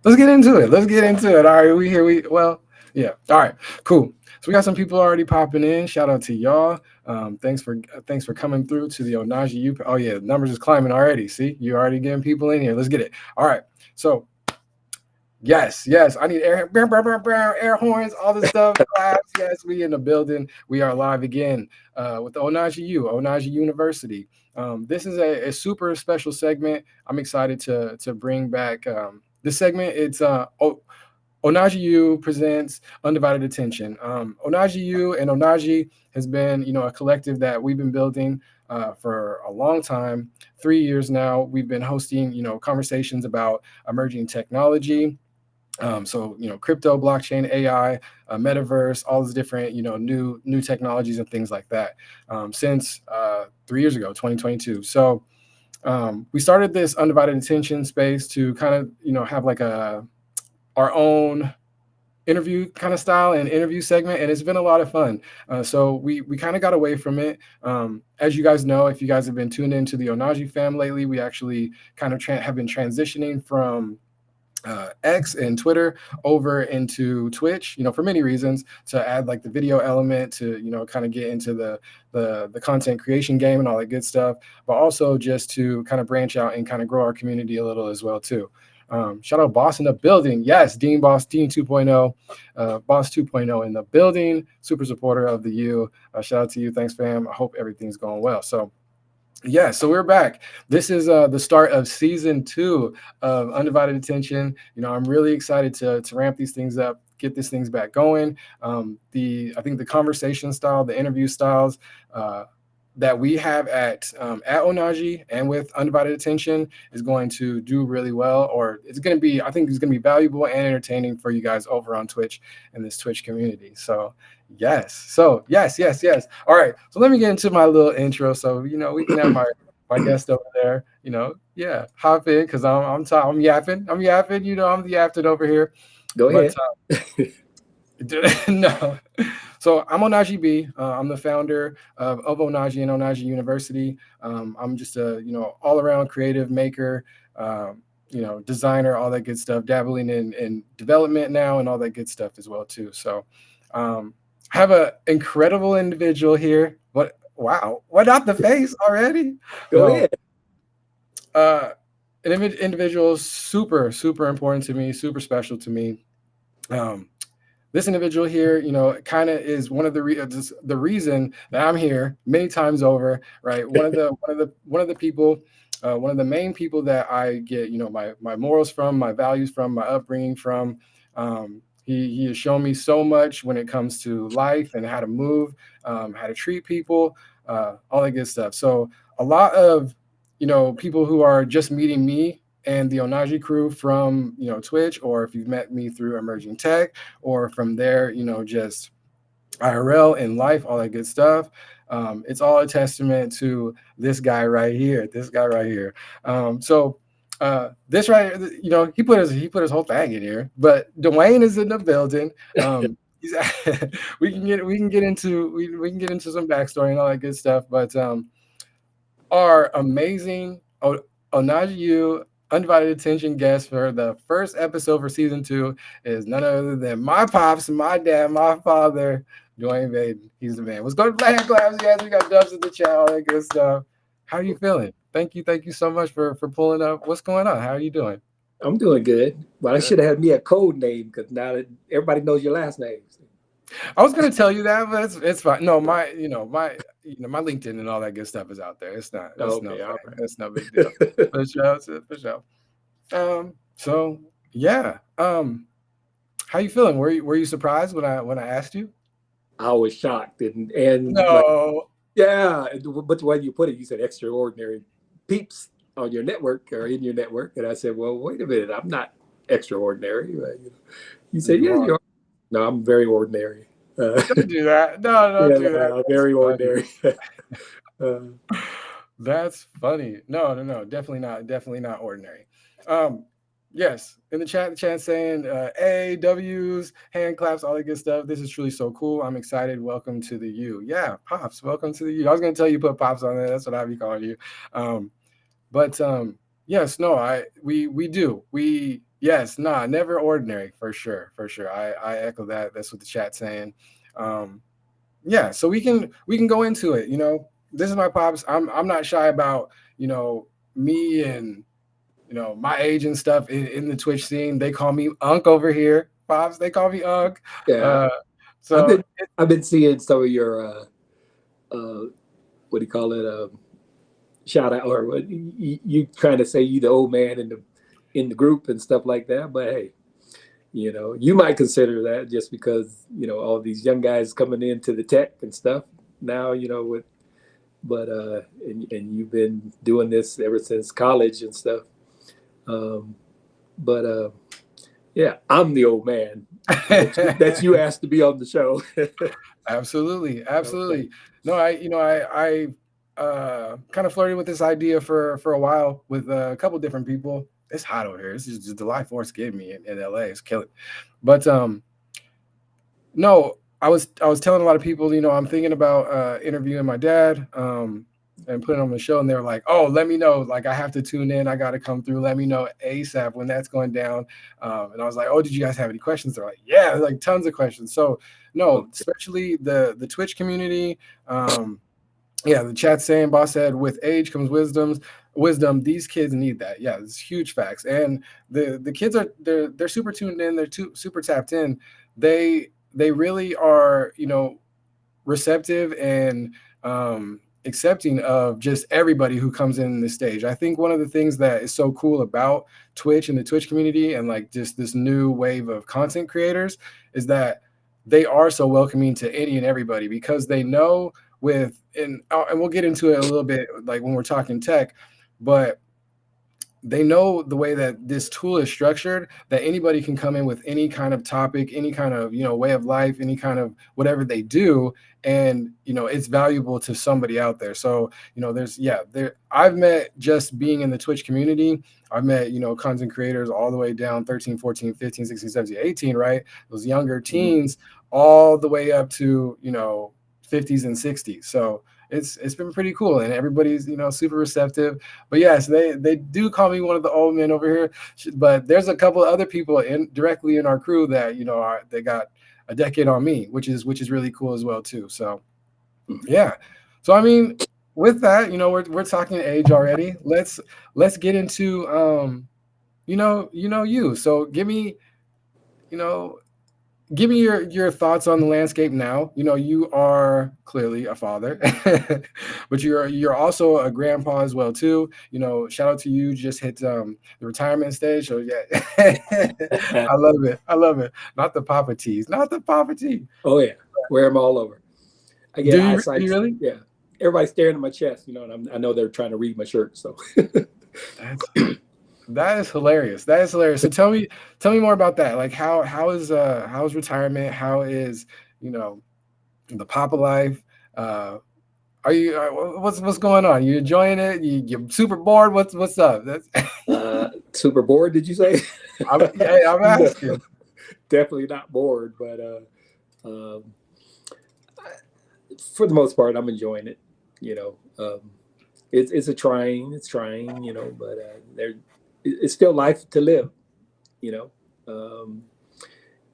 Let's get into it. Let's get into it. All right, we here. Yeah. All right, cool. So we got some people already popping in. Shout out to y'all. Thanks for coming through to the Ohnahji U. Oh yeah, numbers is climbing already. See, you already getting people in here. Let's get it. All right. So yes. I need air horns, all this stuff. Claps. Yes, we in the building. We are live again with the Ohnahji University. This is a super special segment. I'm excited to bring back this segment. It's OhnahjiU presents Undivided Attention. OhnahjiU and Ohnahji has been, a collective that we've been building for a long time. 3 years now, we've been hosting, conversations about emerging technology. Crypto, blockchain, AI, metaverse, all these different, new technologies and things like that since 3 years ago, 2022. So we started this Undivided Attention space to kind of, have like our own interview kind of style and interview segment, and it's been a lot of fun. So we kind of got away from it. As you guys know, if you guys have been tuned into the Ohnahji fam lately, we actually kind of have been transitioning from X and Twitter over into Twitch, for many reasons, to add like the video element to, kind of get into the content creation game and all that good stuff, but also just to kind of branch out and kind of grow our community a little as well too. Shout out Boss in the building. Yes, Dean 2.0, Boss 2.0 in the building, super supporter of the U. Shout out to you. Thanks, fam. I hope everything's going well. So yeah, so we're back. This is the start of season 2 of Undivided Attention. I'm really excited to ramp these things up, get these things back going. I think the conversation style, the interview styles that we have at Ohnahji and with Undivided Attention is going to do really well, or I think it's going to be valuable and entertaining for you guys over on Twitch and this Twitch community. So yes. All right. So let me get into my little intro. So, we can have my guest over there, hop in because I'm yapping. I'm the yapping over here. Go ahead. No. So I'm Ohnahji B. I'm the founder of Ohnahji and Ohnahji University. I'm just a all-around creative maker, designer, all that good stuff, dabbling in development now and all that good stuff as well too. So I have an incredible individual here. Wow, what out the face already? Go ahead. An individual super important to me, super special to me. This individual here, kind of is one of the reason that I'm here many times over, right? One of the people, one of the main people that I get, my morals from, my values from, my upbringing from. He has shown me so much when it comes to life and how to move, how to treat people, all that good stuff. So a lot of, people who are just meeting me and the Ohnahji crew from, Twitch, or if you've met me through Emerging Tech, or from there, just IRL in life, all that good stuff. It's all a testament to this guy right here. This right, he put his whole thing in here. But Duane is in the building. We can get into some backstory and all that good stuff. But our amazing OhnahjiU Undivided Attention guest for the first episode for season 2 is none other than my pops, my dad, my father, Duane Baden. He's the man. Let's go to hand claps. Yes, we got dubs in the chat, all that good stuff. How are you feeling? Thank you so much for pulling up. What's going on? How are you doing? I'm doing good. Well, I should have had me a code name because now that everybody knows your last name. I was gonna tell you that, but it's fine. No, my LinkedIn and all that good stuff is out there. It's not. It's no big deal. For sure. So yeah. How you feeling? Were you surprised when I asked you? I was shocked and no. Yeah, but the way you put it, you said extraordinary peeps on your network or in your network, and I said, well, wait a minute, I'm not extraordinary. You said, yeah, you are. No, I'm very ordinary. Don't do that. No, don't do that. I'm very ordinary. That's funny. No, definitely not ordinary. Yes, in the chat saying A, W's, hand claps, all that good stuff. This is truly so cool. I'm excited. Welcome to the U. Yeah, Pops, welcome to the U. I was going to tell you put Pops on there. That's what I'd be calling you. Yes, no, we do. We Yes, nah, never ordinary for sure, for sure. I echo that. That's what the chat's saying. Um, yeah, so we can go into it. This is my pops. I'm not shy about me and my age and stuff in the Twitch scene. They call me Unc over here, pops. They call me Unc. Yeah, Uh, I've so been I've been seeing some of your what do you call it? Shout out or what you trying to say you the old man in the group and stuff like that. But hey, you might consider that just because all these young guys coming into the tech and stuff now. With but and you've been doing this ever since college and stuff. Um, but yeah, I'm the old man that you asked to be on the show. absolutely, Okay. absolutely. No, I kind of flirted with this idea for a while with a couple different people. It's hot over here. This is just July 4th getting me in LA. It's killing. But no, I was telling a lot of people, I'm thinking about interviewing my dad, and putting on the show, and they were like, "Oh, let me know. Like, I have to tune in. I got to come through. Let me know ASAP when that's going down." And I was like, "Oh, did you guys have any questions?" They're like, "Yeah, like tons of questions." So no, Okay. especially the Twitch community. Yeah, the chat saying, boss said, with age comes wisdom. These kids need that. Yeah, it's huge facts. And the kids they're super tuned in, super tapped in. They really are, receptive and accepting of just everybody who comes in this stage. I think one of the things that is so cool about Twitch and the Twitch community and like just this new wave of content creators is that they are so welcoming to any and everybody because they know and we'll get into it a little bit like when we're talking tech, but they know the way that this tool is structured that anybody can come in with any kind of topic, any kind of way of life, any kind of whatever they do, and it's valuable to somebody out there. So there's there I've met, just being in the Twitch community, I've met content creators all the way down 13, 14, 15, 16, 17, 18, right, those younger Mhm. teens, all the way up to 50s and 60s. So it's been pretty cool, and everybody's super receptive. But yes, they do call me one of the old men over here. But there's a couple of other people directly in our crew that they got a decade on me, which is really cool as well too. So yeah. So I mean, with that, we're talking age already. Let's get into you. So you know give me your thoughts on the landscape now. You are clearly a father, but you're also a grandpa as well too. Shout out to you. Just hit the retirement stage. So yeah, I love it. I love it. Not the Papa tees. Not the Papa tee. Oh yeah, wear them all over. I get Do you eyesight. really? Yeah, everybody's staring at my chest, and I know they're trying to read my shirt. So That's that is hilarious. That is hilarious. So tell me more about that. Like how is retirement? How is you know the Papa life? Uh, Are you? What's going on? You enjoying it? You're super bored. What's up? That's super bored. Did you say? I'm No, asking. definitely not bored, but um, for the most part, I'm enjoying it. You know, it's it's trying. But it's still life to live. You know, um,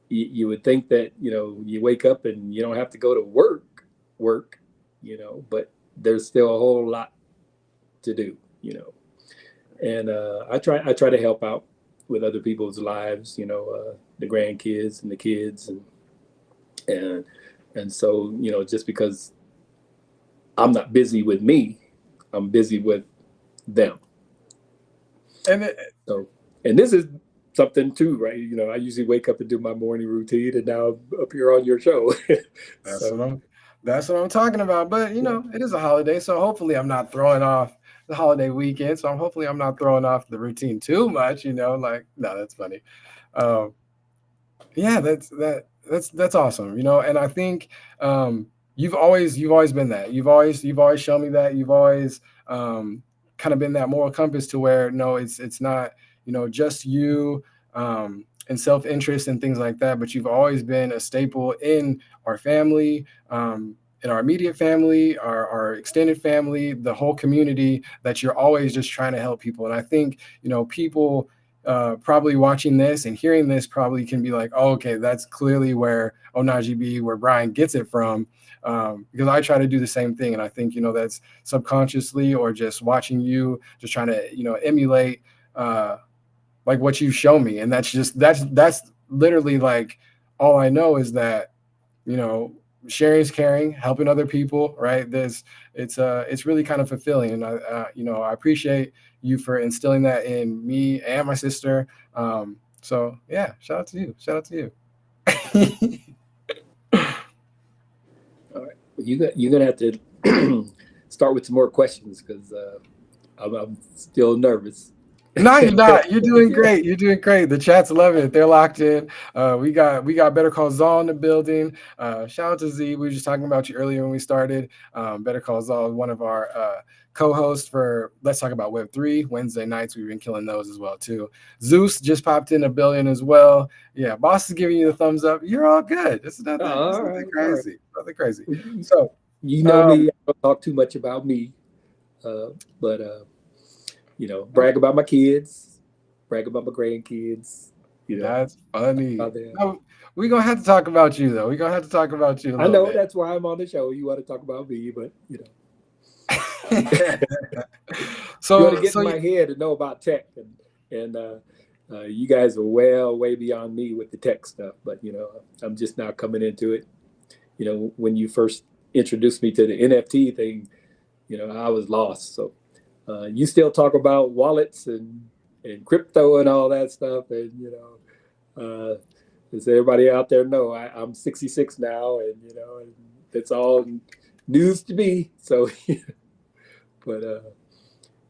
you would think that you wake up and you don't have to go to work. But there's still a whole lot to do. And I try to help out with other people's lives. The grandkids and the kids and and so just because I'm not busy with me, I'm busy with them. And So, and this is something too, right? I usually wake up and do my morning routine, and now I'm up here on your show. that's So, what I'm talking about. But yeah, it is a holiday, so hopefully I'm not throwing off the holiday weekend. So hopefully I'm not throwing off the routine too much. Like no, that's funny. Um, yeah, that's awesome. And I think you've always been that. You've always shown me that. You've always kind of been that moral compass to where no, it's not just you and self-interest and things like that, but you've always been a staple in our family, in our immediate family, our extended family, the whole community, that you're always just trying to help people. And I think people probably watching this and hearing this probably can be like, oh, okay, that's clearly where Ohnahji B, where Brian gets it from. Because I try to do the same thing. And I think, that's subconsciously or just watching you, just trying to, emulate like what you show me. And that's literally like all I know is that, sharing is caring, helping other people, right? It's really kind of fulfilling. And I appreciate you for instilling that in me and my sister. So yeah, shout out to you. Shout out to you. All right. Well, you're gonna have to start with some more questions because I'm still nervous. No, you're not. You're doing great. You're doing great. The chat's loving it. They're locked in. We got Better Call Saul in the building. Shout out to Z. We were just talking about you earlier when we started. Better Call Saul, one of our co-hosts for Let's Talk About Web3 Wednesday nights. We've been killing those as well too. Zeus just popped in a billion as well. Yeah, boss is giving you the thumbs up. You're all good. It's nothing, nothing crazy. Nothing crazy. So you know me. I don't talk too much about me, but. Brag about my kids, brag about my grandkids. That's funny. No, we're going to have to talk about you, though. We're going to have to talk about you. I know bit. That's why I'm on the show. You want to talk about me, but, So you want to get in my head and know about tech. And you guys are way beyond me with the tech stuff. But, I'm just now coming into it. When you first introduced me to the NFT thing, I was lost. So. You still talk about wallets and crypto and all that stuff, and as everybody out there know, I'm 66 now, and and it's all news to me. So, but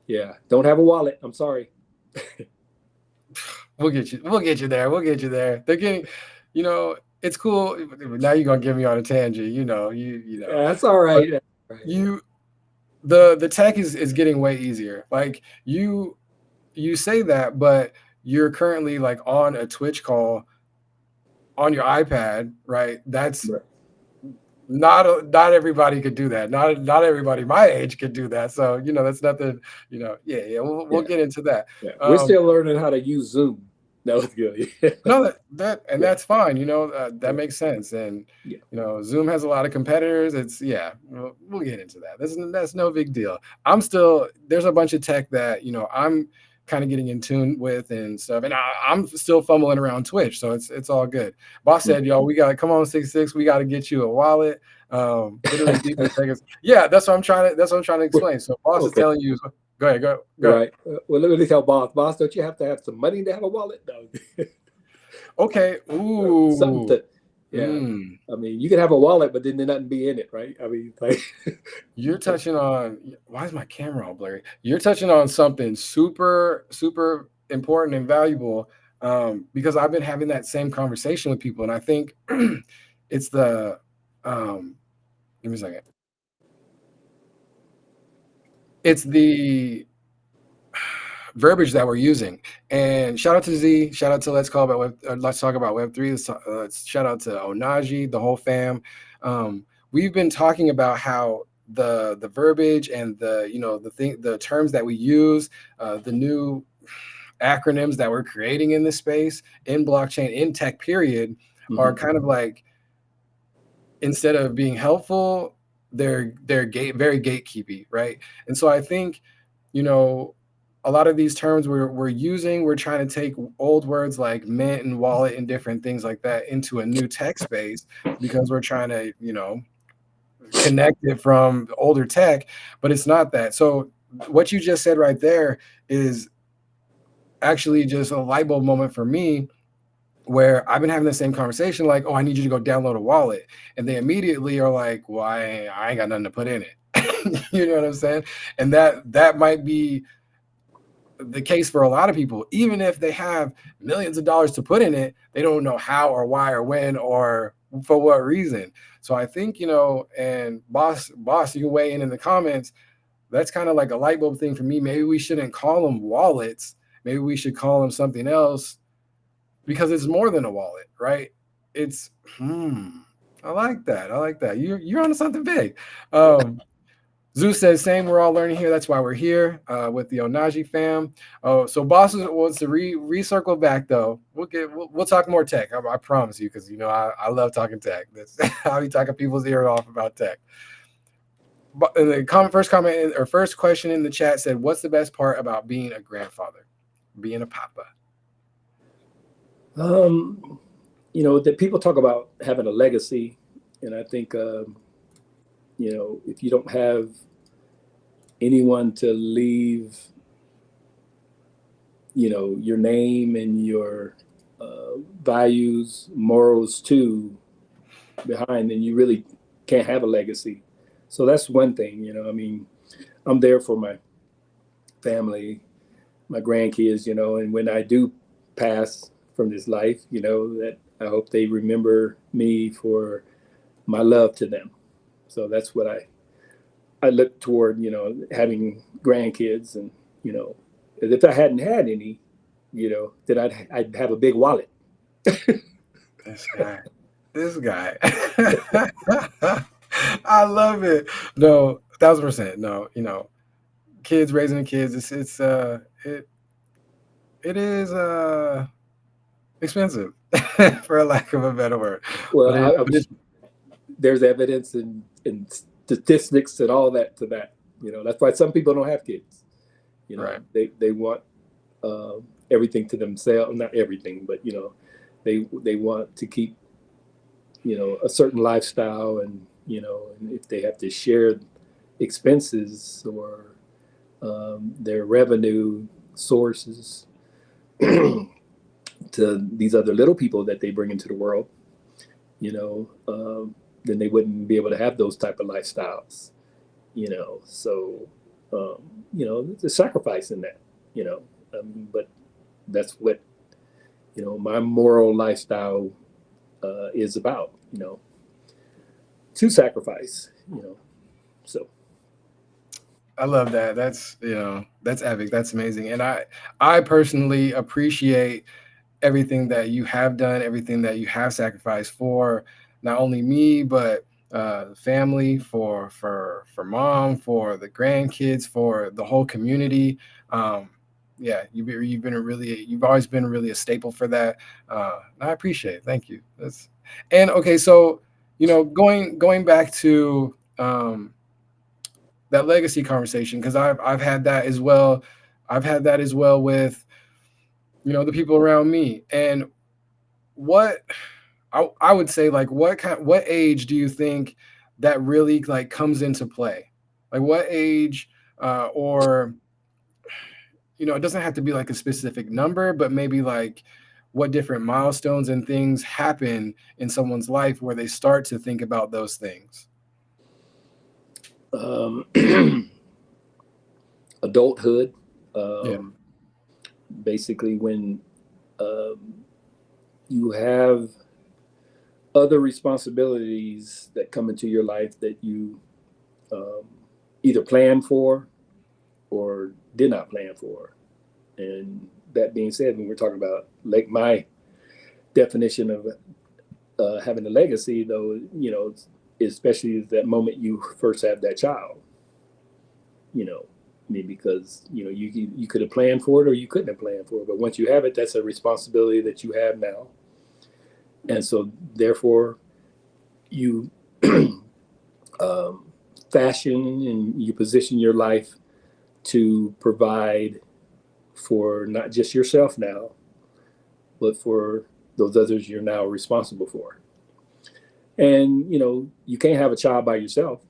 yeah, don't have a wallet. I'm sorry. We'll get you there. We'll get you there. They're getting, it's cool. Now you're gonna get me on a tangent. Yeah, that's all right. The tech is getting way easier. Like you say that, but you're currently like on a Twitch call on your iPad, right? That's right. Not everybody could do that. Not everybody my age could do that. So that's nothing. Yeah. We'll get into that. Yeah. We're still learning how to use Zoom. That was good. No, that's fine. That makes sense. And Zoom has a lot of competitors. We'll get into that. That's no big deal. There's a bunch of tech that I'm kind of getting in tune with and stuff, and I'm still fumbling around Twitch, so it's all good. Boss said, "Yo, we got to come on 66. We got to get you a wallet." Yeah, that's what I'm trying to explain. So boss is telling you. Go ahead. Go. Right. Well, let me tell boss. Boss, don't you have to have some money to have a wallet? No. Okay. Ooh. Something. Yeah. I mean, you can have a wallet, but then there nothing be in it, right? I mean, like. You're touching on. Why is my camera all blurry? You're touching on something super, super important and valuable, because I've been having that same conversation with people, and I think it's the. Give me a second. It's the verbiage that we're using. And shout out to Z, shout out to Let's Talk About Web3. Let's shout out to Ohnahji, the whole fam. We've been talking about how the verbiage and the terms that we use, the new acronyms that we're creating in this space, in blockchain, in tech period, are kind of like, instead of being helpful, they're very gatekeepy, right? And so I think, a lot of these terms we're using, we're trying to take old words like mint and wallet and different things like that into a new tech space, because we're trying to, connect it from older tech, but it's not that. So what you just said right there is actually just a light bulb moment for me, where I've been having the same conversation, like, oh, I need you to go download a wallet. And they immediately are like, well, I ain't got nothing to put in it. You know what I'm saying? And that might be the case for a lot of people. Even if they have millions of dollars to put in it, they don't know how or why or when or for what reason. So I think, and boss, you can weigh in the comments. That's kind of like a light bulb thing for me. Maybe we shouldn't call them wallets. Maybe we should call them something else, because it's more than a wallet, right? It's, I like that. You're onto something big. So, Zeus says, same, we're all learning here. That's why we're here with the Ohnahji fam. Oh, so boss wants to recircle back though. We'll talk more tech. I promise you, because I love talking tech. That's I'll be talking people's ear off about tech. But the first question in the chat said, what's the best part about being a grandfather, being a papa? That people talk about having a legacy, and I think if you don't have anyone to leave, your name and your values, morals too behind, then you really can't have a legacy. So that's one thing. I'm there for my family, my grandkids, and when I do pass from this life, that I hope they remember me for my love to them. So that's what I look toward, having grandkids, and, if I hadn't had any, then I'd have a big wallet. This guy. I love it. No, 1,000%. No, kids, raising kids, it is expensive, for a lack of a better word. Well, there's evidence and statistics and all that to that. That's why some people don't have kids. Right. They want everything to themselves. Not everything, but they want to keep a certain lifestyle, and and if they have to share expenses or their revenue sources to these other little people that they bring into the world, then they wouldn't be able to have those type of lifestyles, so there's a sacrifice in that, but that's what my moral lifestyle is about, to sacrifice, so. I love that. That's epic. That's amazing. And I personally appreciate everything that you have done, everything that you have sacrificed for not only me, but family, for mom, for the grandkids, for the whole community. Yeah, you've always been really a staple for that. I appreciate it. Thank you. And okay, so going back to that legacy conversation, because I've had that as well. I've had that as well with the people around me. And what I would say, like, what age do you think that really like comes into play? Like what age, or it doesn't have to be like a specific number, but maybe like what different milestones and things happen in someone's life where they start to think about those things. Adulthood, Yeah. basically when you have other responsibilities that come into your life that you either planned for or did not plan for. And that being said, when we're talking about, like, my definition of having a legacy, though, especially that moment you first have that child, because you could have planned for it or you couldn't have planned for it, but once you have it, that's a responsibility that you have now. And so therefore you fashion and you position your life to provide for not just yourself now, but for those others you're now responsible for. And you can't have a child by yourself.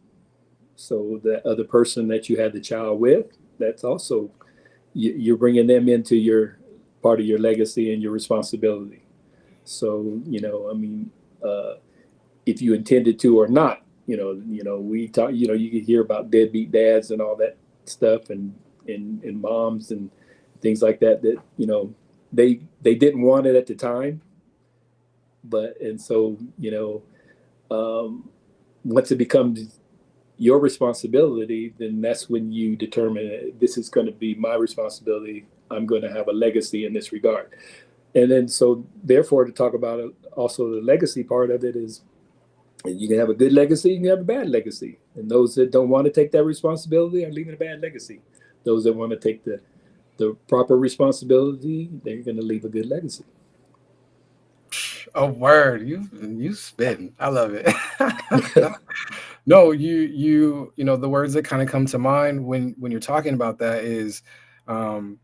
So the other person that you had the child with, that's also, you're bringing them into your part of your legacy and your responsibility. So, if you intended to or not, we talk, you can hear about deadbeat dads and all that stuff, and moms and things like that, they didn't want it at the time. And so, once it becomes your responsibility, then that's when you determine this is going to be my responsibility. I'm going to have a legacy in this regard. And then, so therefore, to talk about it, also the legacy part of it is, And you can have a good legacy, you can have a bad legacy. And those that don't want to take that responsibility are leaving a bad legacy. Those that want to take the proper responsibility, they're going to leave a good legacy. Oh, word. You spitting. I love it. No, you know, the words that kind of come to mind when you're talking about that is, um,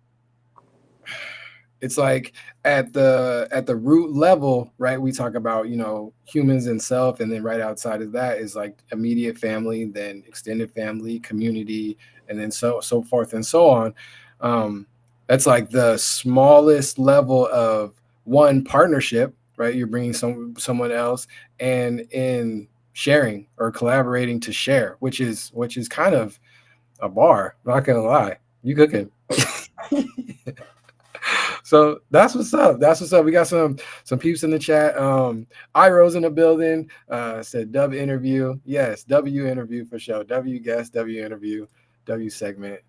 it's like at the root level, right? We talk about, you know, humans and self, and then right outside of that is like immediate family, then extended family, community, and then so forth and so on. Um, that's like the smallest level of one partnership, right? You're bringing someone else, and in sharing or collaborating to share, which is kind of a bar. Not gonna lie, you cooking. So that's what's up. That's what's up. We got some peeps in the chat. I Rose in the building. Said W interview. Yes, W interview for sure. W guest, W interview, W segment.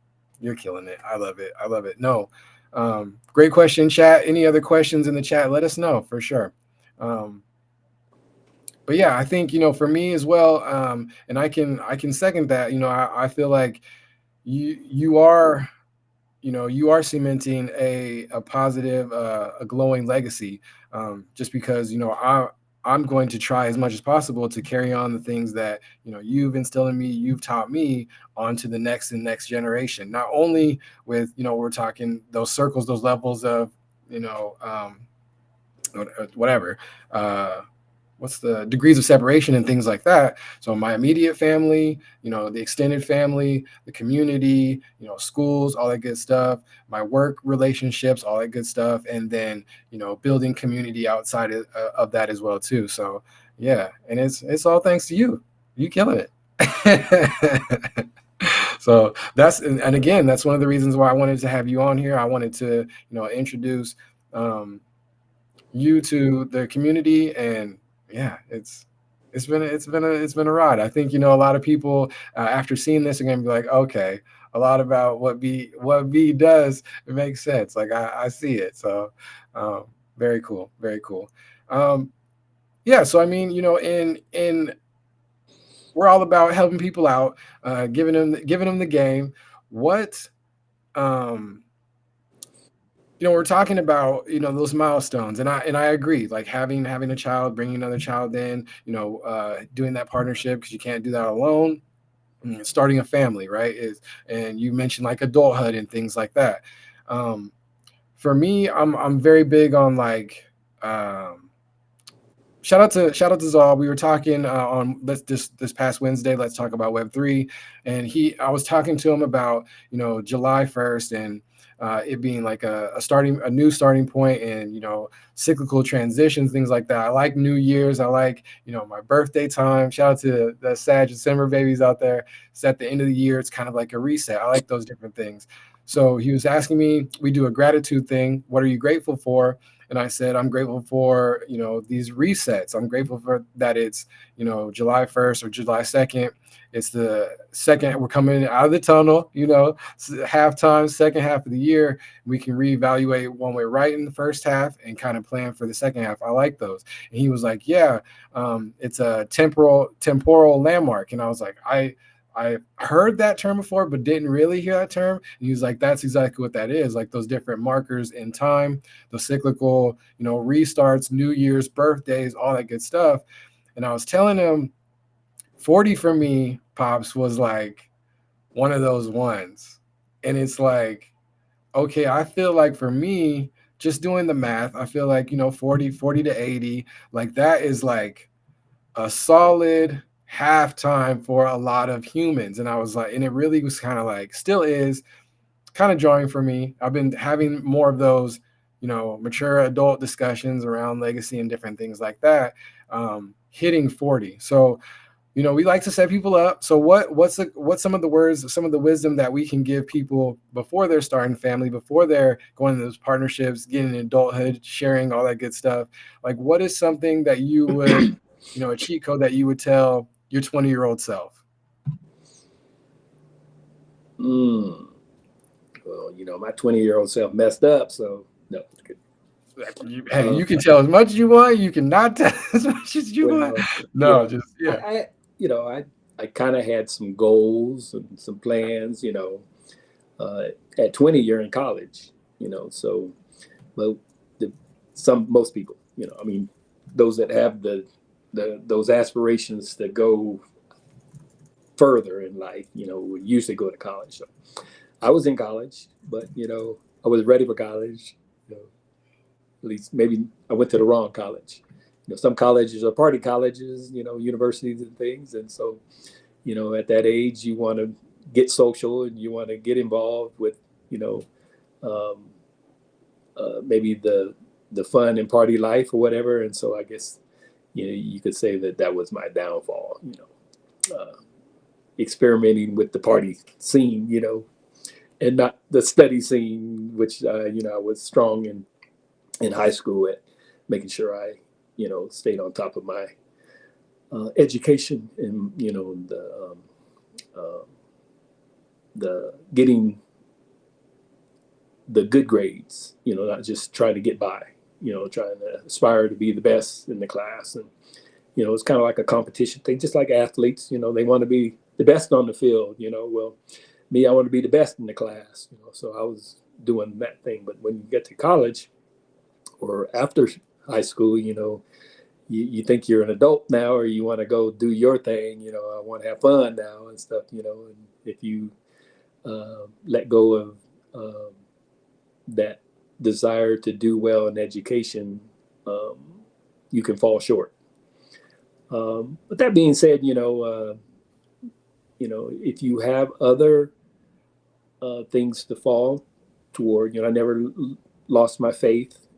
You're killing it. I love it. I love it. No. Great question, chat. Any other questions in the chat? Let us know for sure. But yeah, I think, you know, for me as well, and I can second that. You know, I feel like you are, you know, you are cementing a positive, a glowing legacy, just because, you know, I'm going to try as much as possible to carry on the things that, you know, you've instilled in me, you've taught me, onto the next and next generation. Not only with, you know, we're talking those circles, those levels of, you know, whatever, what's the degrees of separation and things like that. So my immediate family, you know, the extended family, the community, you know, schools, all that good stuff, my work relationships, all that good stuff, and then, you know, building community outside of that as well too. So yeah, and it's all thanks to you. You killing it. So that's, and again, that's one of the reasons why I wanted to have you on here. I wanted to, you know, introduce you to the community, and yeah, it's been a ride. I think, you know, a lot of people, after seeing this, are gonna be like, okay, a lot about what B does, it makes sense. Like I see it. So um, very cool, very cool. Um, yeah. So I mean, you know, in we're all about helping people out, giving them the game. What um you know, we're talking about, you know, those milestones, and I agree, like having a child, bringing another child in, you know, doing that partnership, because you can't do that alone. Starting a family, right, is, and you mentioned like adulthood and things like that. um for me, I'm very big on like, um shout out to Zal. We were talking, on this past Wednesday. Let's talk about Web3, and I was talking to him about, you know, July 1st, and it being like a new starting point, and, you know, cyclical transitions, things like that. I like New Year's. I like, you know, my birthday time. Shout out to the Sag December babies out there. It's at the end of the year. It's kind of like a reset. I like those different things. So he was asking me, we do a gratitude thing. What are you grateful for? And I said, I'm grateful for, you know, these resets. I'm grateful for that it's, you know, July 1st or July 2nd. It's the second, we're coming out of the tunnel, you know, halftime, second half of the year. We can reevaluate when we're right in the first half and kind of plan for the second half. I like those. And he was like, yeah, it's a temporal landmark. And I was like, I heard that term before, but didn't really hear that term. And he was like, that's exactly what that is. Like those different markers in time, the cyclical, you know, restarts, New Year's, birthdays, all that good stuff. And I was telling him 40 for me, Pops, was like one of those ones. And it's like, okay, I feel like for me, just doing the math, I feel like, you know, 40 to 80, like that is like a solid halftime for a lot of humans. And I was like, and it really was kind of like, still is kind of jarring for me. I've been having more of those, you know, mature adult discussions around legacy and different things like that, hitting 40. So, you know, we like to set people up. So what's some of the words, some of the wisdom that we can give people before they're starting family, before they're going into those partnerships, getting adulthood, sharing all that good stuff? Like, what is something that you would, you know, a cheat code that you would tell your 20-year-old self? Well, you know, my 20-year-old self messed up, so no, it's good. Hey, you can tell as much as you want. You cannot tell as much as you want. Well, No, just yeah. I kind of had some goals and some plans, at 20 you're in college, so, well, most people, I mean, those that have those aspirations that go further in life, would usually go to college. So I was in college, but, I was ready for college, at least maybe I went to the wrong college. Some colleges are party colleges, universities and things. And so, at that age, you want to get social and you want to get involved with, um, maybe the fun and party life or whatever. And so I guess, you could say that was my downfall, experimenting with the party scene, and not the study scene, which, I was strong in high school at making sure I, stayed on top of my education and, the getting the good grades, not just trying to get by, trying to aspire to be the best in the class. And, it's kind of like a competition thing, just like athletes, they want to be the best on the field, well, me, I want to be the best in the class, so I was doing that thing. But when you get to college or after high school, you think you're an adult now, or you want to go do your thing, I want to have fun now and stuff, and if you let go of that desire to do well in education, you can fall short. But that being said, if you have other things to fall toward, I never lost my faith,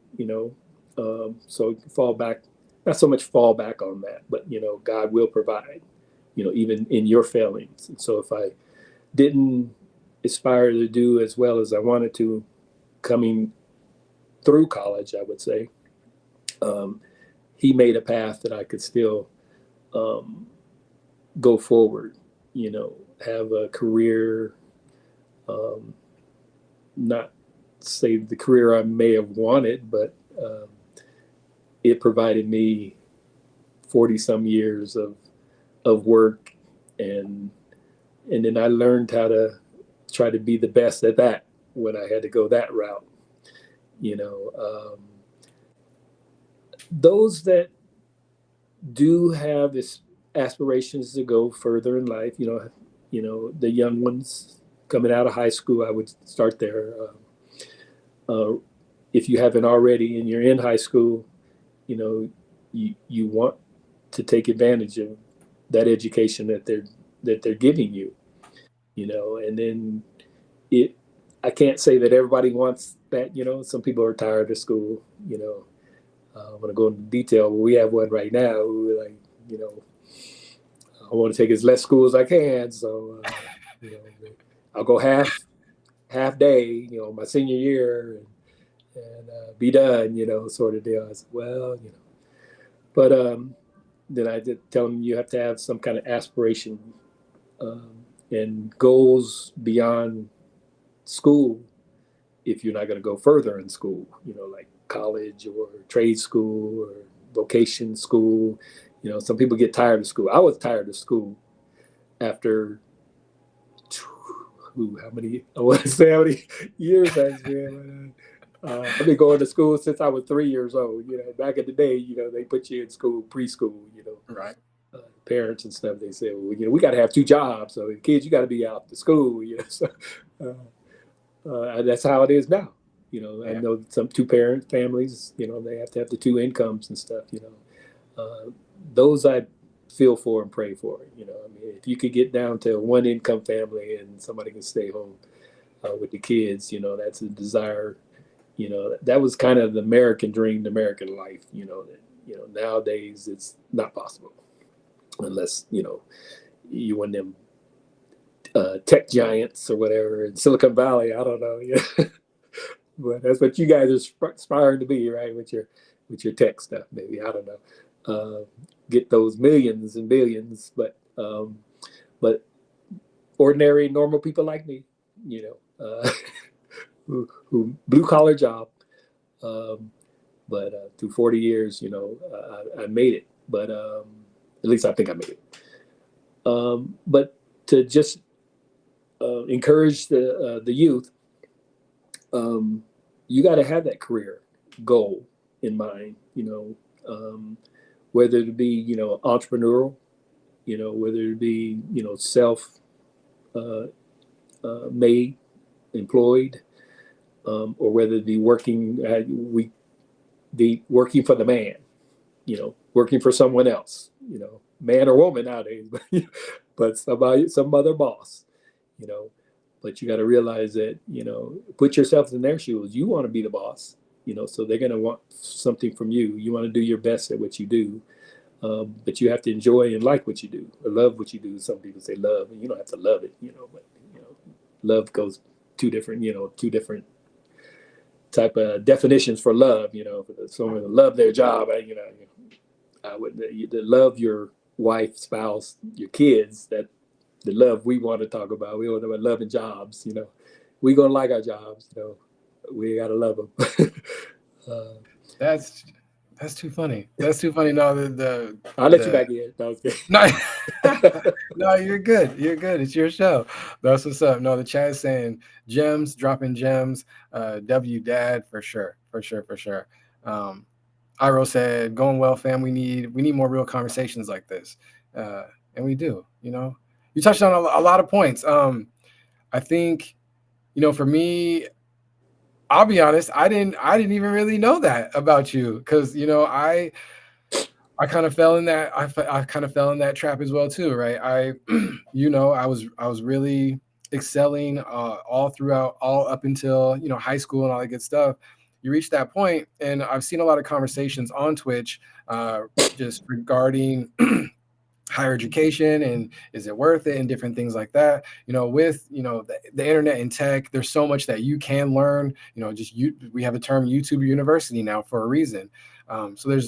so fall back, not so much fall back on that, but, God will provide, even in your failings. And so if I didn't aspire to do as well as I wanted to coming through college, I would say, he made a path that I could still go forward, have a career, not say the career I may have wanted, but it provided me 40 some years of work, and then I learned how to try to be the best at that when I had to go that route. Those that do have aspirations to go further in life, the young ones coming out of high school, I would start there. If you haven't already and you're in high school, you want to take advantage of that education that they're giving you, and then I can't say that everybody wants that, some people are tired of school, I want to go into detail, but we have one right now who, like, I want to take as less school as I can. So, I'll go half day, my senior year, and be done, sort of deal. I said, well, but then I did tell them you have to have some kind of aspiration and goals beyond school if you're not going to go further in school, like college or trade school or vocation school. Some people get tired of school. I was tired of school after how many years has been. I've been going to school since I was 3 years old. Back in the day, they put you in school, preschool, Right. Parents and stuff, they say, well, we got to have 2 jobs. So kids, you got to be out to school, So that's how it is now. I know some 2-parent families, they have to have the 2 incomes and stuff, those I feel for and pray for, I mean, if you could get down to a 1 income family and somebody can stay home with the kids, that's a desire, that was kind of the American dream, the American life, that, nowadays it's not possible unless, you want them tech giants or whatever in Silicon Valley. I don't know. But that's what you guys are aspiring to be, right? With your tech stuff, maybe. I don't know. Get those millions and billions, but ordinary, normal people like me, who blue collar job, But through 40 years, I made it. But at least I think I made it. But to just encourage the youth, you got to have that career goal in mind. Whether it be entrepreneurial, whether it be self made, employed, or whether it be working working for the man, working for someone else, man or woman nowadays, but some other boss, but you got to realize that, put yourself in their shoes. You want to be the boss, so they're going to want something from you. You want to do your best at what you do. But you have to enjoy and like what you do, or love what you do. Some people say love, and you don't have to love it, but love goes two different type of definitions for love. For someone to love their job, I would to love your wife, spouse, your kids. That the love we want to talk about. We want to about loving jobs. We gonna like our jobs. We gotta love them. That's too funny. That's too funny. No, I'll let you back in. No, no, you're good. You're good. It's your show. That's what's up. No, the chat is saying gems, dropping gems. W dad for sure. Iro said, going well, fam. We need more real conversations like this. And we do, You touched on a lot of points. I think, for me, I'll be honest, I didn't even really know that about you, because I kind of fell in that I kind of fell in that trap as well too, right? I was really excelling all up until high school and all that good stuff. You reach that point, and I've seen a lot of conversations on Twitch just regarding higher education and is it worth it and different things like that. With the internet and tech, there's so much that you can learn. We have a term YouTube University now for a reason. So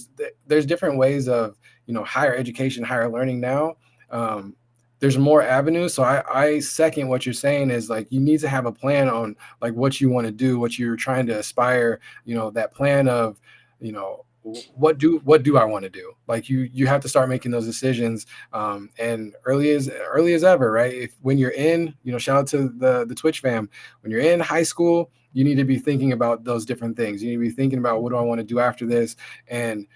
there's different ways of higher education, higher learning now. There's more avenues. So I second what you're saying is like you need to have a plan on like what you want to do, what you're trying to aspire. That plan of what do I want to do? Like you have to start making those decisions and early as ever, right? When you're in, shout out to the Twitch fam, when you're in high school, you need to be thinking about those different things. You need to be thinking about what do I want to do after this. And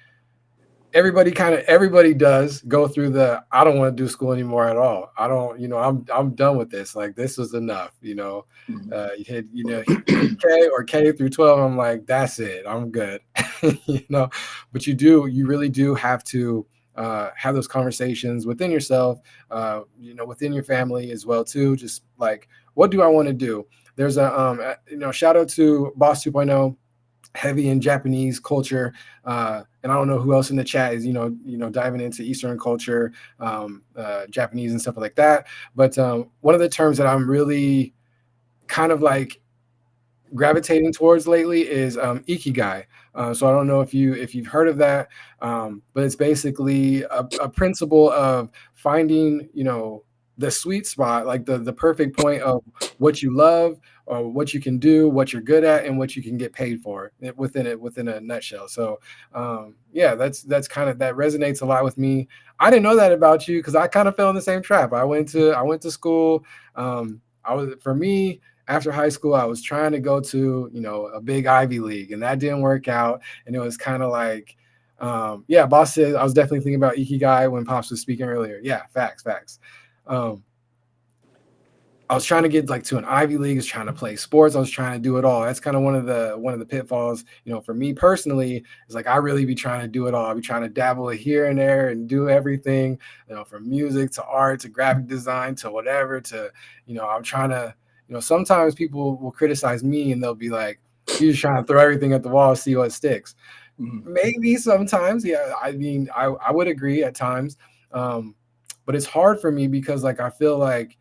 everybody does go through I don't want to do school anymore at all. I don't, I'm done with this. Like this was enough, Mm-hmm. You hit, K or K through 12. I'm like, that's it. I'm good. But you really do have to have those conversations within yourself, within your family as well too. Just like, what do I want to do? There's a, shout out to Boss 2.0, heavy in Japanese culture. And I don't know who else in the chat is, diving into Eastern culture, Japanese and stuff like that. But one of the terms that I'm really kind of like gravitating towards lately is ikigai. So I don't know if you've heard of that, but it's basically a principle of finding, the sweet spot, like the perfect point of what you love, or what you can do, what you're good at, and what you can get paid for within a nutshell. So that's kind of, that resonates a lot with me. I didn't know that about you because I kind of fell in the same trap. I went to school. For me, after high school, I was trying to go to, a big Ivy League, and that didn't work out. And it was kind of like, Boss said, I was definitely thinking about ikigai when Pops was speaking earlier. Yeah, facts. I was trying to get like to an Ivy League, I was trying to play sports. I was trying to do it all. That's kind of one of the pitfalls, for me personally, is like, I really be trying to do it all. I be trying to dabble here and there and do everything, from music to art to graphic design to whatever to, I'm trying to, sometimes people will criticize me and they'll be like, you're just trying to throw everything at the wall, see what sticks. Mm-hmm. Maybe sometimes. Yeah. I mean, I would agree at times. But it's hard for me because like, I feel like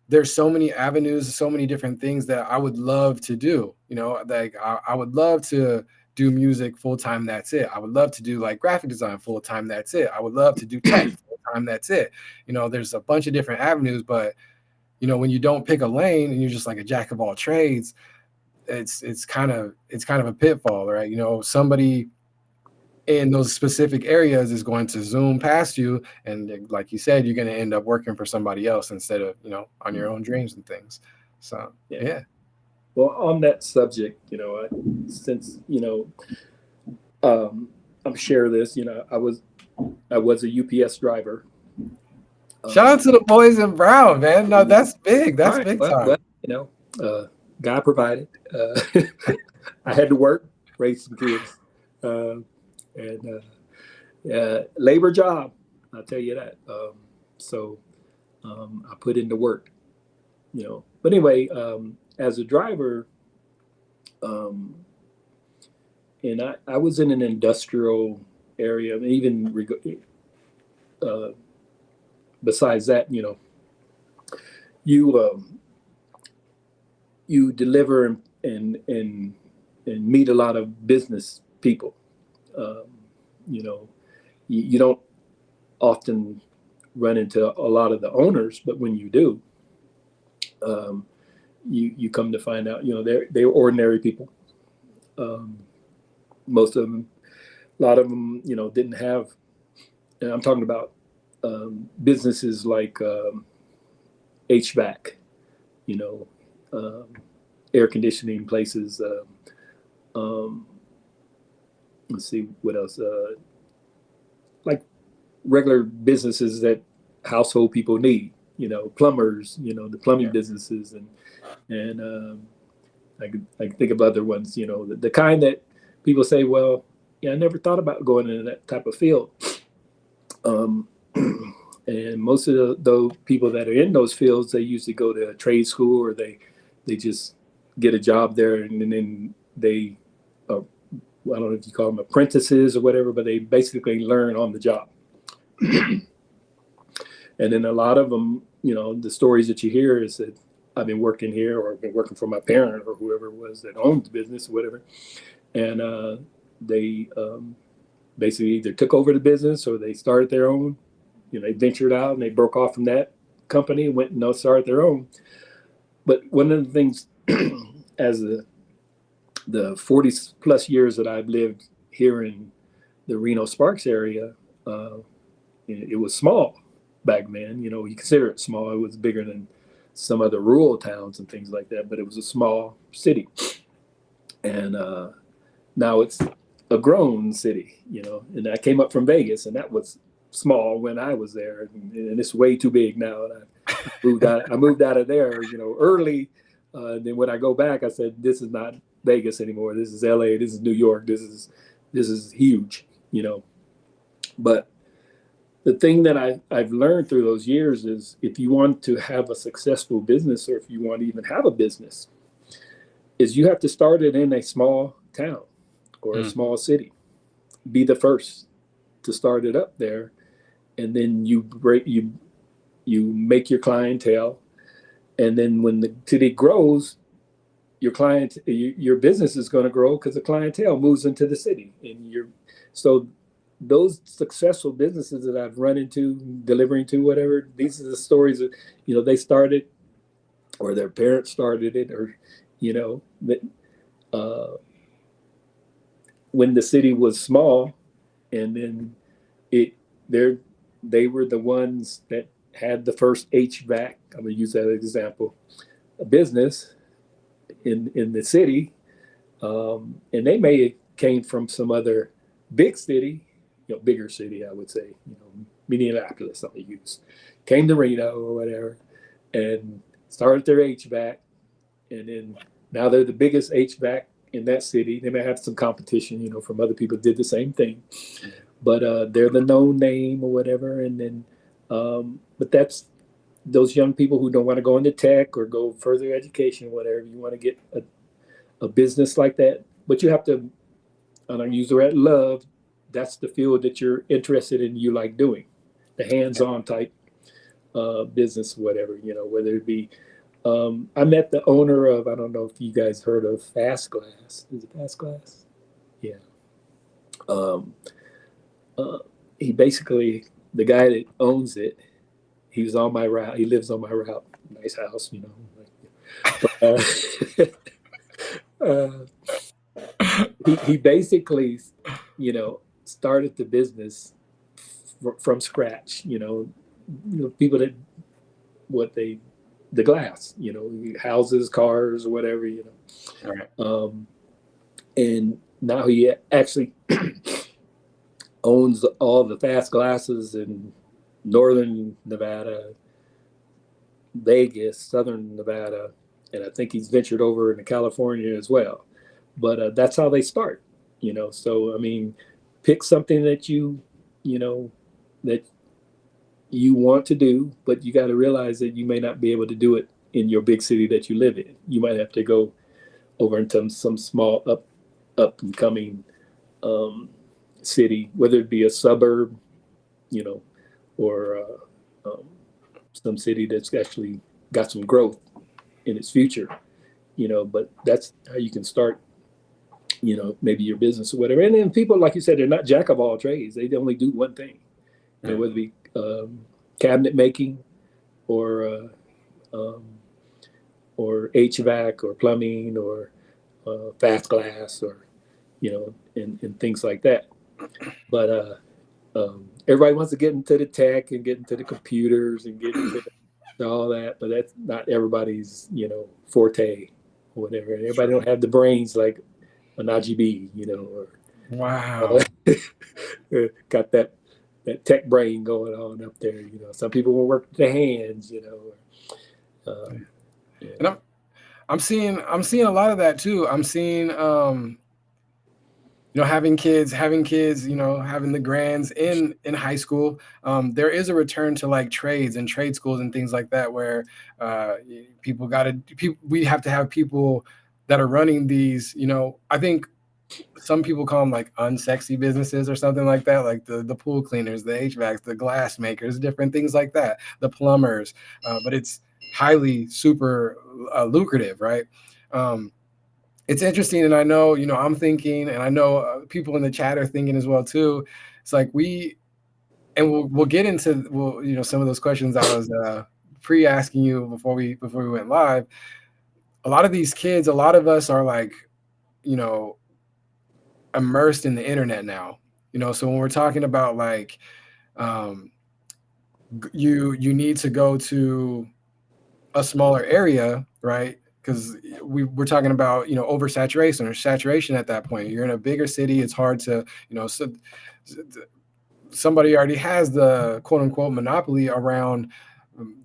there's so many avenues, so many different things that I would love to do, like I would love to do music full-time. That's it. I would love to do like graphic design full-time. That's it. I would love to do tech full-time. That's it. There's a bunch of different avenues, but when you don't pick a lane and you're just like a jack of all trades, it's kind of a pitfall, right? Somebody in those specific areas is going to zoom past you. And like you said, you're going to end up working for somebody else instead of, on your own dreams and things. So, yeah. Well, on that subject, since, I'm share this, I was a UPS driver. Shout out to the boys in brown, man. No, that's big. That's right, big well, time. God provided. I had to work, raise some kids, and labor job. I'll tell you that. So I put in the work, But anyway, as a driver, and I was in an industrial area, even besides that, you deliver and meet a lot of business people. You don't often run into a lot of the owners, but when you do, you come to find out, they're ordinary people. Most of them, a lot of them, didn't have, and I'm talking about businesses like HVAC, air conditioning places. Let's see what else. Like regular businesses that household people need. Plumbers. The plumbing businesses, and I can think of other ones. The kind that people say, well, I never thought about going into that type of field. And most of those people that are in those fields, they usually go to a trade school, or they just get a job there, and then they, I don't know if you call them apprentices or whatever, but they basically learn on the job. And then a lot of them, the stories that you hear is that I've been working here, or I've been working for my parent or whoever it was that owned the business or whatever. And they basically either took over the business or they started their own. They ventured out and they broke off from that company and went and started their own. But one of the things, as the 40 plus years that I've lived here in the Reno Sparks area, it was small back then. You consider it small. It was bigger than some other rural towns and things like that, but it was a small city. And now it's a grown city, and I came up from Vegas, and that was small when I was there, and it's way too big now. And I moved out of there, early. Then when I go back, I said, this is not Vegas anymore. This is LA. This is New York. This is huge, But the thing that I've learned through those years is, if you want to have a successful business, or if you want to even have a business, is you have to start it in a small town or a small city. Be the first to start it up there, and then you make your clientele, and then when the city grows, your business is going to grow because the clientele moves into the city, and so those successful businesses that I've run into, delivering to whatever, these are the stories that they started, or their parents started it, or when the city was small, and then they were the ones that had the first HVAC. I'm going to use that example, a business in the city, and they may have came from some other big city, bigger city, I would say, Minneapolis, I'll use, came to Reno or whatever, and started their HVAC, and then now they're the biggest HVAC in that city. They may have some competition, from other people who did the same thing, but they're the known name or whatever. And then, but that's those young people who don't want to go into tech or go further education, whatever. You want to get a business like that, but you have to, I don't use the word love. That's the field that you're interested in, you like doing, the hands-on type business, whatever, whether it be, I met the owner of, I don't know if you guys heard of Fast Glass. Is it Fast Glass? Yeah. He basically, the guy that owns it, he was on my route. He lives on my route. Nice house, But, he basically, started the business from scratch. People that the glass, houses, cars, or whatever, All right. And now he actually owns all the fast glasses in northern Nevada, Vegas, southern Nevada, and I think he's ventured over into California as well. But that's how they start, So I mean, pick something that that you want to do, but you got to realize that you may not be able to do it in your big city that you live in. You might have to go over into some small up and coming city, whether it be a suburb, or some city that's actually got some growth in its future, but that's how you can start, maybe your business or whatever. And then people, like you said, they're not jack of all trades. They only do one thing, whether it be cabinet making or HVAC or plumbing or fast glass or, and things like that. But everybody wants to get into the tech and get into the computers and get into all that, but that's not everybody's, forte or whatever. Everybody don't have the brains like Ohnahji B, or Wow. got that tech brain going on up there. Some people will work with their hands, And I'm seeing a lot of that too. I'm seeing having kids, having the grands in high school. There is a return to like trades and trade schools and things like that, where we have to have people that are running these. I think some people call them like unsexy businesses or something like that, like the pool cleaners, the HVACs, the glass makers, different things like that, the plumbers. But it's highly super lucrative, right? It's interesting, and I know, I'm thinking, and I know people in the chat are thinking as well too. It's like we'll get into some of those questions I was pre-asking you before we went live. A lot of these kids, a lot of us are like, immersed in the internet now. So when we're talking about like, you need to go to a smaller area, right? Because we're talking about oversaturation or saturation at that point. You're in a bigger city. It's hard to somebody already has the quote unquote monopoly around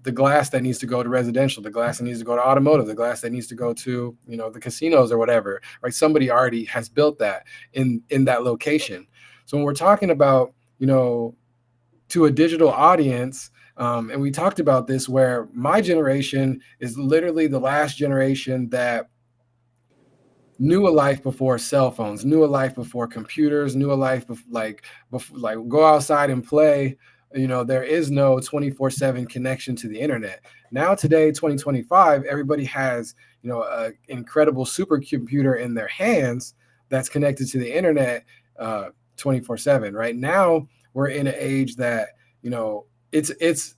the glass that needs to go to residential, the glass that needs to go to automotive, the glass that needs to go to the casinos or whatever, right? Somebody already has built that in that location. So when we're talking about to a digital audience, and we talked about this, where my generation is literally the last generation that knew a life before cell phones, knew a life before computers, knew a life like go outside and play. There is no 24/7 connection to the internet. Now today, 2025, everybody has an incredible supercomputer in their hands that's connected to the internet 24/7. Right now, we're in an age that it's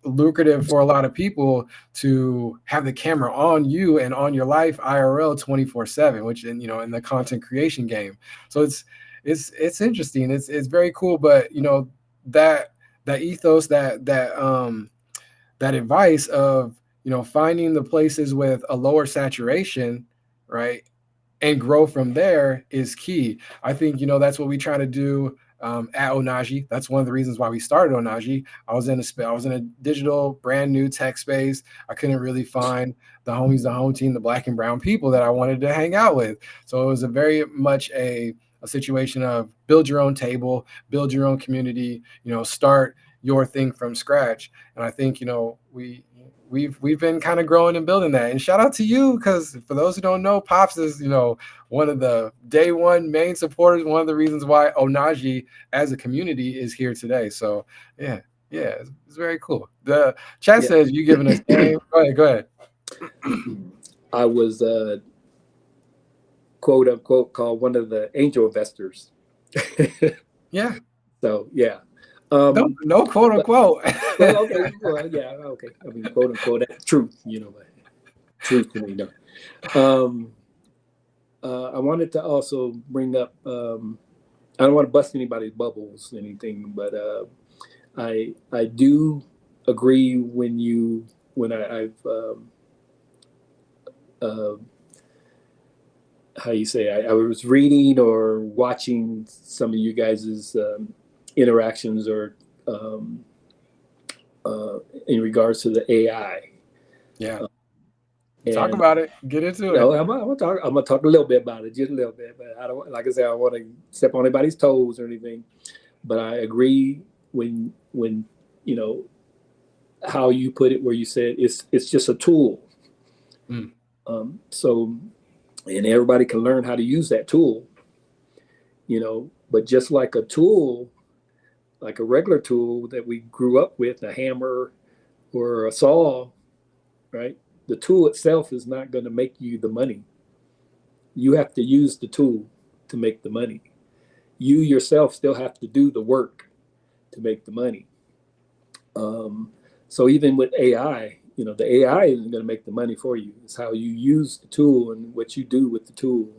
lucrative for a lot of people to have the camera on you and on your life IRL 24/7, which in the content creation game. So it's interesting. It's very cool. But that ethos, that advice of finding the places with a lower saturation, right, and grow from there is key. I think that's what we try to do at Ohnahji. That's one of the reasons why we started Ohnahji. I was in a digital brand new tech space. I couldn't really find the homies, the home team, the black and brown people that I wanted to hang out with. So it was a very much a situation of build your own table, build your own community, start your thing from scratch. And I think we've been kind of growing and building that. And shout out to you, because for those who don't know, Pops is one of the day one main supporters, one of the reasons why Ohnahji as a community is here today. So yeah, it's very cool. The chat says you giving us game. Go ahead. I was quote unquote called one of the angel investors. Yeah. So yeah. No quote unquote. Well, okay. Well, yeah, okay. I mean, quote unquote, that's truth, but truth to me, no. I wanted to also bring up I don't want to bust anybody's bubbles, anything, but I do agree when I've uh, how you say, I was reading or watching some of you guys' interactions or um, in regards to the AI. Yeah. Uh, Talk and about it. Get into you it. know, I'm gonna talk a little bit about it, just a little bit. But I don't, like I said, I don't want to step on anybody's toes or anything. But I agree when you know how you put it, where you said it's just a tool. Mm. So, and everybody can learn how to use that tool. But just like a tool, like a regular tool that we grew up with, a hammer or a saw, right? The tool itself is not going to make you the money. You have to use the tool to make the money. You yourself still have to do the work to make the money. Um, so even with AI, the AI isn't going to make the money for you. It's how you use the tool and what you do with the tool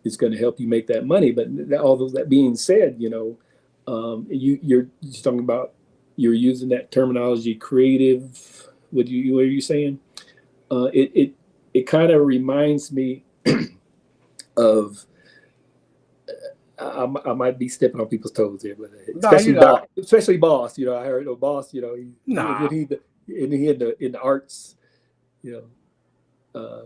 is going to help you make that money. But although that being said, you're talking about, you're using that terminology, creative. What are you saying? It kind of reminds me of. I might be stepping on people's toes here, but Nah, you especially not. boss, especially boss. I heard a boss. Nah. In the arts. You uh,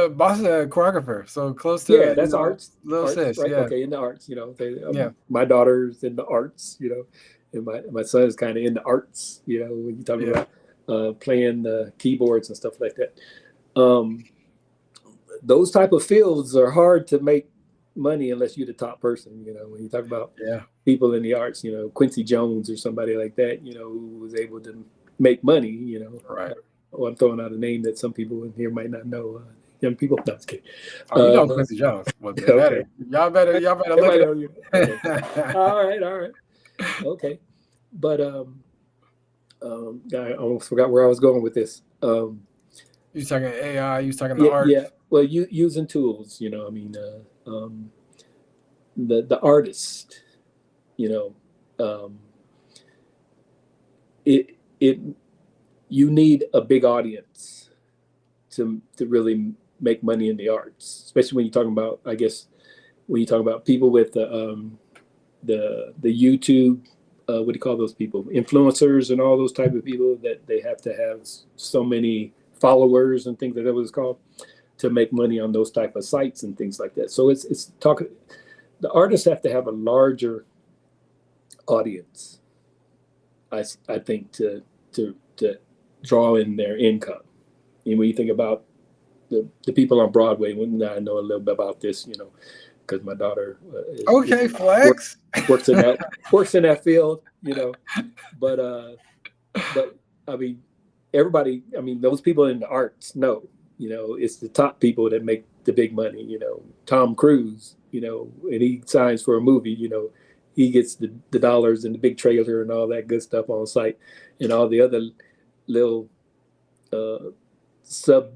Boston a choreographer, so close yeah, to that's arts, little sis. right? Yeah. Okay, in the arts. Yeah. My daughter's in the arts. And my son is kind of in the arts. When you talk Yeah. about playing the keyboards and stuff like that. Um, those type of fields are hard to make money unless you're the top person. When you talk about Yeah. people in the arts, Quincy Jones or somebody like that, who was able to make money. Right. Oh, I'm throwing out a name that some people in here might not know. Young people, no, just kidding. Oh, you know Quincy Jones. Well, they better. Okay, Y'all better look everybody it know you. Okay, up. all right, okay. But I almost forgot where I was going with this. You was talking AI, you was talking the Yeah, art. yeah. Well, using tools. I mean, the artist. You know, um, it you need a big audience to really make money in the arts, especially when you're talking about, I guess, when you talk about people with the YouTube, what do you call those people, influencers and all those type of people, that they have to have so many followers and things, that was called, to make money on those type of sites and things like that. So it's talking, the artists have to have a larger audience, I think, to draw in their income. And when you think about the people on Broadway, when I know a little bit about this, because my daughter Okay, flex. works in that field, but I mean, everybody, I mean, those people in the arts know, it's the top people that make the big money. Tom Cruise, and he signs for a movie, he gets the dollars and the big trailer and all that good stuff on site, and all the other little uh, sub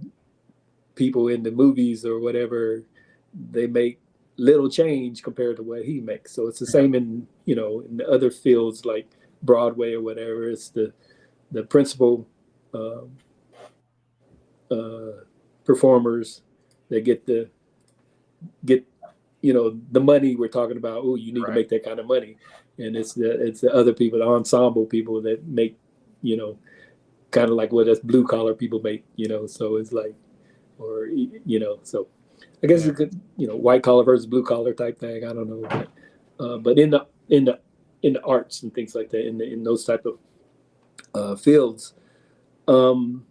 people in the movies or whatever, they make little change compared to what he makes. So it's the Yeah. same in the other fields like Broadway or whatever. It's the principal uh, uh, performers that get the money we're talking about. Oh, you need to Right. make that kind of money, and it's the other people, the ensemble people, that make kind of like what us blue collar people make. So it's like, or so I guess Yeah. it could, white collar versus blue collar type thing. I don't know, but in the arts and things like that, in those type of fields, um,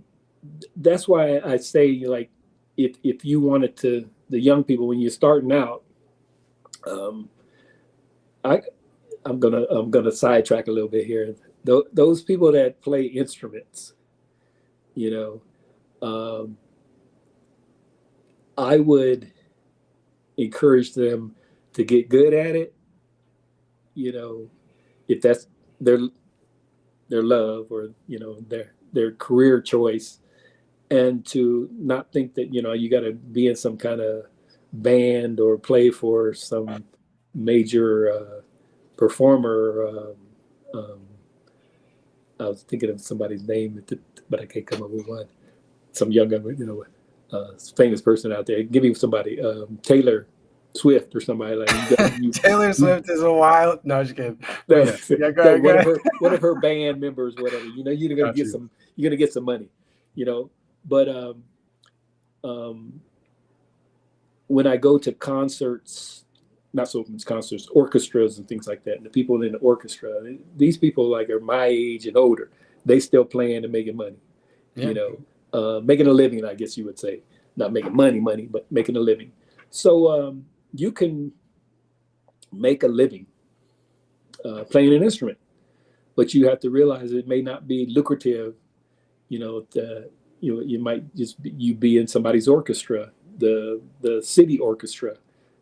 that's why I say, like, if you wanted to, the young people, when you're starting out, um, I I'm gonna sidetrack a little bit here. Those people that play instruments, you know, um, I would encourage them to get good at it. You know, if that's their their love, or their career choice, and to not think that you got to be in some kind of band or play for some major performer. I was thinking of somebody's name, but I can't come up with one. Some young, famous person out there. Give me somebody, Taylor Swift or somebody like that. Taylor Swift is a wild. No, just kidding. But yeah, go ahead, one of her band members, whatever. You're gonna get some. You're gonna get some money. But when I go to concerts, not so much concerts, orchestras and things like that, and the people in the orchestra, these people like are my age and older. They still playing and making money. Yeah. Making a living, I guess you would say. Not making money, but making a living. So you can make a living playing an instrument, but you have to realize it may not be lucrative. You might just be in somebody's orchestra, the city orchestra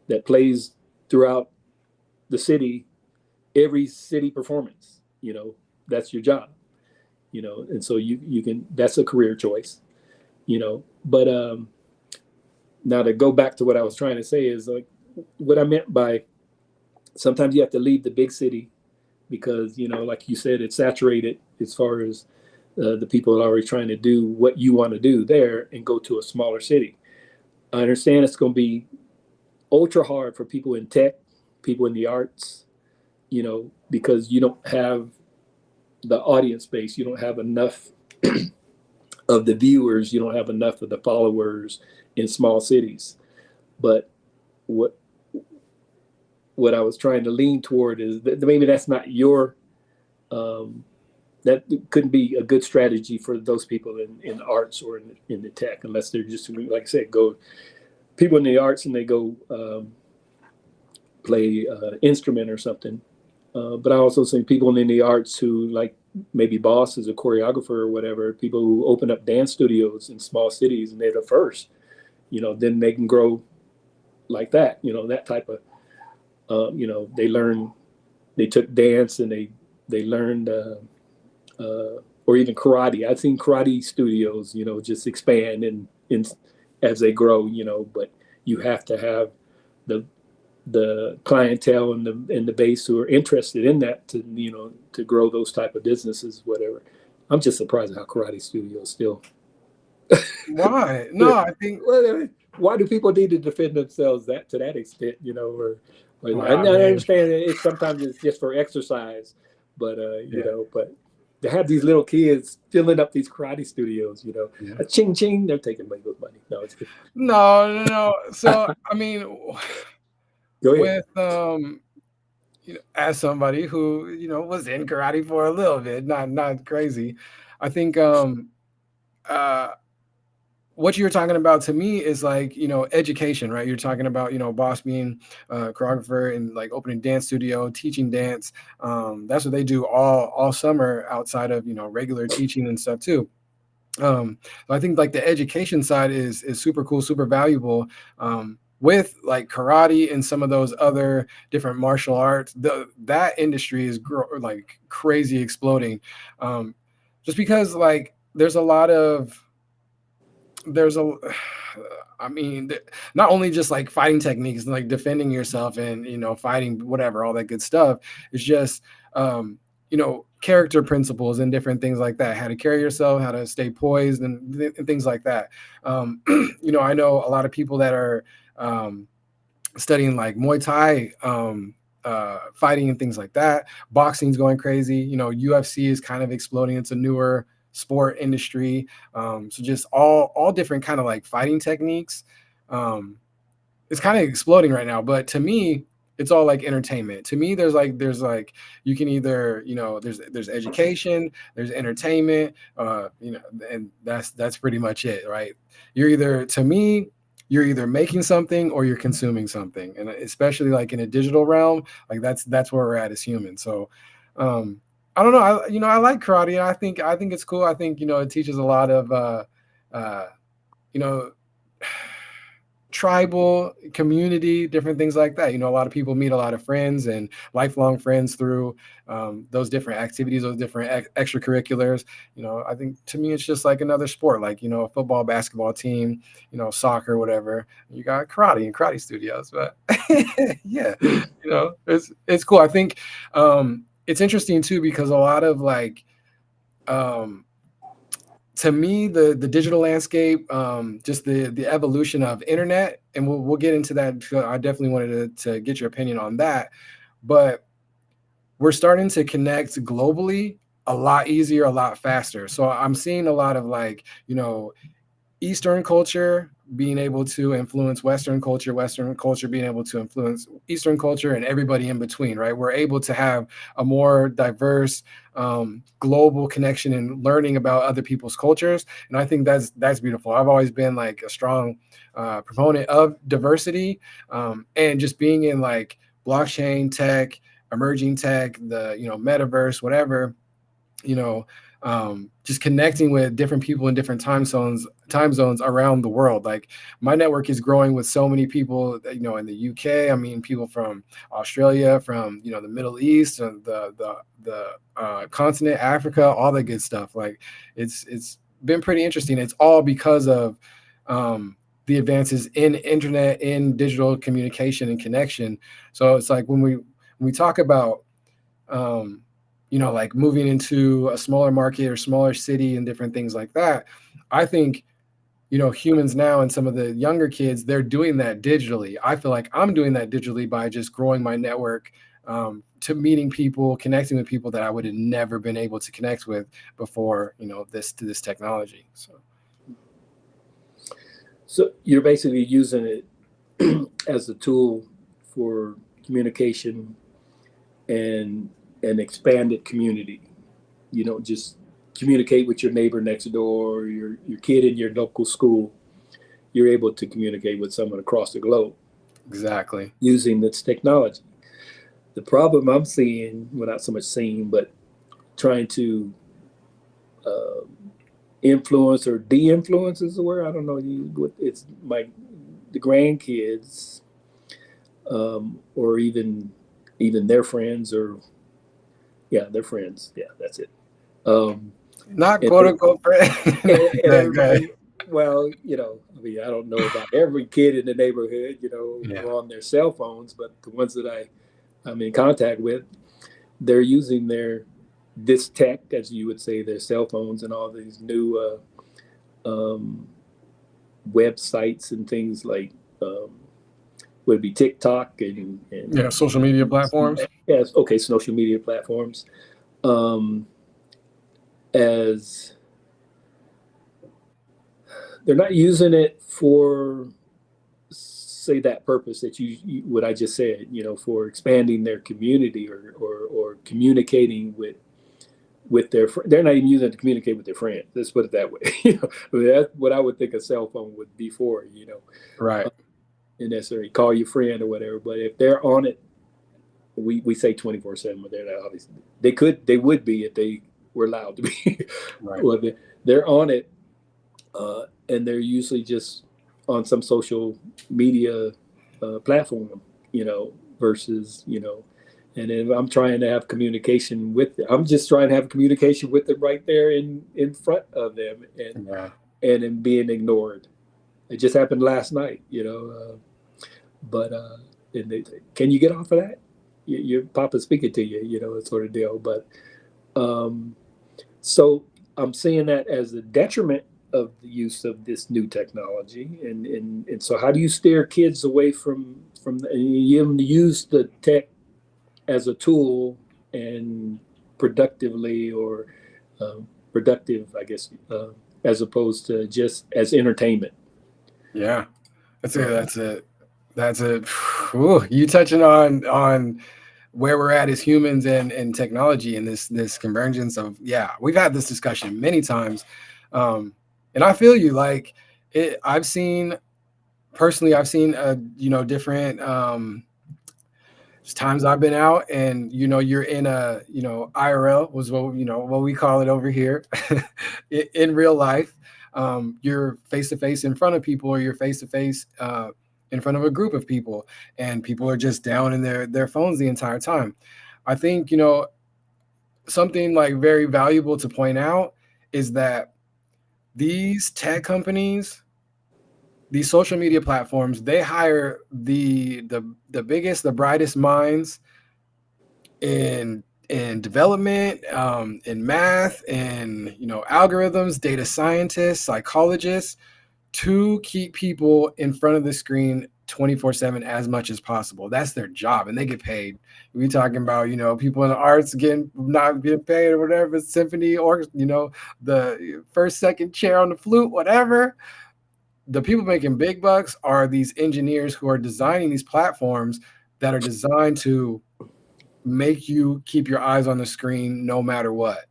that plays throughout the city, every city performance. That's your job. And so you can. That's a career choice. But now to go back to what I was trying to say is like what I meant by sometimes you have to leave the big city because like you said, it's saturated as far as the people are already trying to do what you want to do there and go to a smaller city. I understand it's going to be ultra hard for people in tech, people in the arts, because you don't have the audience base, you don't have enough of the viewers, you don't have enough of the followers in small cities. But what I was trying to lean toward is that maybe that's not your that couldn't be a good strategy for those people in the arts or in the tech, unless they're just, like I said, go people in the arts and they go play instrument or something. But I also see people in the arts who like maybe bosses, a choreographer or whatever, people who open up dance studios in small cities and they're the first, then they can grow like that, that type of, they took dance and they learned, or even karate. I've seen karate studios, just expand and as they grow, but you have to have the clientele and the base who are interested in that to grow those type of businesses, whatever. I'm just surprised at how karate studios still. Why? No, I think. Why do people need to defend themselves to that extent? I understand that sometimes it's just for exercise, but but to have these little kids filling up these karate studios, a ching ching, they're taking money. No, it's good. No. So I mean, with as somebody who was in karate for a little bit, not crazy, I think what you're talking about to me is like education, right? You're talking about boss being a choreographer and like opening dance studio, teaching dance. That's what they do all summer outside of regular teaching and stuff too. So I think like the education side is super cool, super valuable. With like karate and some of those other different martial arts, that industry is like crazy exploding. Just because like there's I mean, not only just like fighting techniques and like defending yourself and fighting whatever, all that good stuff. It's just character principles and different things like that, how to carry yourself, how to stay poised and things like that. I know a lot of people that are studying like Muay Thai, fighting and things like that. Boxing's going crazy. UFC is kind of exploding. It's a newer sport industry. So just all different kind of like fighting techniques. It's kind of exploding right now. But to me, it's all like entertainment. To me, there's like you can either there's education, there's entertainment, and that's pretty much it, right? You're either making something or you're consuming something, and especially like in a digital realm, like that's where we're at as humans. So I don't know. I like karate. I think it's cool. I think it teaches a lot of tribal community, different things like that. A lot of people meet a lot of friends and lifelong friends through those different activities, those different extracurriculars. I think to me, it's just like another sport, like, a football, basketball team, soccer, whatever. You got karate and karate studios, but yeah, it's cool. I think it's interesting too, because a lot of like, to me, the digital landscape, just the evolution of internet, and we'll get into that. I definitely wanted to get your opinion on that, but we're starting to connect globally a lot easier, a lot faster. So I'm seeing a lot of like, Eastern culture being able to influence Western culture being able to influence Eastern culture, and everybody in between, right? We're able to have a more diverse global connection and learning about other people's cultures. And I think that's beautiful. I've always been like a strong proponent of diversity, and just being in like blockchain tech, emerging tech, the, metaverse, whatever, just connecting with different people in different time zones around the world. Like, my network is growing with so many people, in the UK. I mean, people from Australia, from, the Middle East, and the continent, Africa, all that good stuff. Like, it's been pretty interesting. It's all because of the advances in internet, in digital communication and connection. So it's like when we talk about like moving into a smaller market or smaller city and different things like that, I think, humans now and some of the younger kids, they're doing that digitally. I feel like I'm doing that digitally by just growing my network, to meeting people, connecting with people that I would have never been able to connect with before, this technology. So you're basically using it as a tool for communication and an expanded community. You don't just communicate with your neighbor next door, or your kid in your local school. You're able to communicate with someone across the globe. Exactly. Using this technology. The problem I'm seeing, well, not so much seeing, but trying to influence or de-influence is the word. I don't know. It's the grandkids, or even their friends, or their friends. Yeah, that's it. Not quote unquote friend. Well, I mean, I don't know about every kid in the neighborhood, are on their cell phones, but the ones that I'm in contact with, they're using this tech, as you would say, their cell phones and all these new websites and things like would be TikTok and social media platforms. Yes, okay, social media platforms. As they're not using it for, say, that purpose that you what I just said, for expanding their community or communicating with they're not even using it to communicate with their friends. Let's put it that way. I mean, that's what I would think a cell phone would be for, Right. And necessarily call your friend or whatever. But if they're on it, we say 24/7, but they're not. Obviously, they would be if they were allowed to be. Right. Well, they're on it, and they're usually just on some social media platform, versus, and if I'm trying to have communication with them, I'm just trying to have communication with them right there in front of them, and in being ignored. It just happened last night, but and they say, can you get off of that? Your papa's speaking to you, sort of deal. But so I'm seeing that as a detriment of the use of this new technology, and so how do you steer kids away from you use the tech as a tool and productively, or productive, I guess, as opposed to just as entertainment? Yeah, that's it. You touching on where we're at as humans and technology, and this convergence of, we've had this discussion many times, and I feel you. Like, I've seen different times I've been out, and you're in a IRL was what we call it over here, in real life. You're face to face in front of people, or you're face to face in front of a group of people, and people are just down in their phones the entire time. I think, something like very valuable to point out is that these tech companies, these social media platforms, they hire the biggest, the brightest minds in development, in math, in algorithms, data scientists, psychologists, to keep people in front of the screen 24/7 as much as possible. That's their job, and they get paid. We talking about people in the arts not getting paid or whatever, symphony or the first, second chair on the flute, whatever. The people making big bucks are these engineers who are designing these platforms that are designed to make you keep your eyes on the screen no matter what.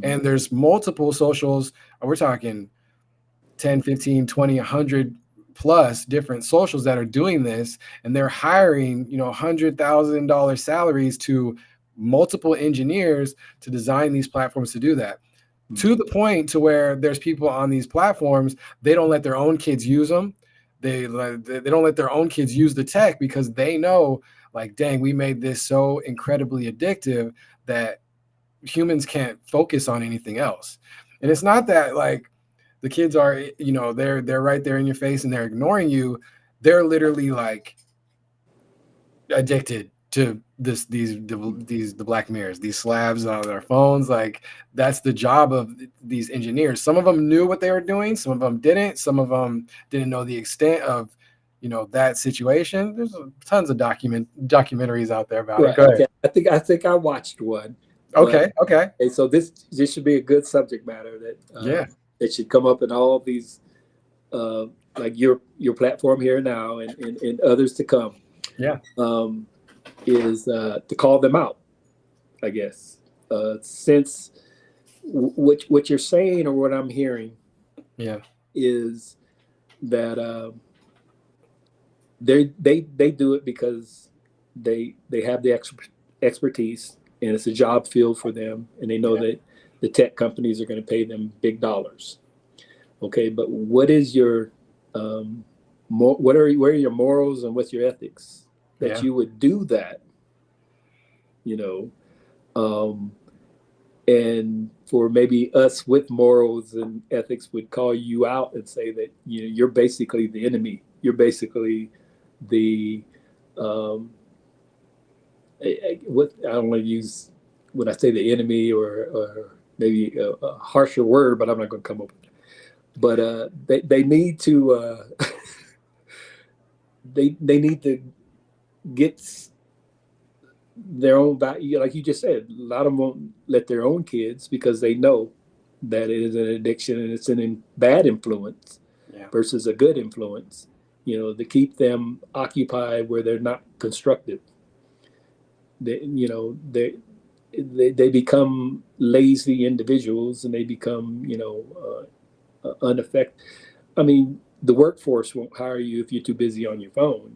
And there's multiple socials. We're talking 10, 15, 20, 100 plus different socials that are doing this, and they're hiring $100,000 salaries to multiple engineers to design these platforms to do that. To the point to where there's people on these platforms, they don't let their own kids use them. They don't let their own kids use the tech because they know, like, dang, we made this so incredibly addictive that humans can't focus on anything else. And it's not that like the kids are, they're right there in your face and they're ignoring you. They're literally like addicted to the Black Mirrors, these slabs on their phones. Like, that's the job of these engineers. Some of them knew what they were doing, some of them didn't, some of them didn't know the extent of that situation. There's tons of documentaries out there about it. Go ahead. Okay. I think I watched one. Okay. So this should be a good subject matter that should come up in all of these, like your platform here now and others to come. Yeah. Is to call them out, I guess. Since what you're saying or what I'm hearing, is that they do it because they have the expertise and it's a job field for them, and they know that the tech companies are going to pay them big dollars. Okay, but what is your where are your morals and what's your ethics that you would do that? And for maybe us with morals and ethics would call you out and say that you're basically the enemy. You're basically the what I don't want to use when I say the enemy or maybe a harsher word, but I'm not going to come up with it. But they need to they need to get their own value. Like you just said, a lot of them won't let their own kids because they know that it is an addiction and it's a bad influence versus a good influence, to keep them occupied where they're not constructive. They become lazy individuals and they become, unaffected. I mean, the workforce won't hire you if you're too busy on your phone.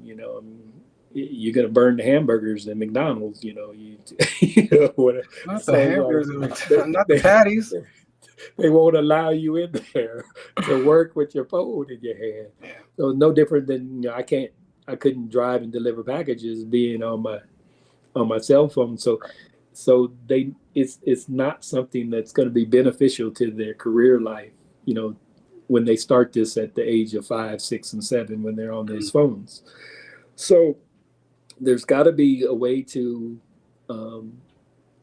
You're going to burn the hamburgers at McDonald's. Whatever. Not the hamburgers, not the patties. They won't allow you in there to work with your phone in your hand. So no different than I couldn't drive and deliver packages being on my cell phone. So it's not something that's going to be beneficial to their career life. When they start this at the age of 5, 6, and 7, when they're on these phones. So there's got to be a way to,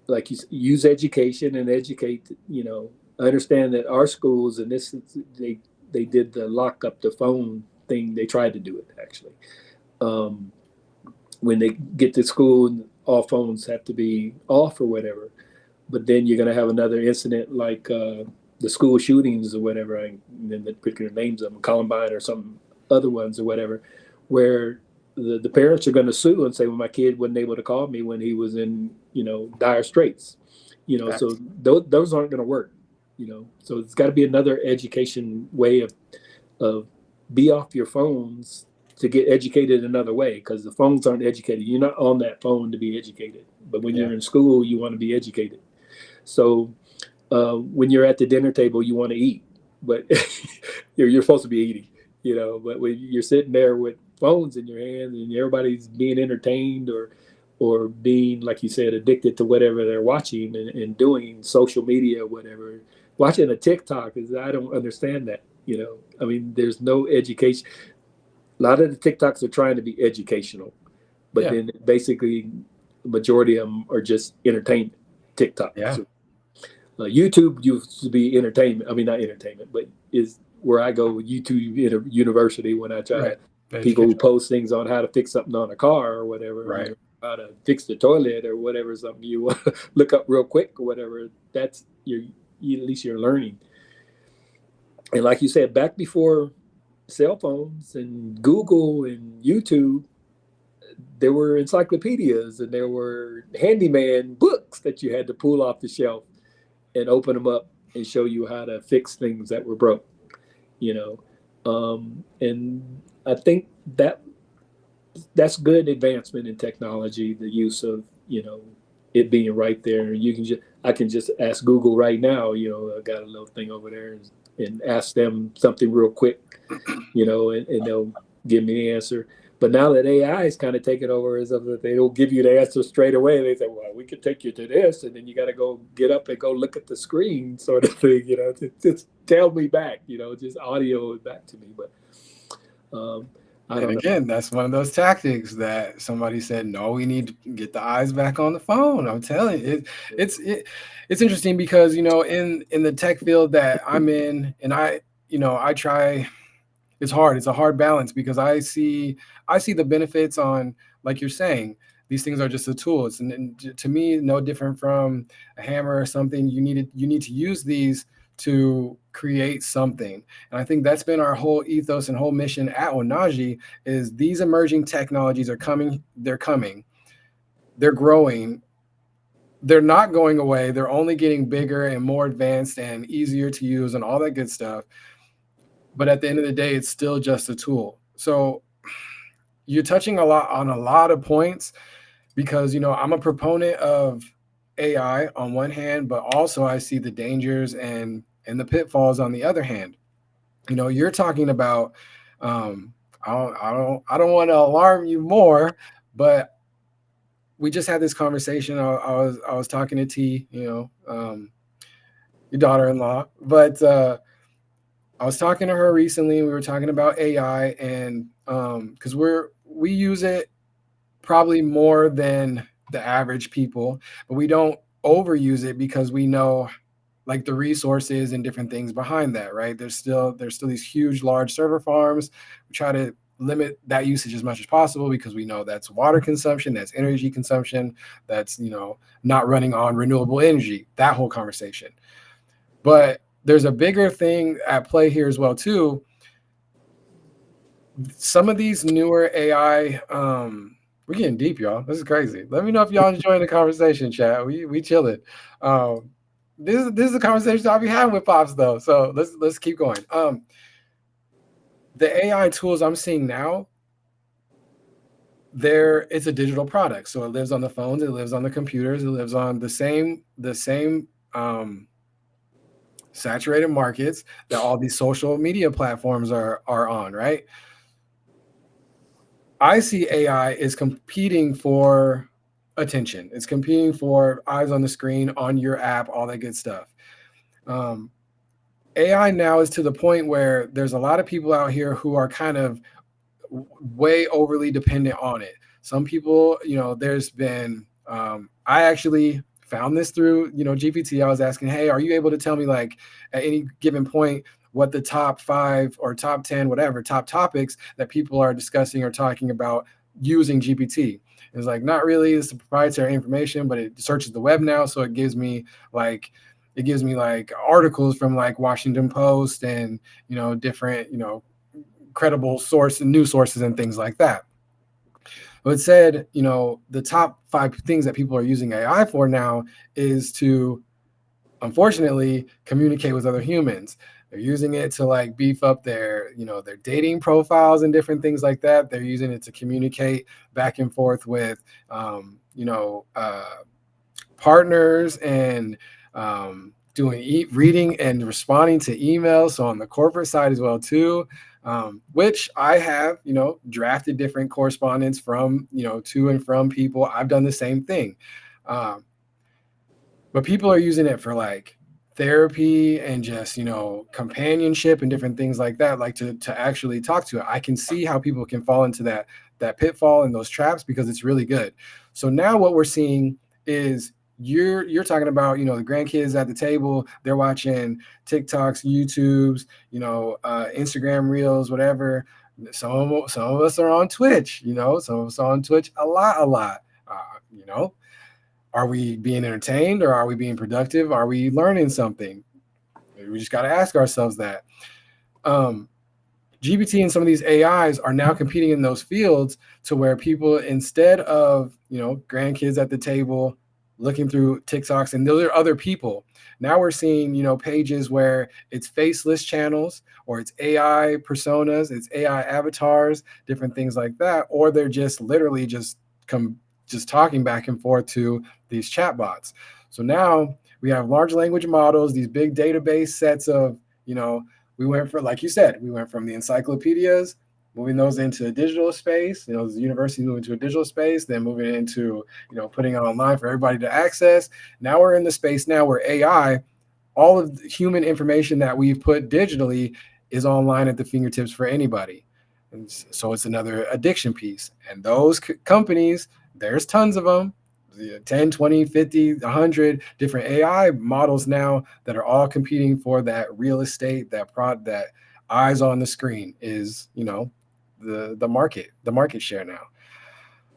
like you use education and educate. I understand that our schools and they did the lock up the phone thing. They tried to do it actually. When they get to school, all phones have to be off or whatever. But then you're going to have another incident like the school shootings or whatever, and then the particular names of them, Columbine or some other ones or whatever, where the parents are going to sue and say, well, my kid wasn't able to call me when he was in, dire straits, so those aren't going to work, so it's got to be another education way of be off your phones to get educated another way, because the phones aren't educated. You're not on that phone to be educated, but when you're in school, you want to be educated. So when you're at the dinner table, you want to eat, but you're supposed to be eating, but when you're sitting there with phones in your hands, and everybody's being entertained or being, like you said, addicted to whatever they're watching and doing social media, whatever. Watching a TikTok is, I don't understand that. I mean, there's no education. A lot of the TikToks are trying to be educational, but Yeah. then basically the majority of them are just entertainment TikToks. Yeah. YouTube used to be entertainment. I mean, not entertainment, but is where I go with YouTube University when I try Right. to people who post things on how to fix something on a car or whatever, Right. how to fix the toilet or whatever, something you want to look up real quick or whatever. That's at least you're learning. And like you said, back before cell phones and Google and YouTube, there were encyclopedias and there were handyman books that you had to pull off the shelf and open them up and show you how to fix things that were broke, and I think that's good advancement in technology, the use of, it being right there. I can just ask Google right now, I got a little thing over there and ask them something real quick, and they'll give me the answer. But now that AI is kind of taking over, as of that they don't give you the answer straight away. They say, well, we could take you to this, and then you got to go get up and go look at the screen, sort of thing, just tell me back, just audio it back to me. But I don't know. Again, that's one of those tactics that somebody said, no, we need to get the eyes back on the phone. I'm telling you, it's interesting because, in the tech field that I'm in, and I try. It's hard. It's a hard balance because I see the benefits on, like you're saying, these things are just a tool. And to me, no different from a hammer or something. You need to use these to create something. And I think that's been our whole ethos and whole mission at Ohnahji is these emerging technologies are coming. They're coming. They're growing. They're not going away. They're only getting bigger and more advanced and easier to use and all that good stuff. But at the end of the day, it's still just a tool. So you're touching on a lot of points because, I'm a proponent of AI on one hand, but also I see the dangers and the pitfalls on the other hand. You're talking about, I don't want to alarm you more, but we just had this conversation. I was talking to T, your daughter-in-law, but I was talking to her recently, and we were talking about AI, and because we use it probably more than the average people, but we don't overuse it because we know like the resources and different things behind that, right? There's still these huge, large server farms. We try to limit that usage as much as possible because we know that's water consumption, that's energy consumption, that's not running on renewable energy. That whole conversation, but there's a bigger thing at play here as well too. Some of these newer AI, we're getting deep, y'all. This is crazy. Let me know if y'all enjoying the conversation, chat. We chilling. This is a conversation I'll be having with Pops though. So let's keep going. The AI tools I'm seeing now, it's a digital product. So it lives on the phones, it lives on the computers, it lives on the same saturated markets that all these social media platforms are on, right? I see AI is competing for attention. It's competing for eyes on the screen, on your app, all that good stuff. AI now is to the point where there's a lot of people out here who are kind of way overly dependent on it. Some people, there's been, I actually found this through, GPT. I was asking, hey, are you able to tell me like at any given point what the top 5 or top 10, whatever, top topics that people are discussing or talking about using GPT? It's like, not really. It's the proprietary information, but it searches the web now. So it gives me like articles from like Washington Post and, different, credible source and news sources and things like that. But it said, the top 5 things that people are using AI for now is to, unfortunately, communicate with other humans. They're using it to like beef up their dating profiles and different things like that. They're using it to communicate back and forth with, partners and doing reading and responding to emails. So on the corporate side as well too. which I have, drafted different correspondence from, to and from people. I've done the same thing. Um, but people are using it for like therapy and just, companionship and different things like that, like to actually talk to it. I can see how people can fall into that pitfall and those traps because it's really good. So now what we're seeing is you're talking about, the grandkids at the table, they're watching TikToks, YouTubes, Instagram reels, whatever. Some of us are on Twitch, some of us are on Twitch a lot. Uh, you know, are we being entertained or are we being productive? Are we learning something? We just got to ask ourselves that. GPT and some of these AIs are now competing in those fields to where people, instead of, grandkids at the table looking through TikToks, and those are other people. Now we're seeing, pages where it's faceless channels or it's AI personas, it's AI avatars, different things like that, or they're just literally just talking back and forth to these chatbots. So now we have large language models, these big database sets of, we went from, like you said, we went from the encyclopedias, moving those into a digital space, the university moving to a digital space, then moving into, putting it online for everybody to access. Now we're in the space now where AI, all of the human information that we've put digitally is online at the fingertips for anybody. And so it's another addiction piece. And those companies, there's tons of them, 10, 20, 50, 100 different AI models now that are all competing for that real estate, that eyes on the screen is, the market share now.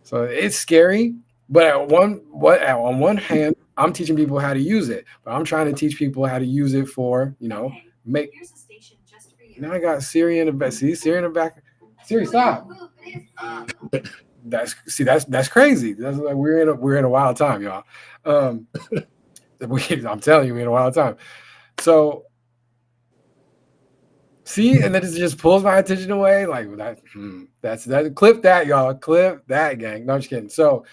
So it's scary, but on one hand, I'm teaching people how to use it, but I'm trying to teach people how to use it for, make. Now I got Siri in the back. See Siri in the back. Siri, stop. That's crazy. That's like we're in a wild time, y'all. I'm telling you, we're in a wild time. So see, and then it just pulls my attention away. Like that's clip that, y'all. Clip that, gang. No, I'm just kidding. So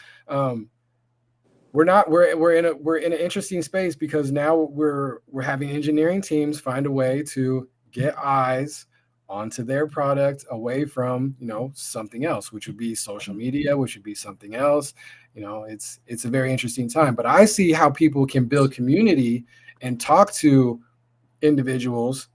we're in an interesting space because now we're having engineering teams find a way to get eyes onto their product away from something else, which would be social media, which would be something else. It's a very interesting time. But I see how people can build community and talk to individuals,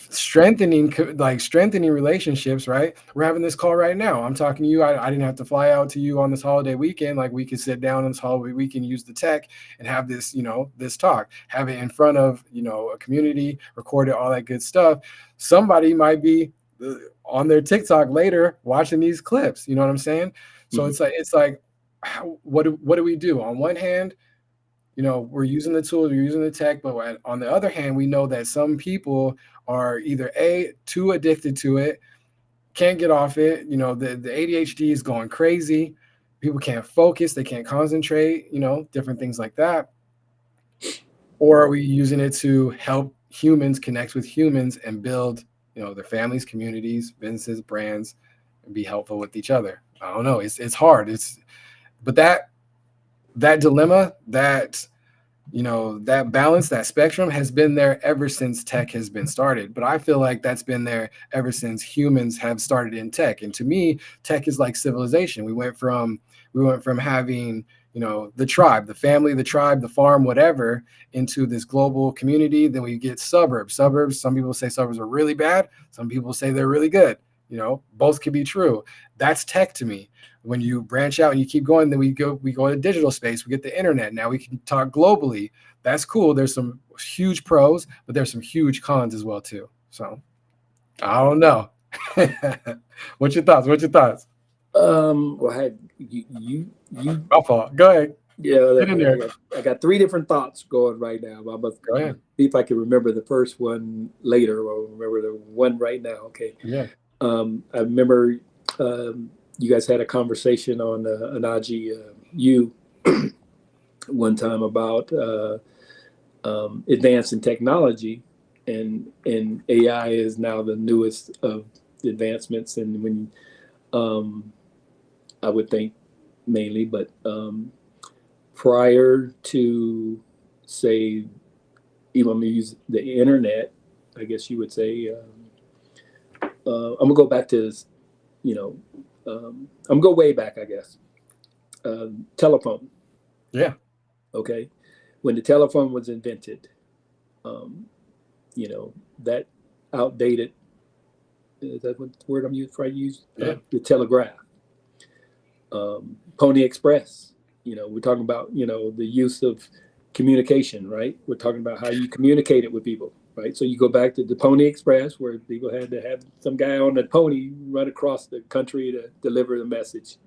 strengthening relationships. Right, we're having this call right now. I'm talking to you. I didn't have to fly out to you on this holiday weekend. Like, we could sit down on this holiday weekend, use the tech and have this this talk, have it in front of a community, record it, all that good stuff. Somebody might be on their TikTok later watching these clips, you know what I'm saying? So it's like what do we do? On one hand, we're using the tools, we're using the tech, but on the other hand, we know that some people are either too addicted to it, can't get off it. The ADHD is going crazy. People can't focus, they can't concentrate, different things like that. Or are we using it to help humans connect with humans and build, their families, communities, businesses, brands, and be helpful with each other? I don't know. It's hard. But that dilemma, that balance, that spectrum has been there ever since tech has been started. But I feel like that's been there ever since humans have started in tech. And to me, tech is like civilization. We went from having, the tribe, the family, the tribe, the farm, whatever, into this global community. Then we get suburbs. Some people say suburbs are really bad. Some people say they're really good. Both could be true. That's tech to me. When you branch out and you keep going, then we go to digital space. We get the internet. Now we can talk globally. That's cool. There's some huge pros, but there's some huge cons as well too. So I don't know. What's your thoughts? Well, you. My fault. Go ahead. Yeah, Get in there. I got three different thoughts going right now. I'm going Go ahead. See if I can remember the first one later, or remember the one right now. Okay. Yeah. I remember you guys had a conversation on OhnahjiU one time about advancing technology, and AI is now the newest of the advancements. And when I would think mainly, but prior to, say, even use the internet, I guess you would say, I'm gonna go back to, you know, I'm gonna go way back, I guess. Telephone. Yeah. Okay. When the telephone was invented, that outdated, is that what word I'm trying to use? Yeah. The telegraph. Pony Express. We're talking about, the use of communication, right? We're talking about how you communicated with people, right? So you go back to the Pony Express, where people had to have some guy on a pony run across the country to deliver the message,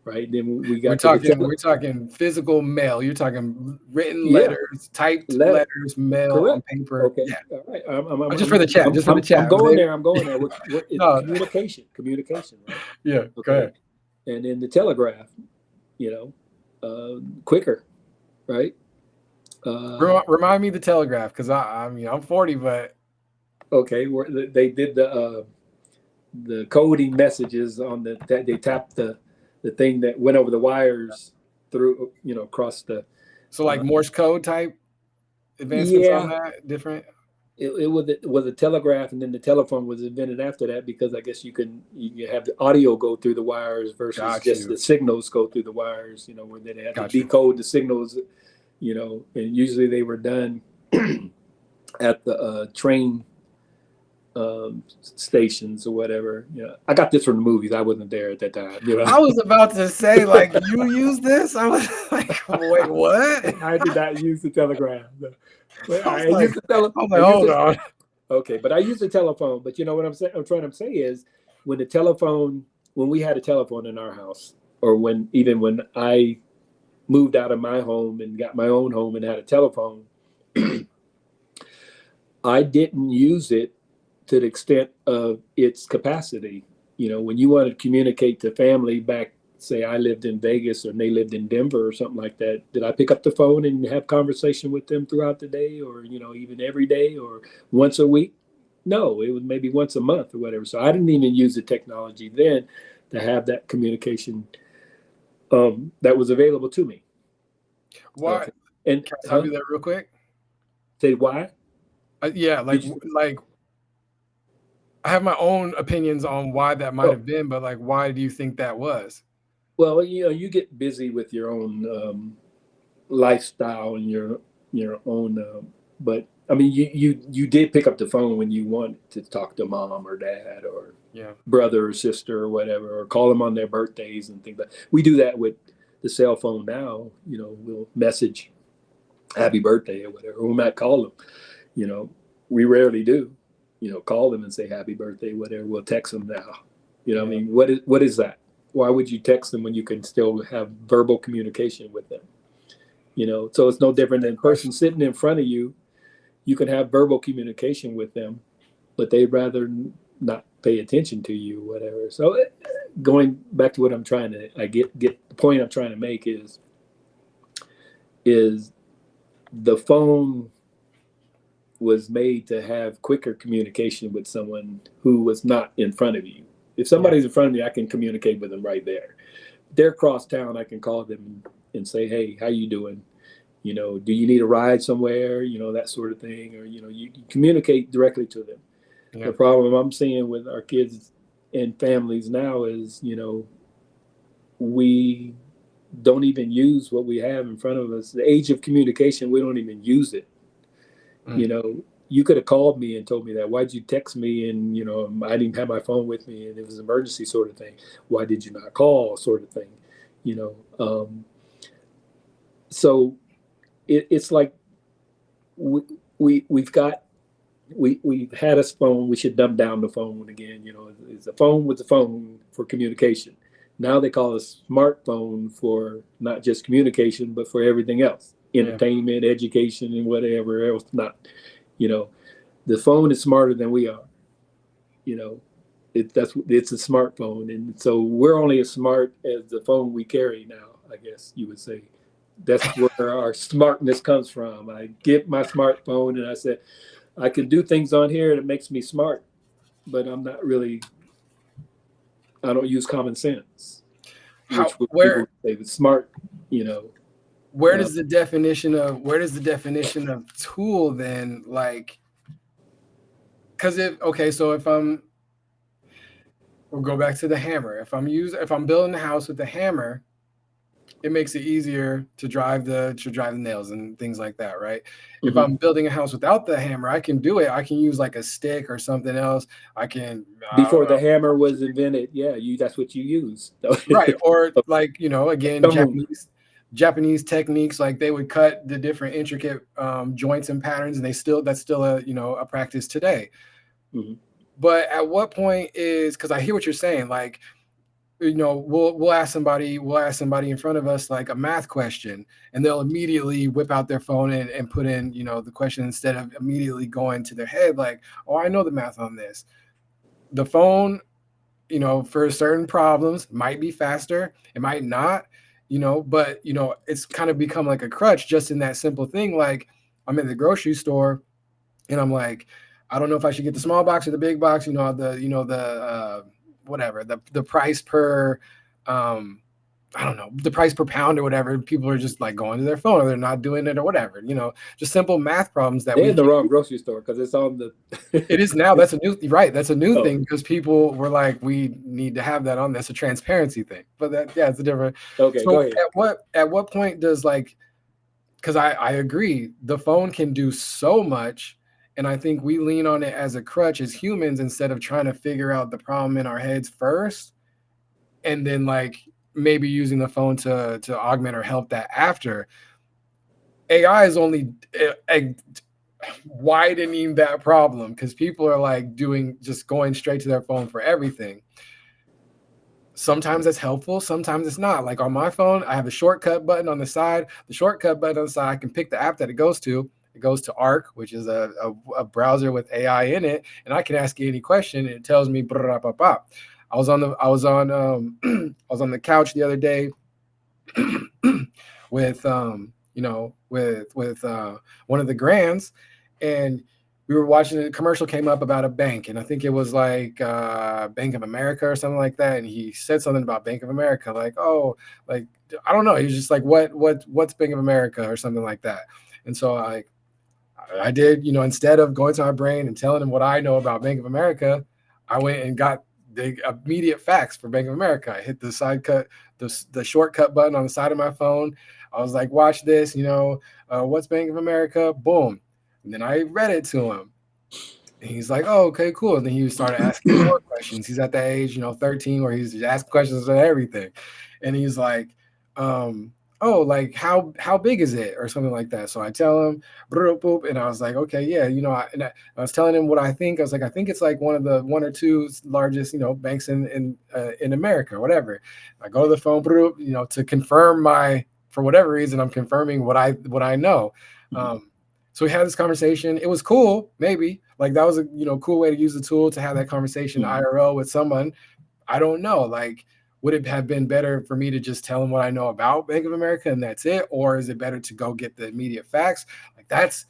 right? Then we got we're talking physical mail. You're talking written Yeah. letters, typed letters, mail Correct. on paper. Okay. Yeah. All right. Just for the chat. I'm going there. It's No. communication, right? Yeah. Okay. Go ahead. And then the telegraph, quicker, right? Remind me the telegraph, because I mean, I'm 40, but okay, they did the coding messages on that they tapped the thing that went over the wires through, across the. So like Morse code type advancements on that, different. It was a telegraph, and then the telephone was invented after that, because I guess you have the audio go through the wires versus just the signals go through the wires, where they had to decode the signals, and usually they were done at the train stations or whatever. I got this from the movies. I wasn't there at that time. I was about to say, like, you use this? I was like, wait, what? I did not use the telegraph. I was like, hold on. Okay, but I use the telephone. But you know what I'm saying? I'm trying to say is, when we had a telephone in our house, or when I moved out of my home and got my own home and had a telephone, I didn't use it to the extent of its capacity. When you want to communicate to family back, say I lived in Vegas and they lived in Denver or something like that, did I pick up the phone and have conversation with them throughout the day, or, even every day, or once a week? No, it was maybe once a month or whatever. So I didn't even use the technology then to have that communication that was available to me. Why? Okay. And can I tell you that real quick? Say why? Yeah, like I have my own opinions on why that might have been, but like, why do you think that was? Well, you get busy with your own lifestyle and your own. But I mean, you did pick up the phone when you wanted to talk to mom or dad or brother or sister or whatever, or call them on their birthdays and things like that. We do that with the cell phone now. We'll message happy birthday or whatever. We might call them. We rarely do. Call them and say happy birthday, whatever. We'll text them now. I mean, what is that? Why would you text them when you can still have verbal communication with them? So it's no different than a person sitting in front of you. You can have verbal communication with them, but they'd rather not pay attention to you, whatever. So going back to what I get the point I'm trying to make is the phone was made to have quicker communication with someone who was not in front of you. If somebody's in front of me, I can communicate with them right there. If they're across town, I can call them and say, hey, how you doing? Do you need a ride somewhere? That sort of thing. Or, you communicate directly to them. Yeah. The problem I'm seeing with our kids and families now is, we don't even use what we have in front of us. The age of communication, we don't even use it. You could have called me and told me that. Why'd you text me? And, I didn't have my phone with me and it was an emergency sort of thing. Why did you not call, sort of thing? So it's like we've had a phone. We should dumb down the phone again. It's a phone with the phone for communication. Now they call a smartphone for not just communication, but for everything else. Entertainment, education, and whatever else not. The phone is smarter than we are. It's a smartphone, and so we're only as smart as the phone we carry now, I guess you would say. That's where our smartness comes from. I get my smartphone and I said, I can do things on here that makes me smart, but I'm not really. I don't use common sense. Where they was smart, Where does the definition of tool then, like? Because if I'm we'll go back to the hammer. If I'm building the house with the hammer, it makes it easier to drive the nails and things like that, right? If I'm building a house without the hammer, I can do it. I can use like a stick or something else. I Before don't the know. hammer was invented, yeah, that's what you use. Right. Or like, again, Stone. Japanese techniques, like they would cut the different intricate joints and patterns, and that's still a practice today. Mhm. But at what point because I hear what you're saying, like, we'll ask somebody in front of us like a math question, and they'll immediately whip out their phone and put in, the question instead of immediately going to their head like, oh, I know the math on this. The phone, for certain problems might be faster, it might not, but it's kind of become like a crutch just in that simple thing. Like, I'm in the grocery store and I'm like, I don't know if I should get the small box or the big box, whatever, the price per I don't know, the price per pound or whatever. People are just like going to their phone, or they're not doing it or whatever, just simple math problems that They're we in the wrong grocery store because it's on the. it is now. That's a new Oh. thing, because people were like, we need to have that on. That's a transparency thing. But it's a different. Okay, So go ahead. at what point does, like, because I agree, the phone can do so much, and I think we lean on it as a crutch as humans instead of trying to figure out the problem in our heads first, and then like maybe using the phone to augment or help that after. AI is only widening that problem, because people are like just going straight to their phone for everything. Sometimes it's helpful, sometimes it's not. Like on my phone, I have a shortcut button on the side. The shortcut button on the side, I can pick the app that it goes to. It goes to Arc, which is a browser with AI in it, and I can ask it any question, and it tells me. I was on the couch the other day with one of the grands, and we were watching, a commercial came up about a bank, and I think it was like Bank of America or something like that, and he said something about Bank of America, like, oh, like, I don't know, he was just like, what's Bank of America or something like that. And so I did, instead of going to my brain and telling him what I know about Bank of America, I went and got the immediate facts for Bank of America. I hit the shortcut button on the side of my phone. I was like, watch this, what's Bank of America? Boom. And then I read it to him. And he's like, oh, okay, cool. And then he started asking more questions. He's at that age, 13, where he's asking questions on everything. And he's like, oh, like how big is it, or something like that. So I tell him, boop, and I was like, okay, yeah, I was telling him what I think. I was like, I think it's like one or two largest, banks in America, or whatever. I go to the phone, to confirm for whatever reason, I'm confirming what I know. So we had this conversation. It was cool, maybe. Like, that was a cool way to use the tool to have that conversation IRL with someone. I don't know. Like, would it have been better for me to just tell him what I know about Bank of America and that's it? Or is it better to go get the immediate facts? Like, that's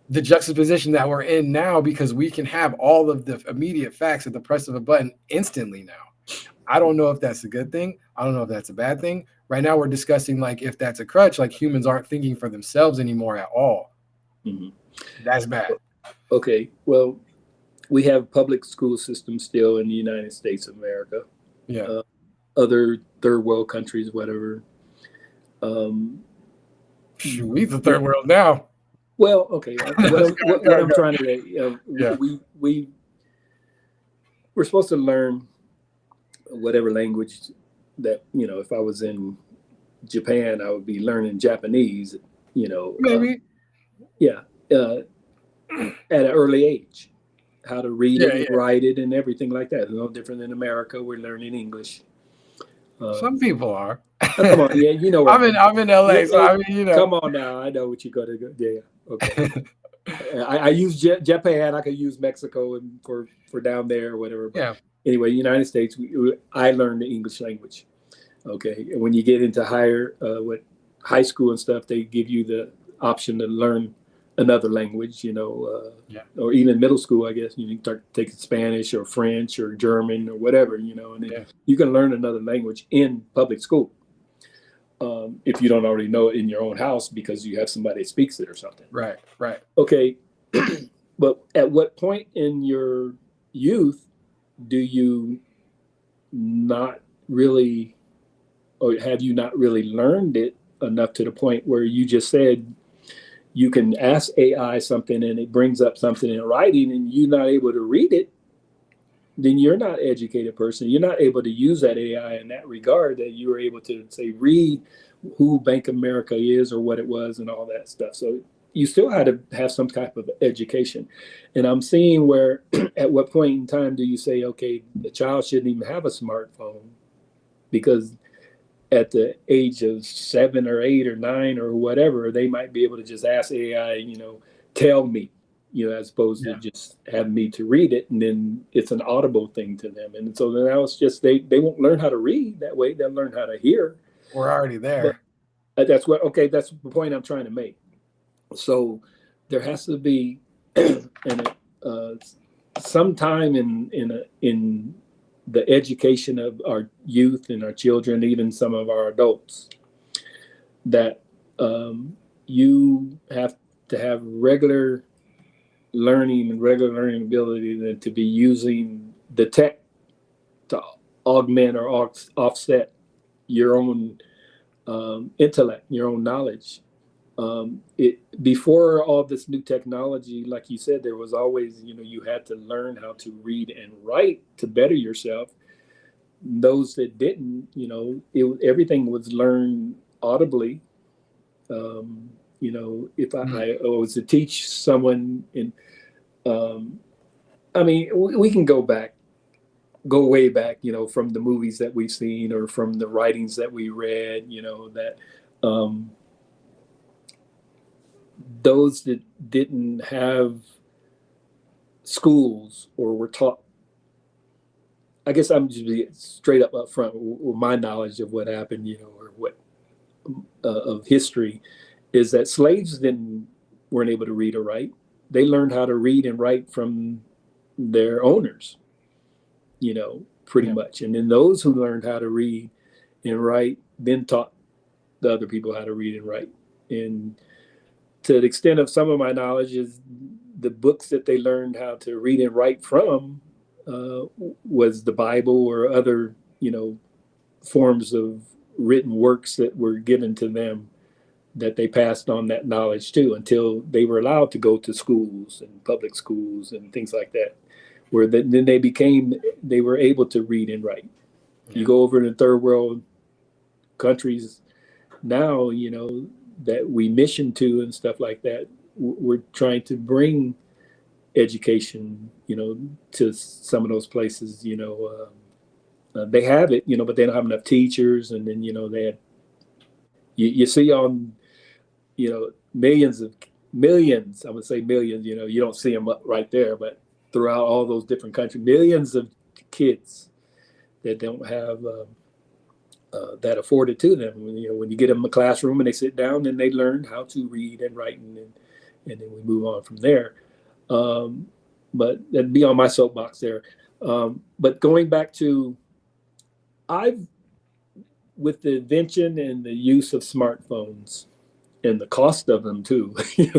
the juxtaposition that we're in now, because we can have all of the immediate facts at the press of a button instantly now. I don't know if that's a good thing. I don't know if that's a bad thing. Right now we're discussing, like, if that's a crutch, like humans aren't thinking for themselves anymore at all. That's bad. Okay, well, we have public school systems still in the United States of America. Yeah. Other third world countries, whatever. We the third world now. Well, okay. What I'm trying to say, we're supposed to learn whatever language that, if I was in Japan, I would be learning Japanese, Maybe. At an early age, how to read it and write it and everything like that. It's no different than America. We're learning English. Some people are. Come on, yeah, I'm in LA, so I mean, Come on now, I know what you got to go. Yeah, okay. I use Japan. I could use Mexico and for down there or whatever. But anyway, United States, I learned the English language. Okay, and when you get into high school and stuff, they give you the option to learn another language, or even middle school, I guess. You can start taking Spanish or French or German or whatever, and then you can learn another language in public school. If you don't already know it in your own house because you have somebody that speaks it or something. Right. Okay. But at what point in your youth do you not really, or have you not really learned it enough to the point where you just said you can ask AI something and it brings up something in writing and you're not able to read it? Then you're not an educated person. You're not able to use that AI in that regard, that you were able to say, read who Bank of America is or what it was and all that stuff. So you still had to have some type of education. And I'm seeing where at what point in time do you say, okay, the child shouldn't even have a smartphone, because at the age of 7 or 8 or 9 or whatever, they might be able to just ask AI, tell me, as opposed to just having me to read it. And then it's an audible thing to them. And so now it's just, they won't learn how to read that way. They'll learn how to hear. We're already there. But that's that's the point I'm trying to make. So there has to be some time in the education of our youth and our children, even some of our adults, that you have to have regular learning ability to be using the tech to augment or offset your own intellect, your own knowledge. Before all this new technology, like you said, there was always, you had to learn how to read and write to better yourself. Those that didn't, everything was learned audibly. If I was to teach someone we can go way back, from the movies that we've seen or from the writings that we read, that those that didn't have schools or were taught, I guess I'm just be straight up front with my knowledge of what happened, or what of history, is that slaves weren't able to read or write. They learned how to read and write from their owners, pretty much. And then those who learned how to read and write then taught the other people how to read and write. And to the extent of some of my knowledge is the books that they learned how to read and write from was the Bible or other, forms of written works that were given to them, that they passed on that knowledge to until they were allowed to go to schools and public schools and things like that, where then they were able to read and write. You go over to third world countries now, that we mission to and stuff like that, we're trying to bring education, to some of those places. They have it, but they don't have enough teachers. And then, they had, you see on, millions, I would say millions, you don't see them up right there, but throughout all those different countries, millions of kids that don't have that afforded to them. When you get them in a classroom and they sit down and they learn how to read and write, and then we move on from there. But that'd be on my soapbox there. But going back to, with the invention and the use of smartphones and the cost of them too, $700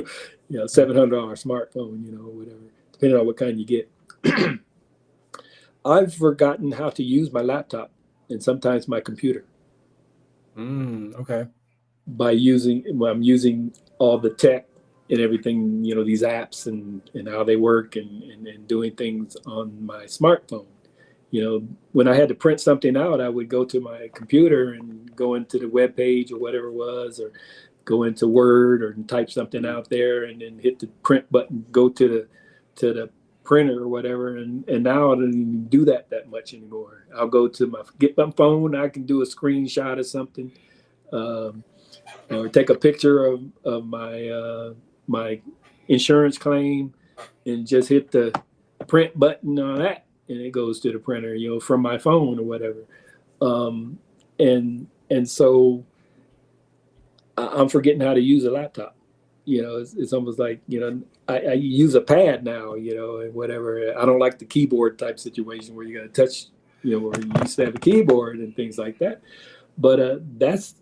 smartphone, whatever, depending on what kind you get. I've forgotten how to use my laptop and sometimes my computer. Okay. I'm using all the tech and everything, these apps and how they work and doing things on my smartphone. When I had to print something out, I would go to my computer and go into the web page or whatever it was, or go into Word or type something out there and then hit the print button, go to the printer or whatever. And now I don't even do that much anymore. I'll go to get my phone. I can do a screenshot of something, or take a picture of my insurance claim and just hit the print button on that, and it goes to the printer, from my phone or whatever. And so I'm forgetting how to use a laptop. It's almost like, I use a pad now, and whatever. I don't like the keyboard type situation where you got to touch, where you used to have a keyboard and things like that. But that's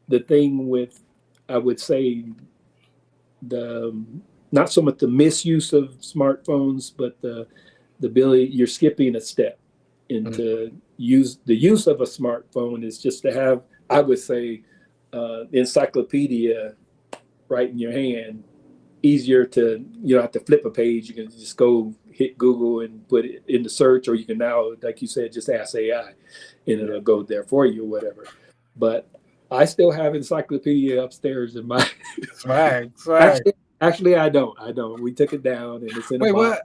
the thing with, I would say, not so much the misuse of smartphones, but the ability, you're skipping a step into the use of a smartphone is just to have, I would say, encyclopedia right in your hand. Easier to, you don't have to flip a page. You can just go hit Google and put it into search, or you can now, like you said, just ask AI and it'll go there for you or whatever. But I still have encyclopedia upstairs in my swag. Actually, I don't. We took it down and it's in a Wait, box.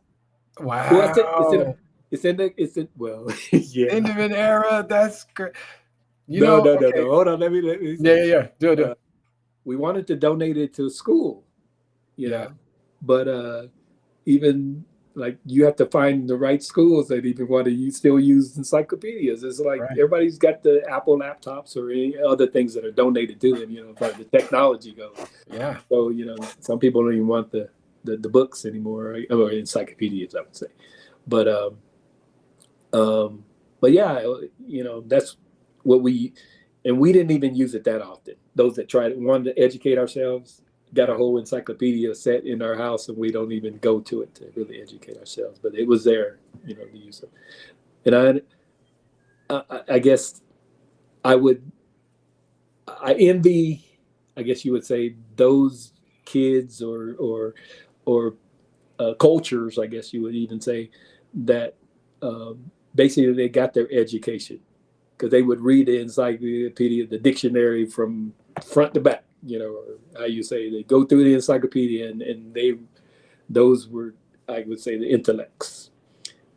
what? Wow. Well, it's in well, yeah. Independent era. That's great. No. Okay. Hold on. Let me Yeah. Do it. We wanted to donate it to school, you Yeah. know, but even like you have to find the right schools that even want to still use encyclopedias. It's like everybody's got the Apple laptops or any other things that are donated to them, as far as the technology goes. Yeah. So, some people don't even want the books anymore, right? Or encyclopedias, I would say. But yeah, that's what we didn't even use it that often. Those that wanted to educate ourselves got a whole encyclopedia set in our house, and we don't even go to it to really educate ourselves. But it was there, to use it. And I guess I envy, I guess you would say, those kids or cultures, I guess you would even say, that basically they got their education because they would read the encyclopedia, the dictionary from front to back, or how you say, they go through the encyclopedia and those were, I would say, the intellects,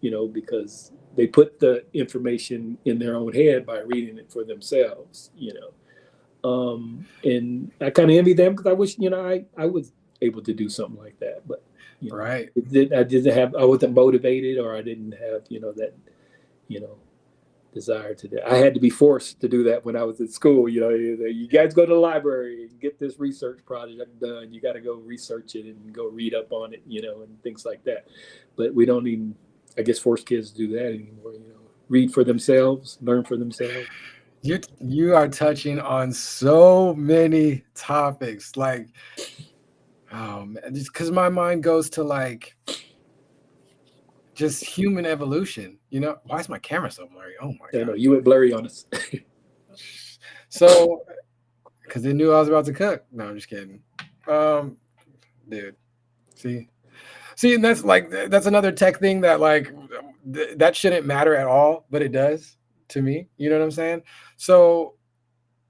because they put the information in their own head by reading it for themselves, and I kind of envy them because I wish, I was able to do something like that, but right. I wasn't motivated, or I didn't have, that, desire to do. I had to be forced to do that when I was at school. You guys go to the library and get this research project done. You got to go research it and go read up on it, and things like that. But we don't even, I guess, force kids to do that anymore. Read for themselves, learn for themselves. You are touching on so many topics, like, just because my mind goes to like just human evolution. Why is my camera so blurry? Oh my god! I know, you went blurry on us. So, because they knew I was about to cook. No, I'm just kidding. Dude, see, and that's another tech thing that like that shouldn't matter at all, but it does to me. You know what I'm saying? So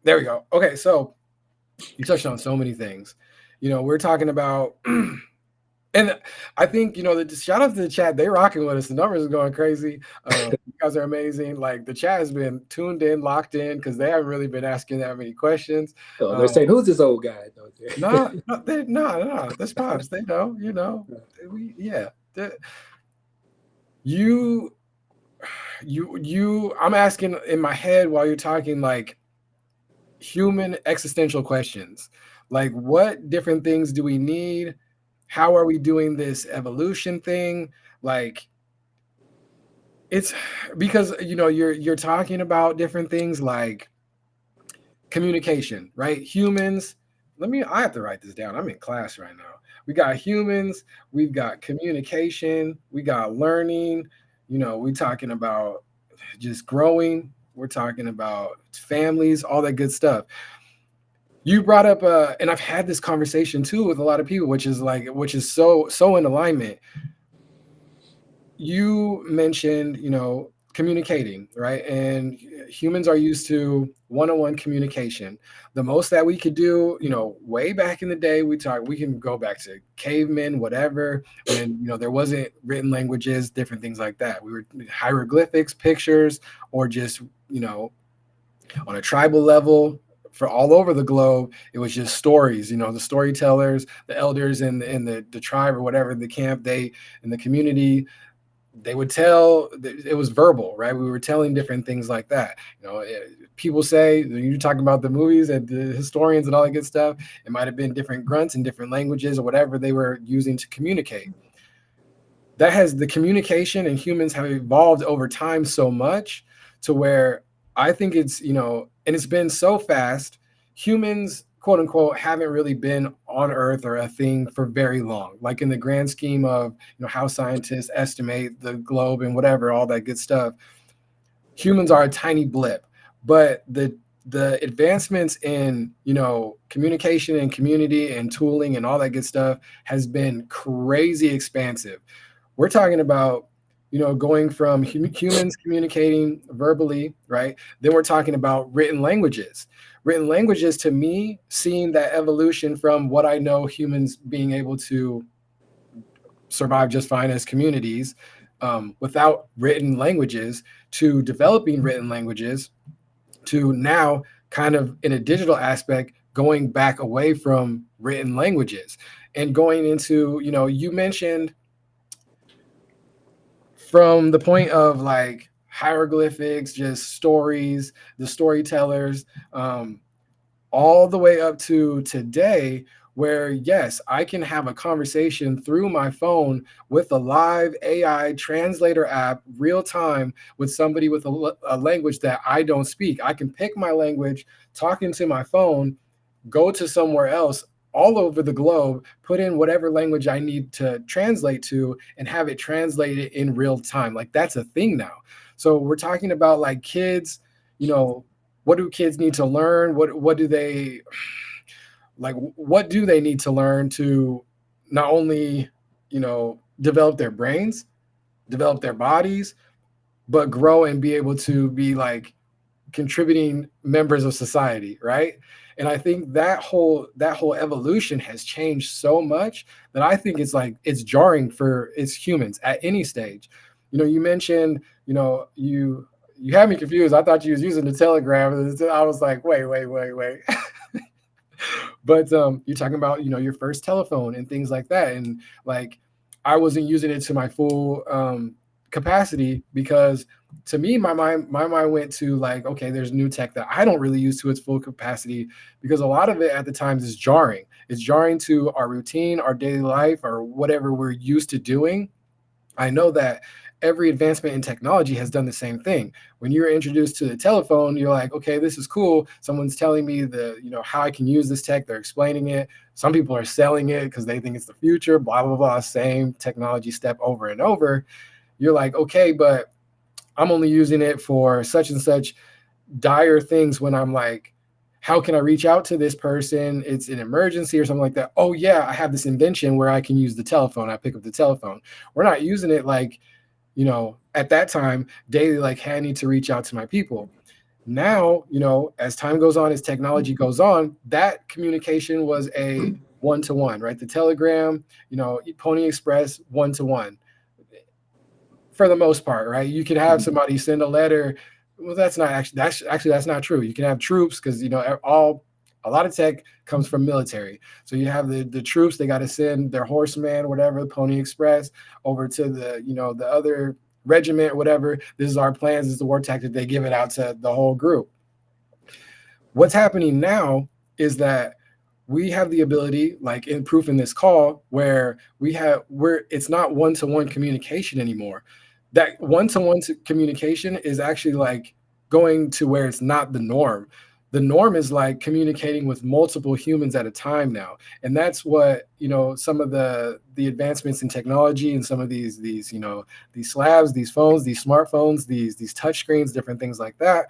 there we go. Okay, so you touched on so many things. We're talking about, and I think, shout out to the chat. They rocking with us. The numbers are going crazy. You guys are amazing. Like, the chat has been tuned in, locked in, because they haven't really been asking that many questions. Oh, they're saying, who's this old guy? No, that's pops. They know, I'm asking in my head while you're talking, like, human existential questions. Like, what different things do we need? How are we doing this evolution thing? Like, it's because, you're talking about different things like communication, right? Humans, I have to write this down. I'm in class right now. We got humans, we've got communication, we got learning, we're talking about just growing, we're talking about families, all that good stuff. You brought up, and I've had this conversation too with a lot of people, which is so in alignment. You mentioned, communicating, right? And humans are used to one-on-one communication. The most that we could do, way back in the day, we can go back to cavemen, whatever, when, there wasn't written languages, different things like that. We were hieroglyphics, pictures, or just, on a tribal level, for all over the globe, it was just stories. The storytellers, the elders in the tribe or whatever, the camp, in the community, they would tell. It was verbal, right? We were telling different things like that. People say, you're talking about the movies and the historians and all that good stuff, it might have been different grunts and different languages or whatever they were using to communicate. That has the communication, and humans have evolved over time so much to where I think it's, and it's been so fast. Humans quote unquote haven't really been on Earth or a thing for very long. Like in the grand scheme of, how scientists estimate the globe and whatever, all that good stuff, humans are a tiny blip. But the advancements in, communication and community and tooling and all that good stuff has been crazy expansive. We're talking about, going from humans communicating verbally, right? Then we're talking about written languages. Written languages, to me, seeing that evolution from what I know humans being able to survive just fine as communities without written languages, to developing written languages, to now kind of in a digital aspect going back away from written languages and going into, you mentioned from the point of like hieroglyphics, just stories, the storytellers, all the way up to today, where yes, I can have a conversation through my phone with a live AI translator app, real time, with somebody with a language that I don't speak. I can pick my language, talk into my phone, go to somewhere else all over the globe, put in whatever language I need to translate to, and have it translated in real time. Like that's a thing now. So we're talking about like kids, what do kids need to learn? What do they like? What do they need to learn to not only, develop their brains, develop their bodies, but grow and be able to be like contributing members of society, right? And I think that whole evolution has changed so much that I think it's jarring for it's humans at any stage. You mentioned, you had me confused. I thought you was using the Telegram. I was like, wait. But you're talking about, your first telephone and things like that. And like, I wasn't using it to my full capacity because to me, my mind went to like, okay, there's new tech that I don't really use to its full capacity because a lot of it at the times is jarring. It's jarring to our routine, our daily life, or whatever we're used to doing. I know that every advancement in technology has done the same thing. When you're introduced to the telephone, you're like, okay, this is cool. Someone's telling me how I can use this tech. They're explaining it. Some people are selling it because they think it's the future, blah, blah, blah, same technology step over and over. You're like, okay, but I'm only using it for such and such dire things when I'm like, how can I reach out to this person? It's an emergency or something like that. Oh yeah, I have this invention where I can use the telephone. I pick up the telephone. We're not using it like, at that time, daily, like, hey, I need to reach out to my people. Now, as time goes on, as technology goes on, that communication was a one-to-one, right? The Telegram, Pony Express, one-to-one. For the most part, right? You could have somebody send a letter. Well, that's not true. You can have troops because, a lot of tech comes from military. So you have the troops, they got to send their horseman, whatever, Pony Express, over to the other regiment, whatever. This is our plans, this is the war tactic. They give it out to the whole group. What's happening now is that we have the ability, like in proof in this call, where it's not one-to-one communication anymore. That one-to-one communication is actually like going to where it's not the norm. The norm is like communicating with multiple humans at a time now. And that's what, some of the advancements in technology and some of these slabs, these phones, these smartphones, these touch screens, different things like that.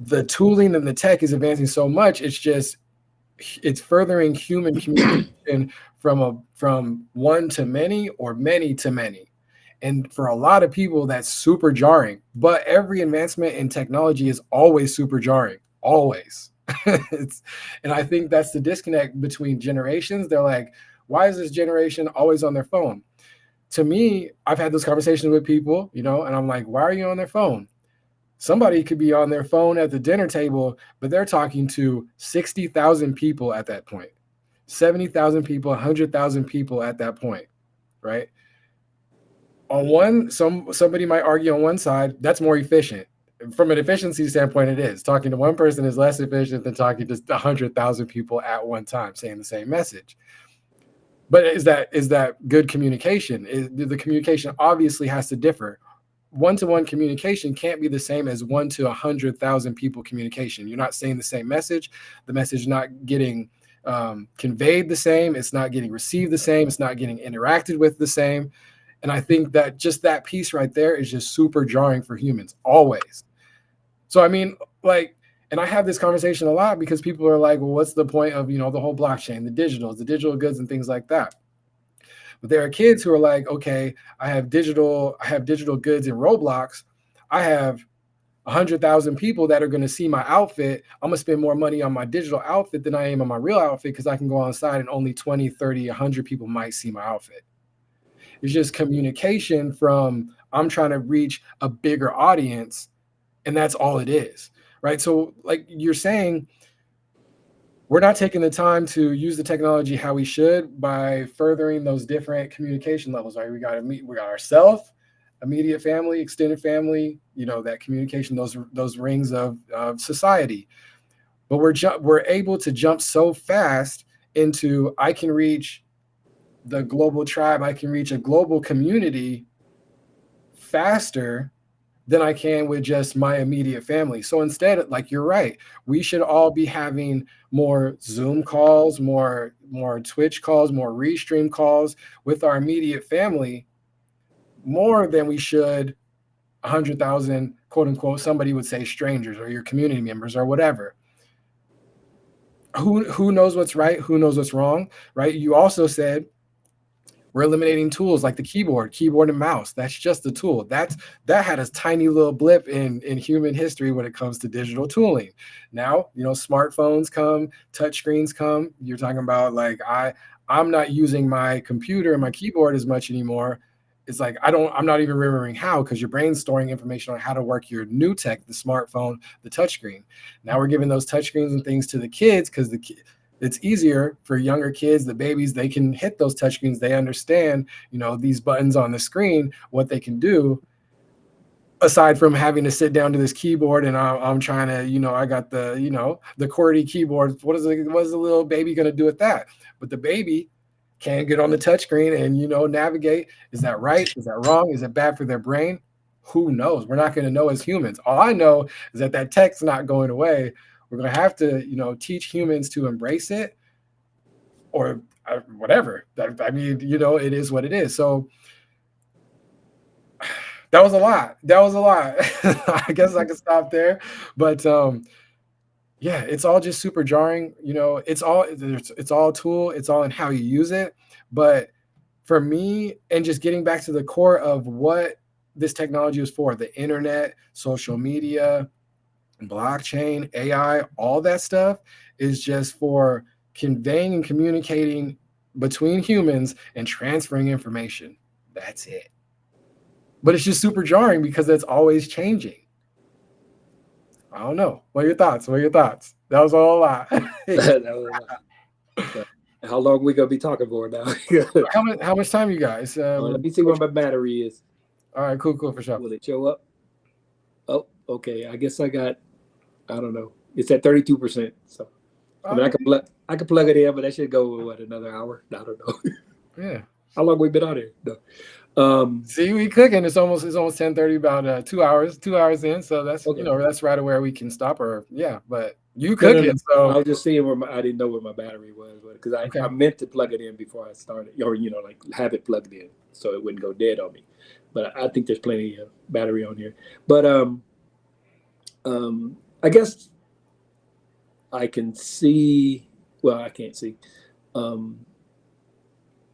The tooling and the tech is advancing so much. It's furthering human communication from one to many or many to many. And for a lot of people, that's super jarring. But every advancement in technology is always super jarring, always. And I think that's the disconnect between generations. They're like, why is this generation always on their phone? To me, I've had those conversations with people, and I'm like, why are you on their phone? Somebody could be on their phone at the dinner table, but they're talking to 60,000 people at that point, 70,000 people, 100,000 people at that point, right? Somebody might argue on one side, that's more efficient. From an efficiency standpoint, it is. Talking to one person is less efficient than talking to 100,000 people at one time saying the same message. But is that good communication? The communication obviously has to differ. one-to-one communication can't be the same as 1 to 100,000 people communication. You're not saying the same message. The message not getting conveyed the same. It's not getting received the same. It's not getting interacted with the same. And I think that just that piece right there is just super jarring for humans always. So, I mean, like, and I have this conversation a lot because people are like, well, what's the point of, the whole blockchain, the digital goods and things like that. But there are kids who are like, okay, I have digital goods in Roblox. I have 100,000 people that are going to see my outfit. I'm going to spend more money on my digital outfit than I am on my real outfit because I can go outside and only 20, 30, 100 people might see my outfit. It's just communication from I'm trying to reach a bigger audience, and that's all it is, right? So like you're saying, we're not taking the time to use the technology how we should by furthering those different communication levels, right? We got ourselves, immediate family, extended family, that communication, those rings of society. But we're able to jump so fast into I can reach the global tribe, I can reach a global community faster than I can with just my immediate family. So instead, like you're right, we should all be having more Zoom calls, more Twitch calls, more Restream calls with our immediate family, more than we should 100,000, quote unquote, somebody would say strangers or your community members or whatever. Who knows what's right? Who knows what's wrong, right? You also said we're eliminating tools like the keyboard and mouse. That's just a tool. That had a tiny little blip in human history when it comes to digital tooling. Now, smartphones come, touch screens come. You're talking about like I'm not using my computer and my keyboard as much anymore. It's like I'm not even remembering how, because your brain's storing information on how to work your new tech, the smartphone, the touchscreen. Now we're giving those touchscreens and things to the kids because it's easier for younger kids, the babies, they can hit those touchscreens. They understand, these buttons on the screen, what they can do, aside from having to sit down to this keyboard and I'm trying to, I got the, the QWERTY keyboard. What is the little baby going to do with that? But the baby can get on the touchscreen and, navigate. Is that right? Is that wrong? Is it bad for their brain? Who knows? We're not going to know as humans. All I know is that tech's not going away. We're going to have to, teach humans to embrace it or whatever. I mean, it is what it is. So that was a lot. I guess I could stop there. But yeah, it's all just super jarring. It's all a tool. It's all in how you use it. But for me, and just getting back to the core of what this technology is for, the internet, social media, blockchain, AI, all that stuff is just for conveying and communicating between humans and transferring information. That's it. But it's just super jarring because it's always changing. I don't know. What are your thoughts? That was all a lot. That was a lot. How long we gonna be talking for now? How much time you guys? Let me see where my battery is. All right, cool, for sure. Will it show up? Oh, okay. I guess I don't know. It's at 32%. So I mean, I can plug it in, but that should go another hour. I don't know. Yeah. How long we been on here? No. See, we cooking. It's almost 10:30, about 2 hours in. So that's okay. That's right where we can stop. Or yeah, but you cooking. No. So I was just seeing I didn't know where my battery was, because I meant to plug it in before I started, or like have it plugged in so it wouldn't go dead on me. But I think there's plenty of battery on here. But I guess I can see. Well, I can't see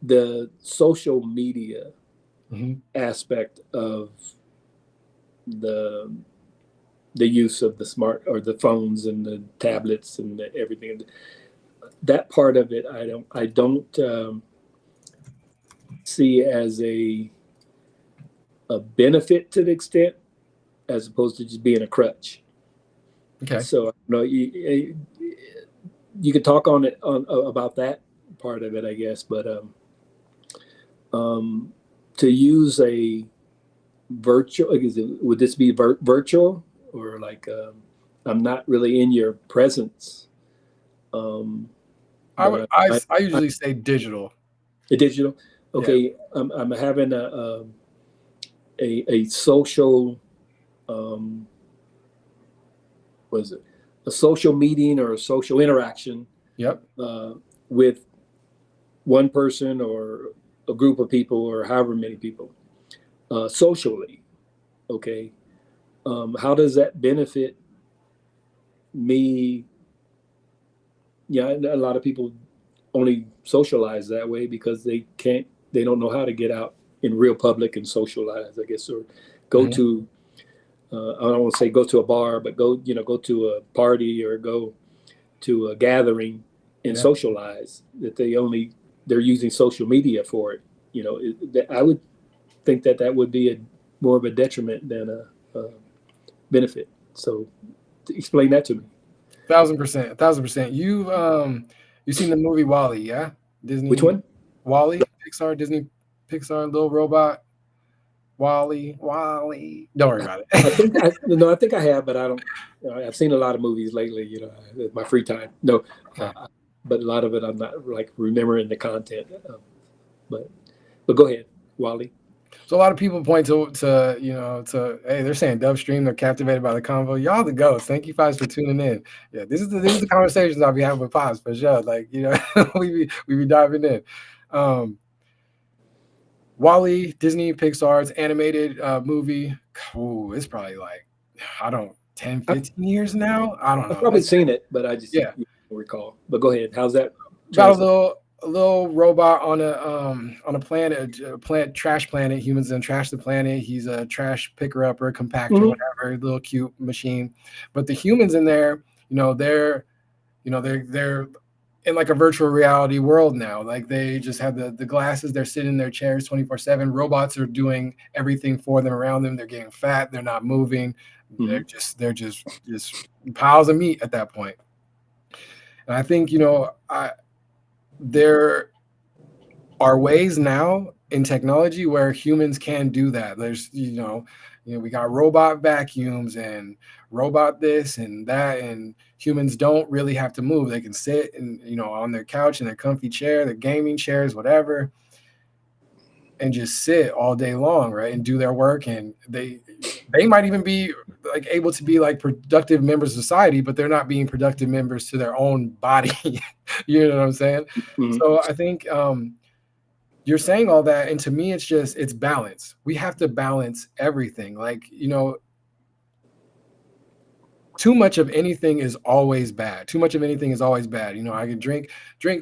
the social media aspect of the use of the smart or the phones and the tablets and everything. That part of it, I don't see as a benefit to the extent as opposed to just being a crutch. Okay. So you could talk on it about that part of it, I guess, but to use a virtual, would this be virtual or like I'm not really in your presence? I usually say digital. Digital. Okay. Yeah. I'm having a social, a social meeting or a social interaction. Yep. With one person or a group of people or however many people, socially. Okay. How does that benefit me? Yeah, a lot of people only socialize that way because they don't know how to get out in real public and socialize, I guess, or go to, I don't want to say go to a bar, but go to a party or go to a gathering and socialize. That they're using social media for it. I would think that would be more of a detriment than a benefit. So explain that to me. 1,000%. 1,000%. You seen the movie WALL-E, yeah? Disney. Which one? WALL-E, Disney Pixar little robot. WALL-E. Don't worry about it. I think I have, but I don't. I've seen a lot of movies lately. My free time. No, but a lot of it I'm not like remembering the content. But go ahead, WALL-E. So a lot of people point to hey, they're saying Dubstream, they're captivated by the convo. Y'all the ghosts. Thank you guys for tuning in. Yeah, this is the conversations I'll be having with Pops for sure. Like, we be diving in. WALL-E, Disney Pixar's animated movie. Ooh, it's probably like 10, 15 years now. I don't know. I've probably seen it, but I just don't recall. But go ahead. How's that? About a little robot on a planet, trash planet. Humans gonna trash the planet. He's a trash picker upper, compactor, whatever, little cute machine. But the humans in there, they're in like a virtual reality world now. Like they just have the glasses. They're sitting in their chairs 24/7. Robots are doing everything for them around them. They're getting fat. They're not moving. They're just piles of meat at that point. And I think there are ways now in technology where humans can do that. There's, we got robot vacuums and robot this and that, and humans don't really have to move. They can sit and, on their couch in their comfy chair, their gaming chairs, whatever, and just sit all day long, right? And do their work. And they might even be like able to be like productive members of society, but they're not being productive members to their own body. You know what I'm saying? So I think you're saying all that, and to me it's balance. We have to balance everything. Like, too much of anything is always bad. Too much of anything is always bad. I can drink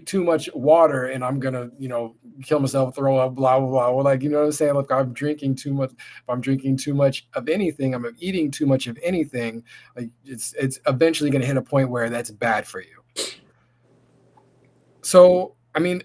too much water and I'm gonna, kill myself, throw up, blah blah blah. Or like, what I'm saying? Look, I'm drinking too much. If I'm drinking too much of anything, I'm eating too much of anything. Like it's eventually gonna hit a point where that's bad for you. So I mean,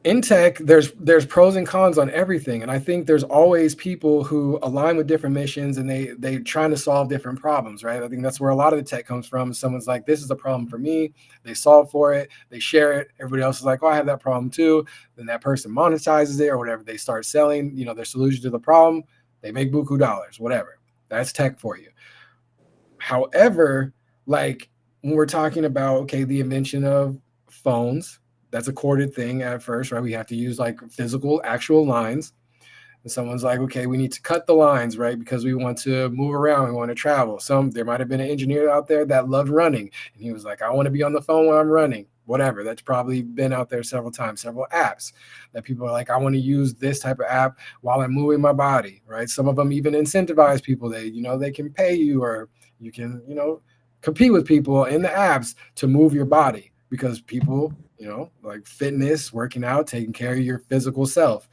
in tech, there's pros and cons on everything, and I think there's always people who align with different missions and they trying to solve different problems, right? I think that's where a lot of the tech comes from. Someone's like, this is a problem for me. They solve for it. They share it. Everybody else is like, oh, I have that problem too. Then that person monetizes it or whatever. They start selling, their solution to the problem. They make buku dollars, whatever. That's tech for you. However, like when we're talking about, okay, the invention of phones, that's a corded thing at first, right? We have to use like physical, actual lines. And someone's like, okay, we need to cut the lines, right? Because we want to move around, we want to travel. There might have been an engineer out there that loved running. And he was like, I want to be on the phone when I'm running, whatever. That's probably been out there several times, several apps that people are like, I want to use this type of app while I'm moving my body, right? Some of them even incentivize people. They can pay you, or you can, compete with people in the apps to move your body, because people, like fitness, working out, taking care of your physical self.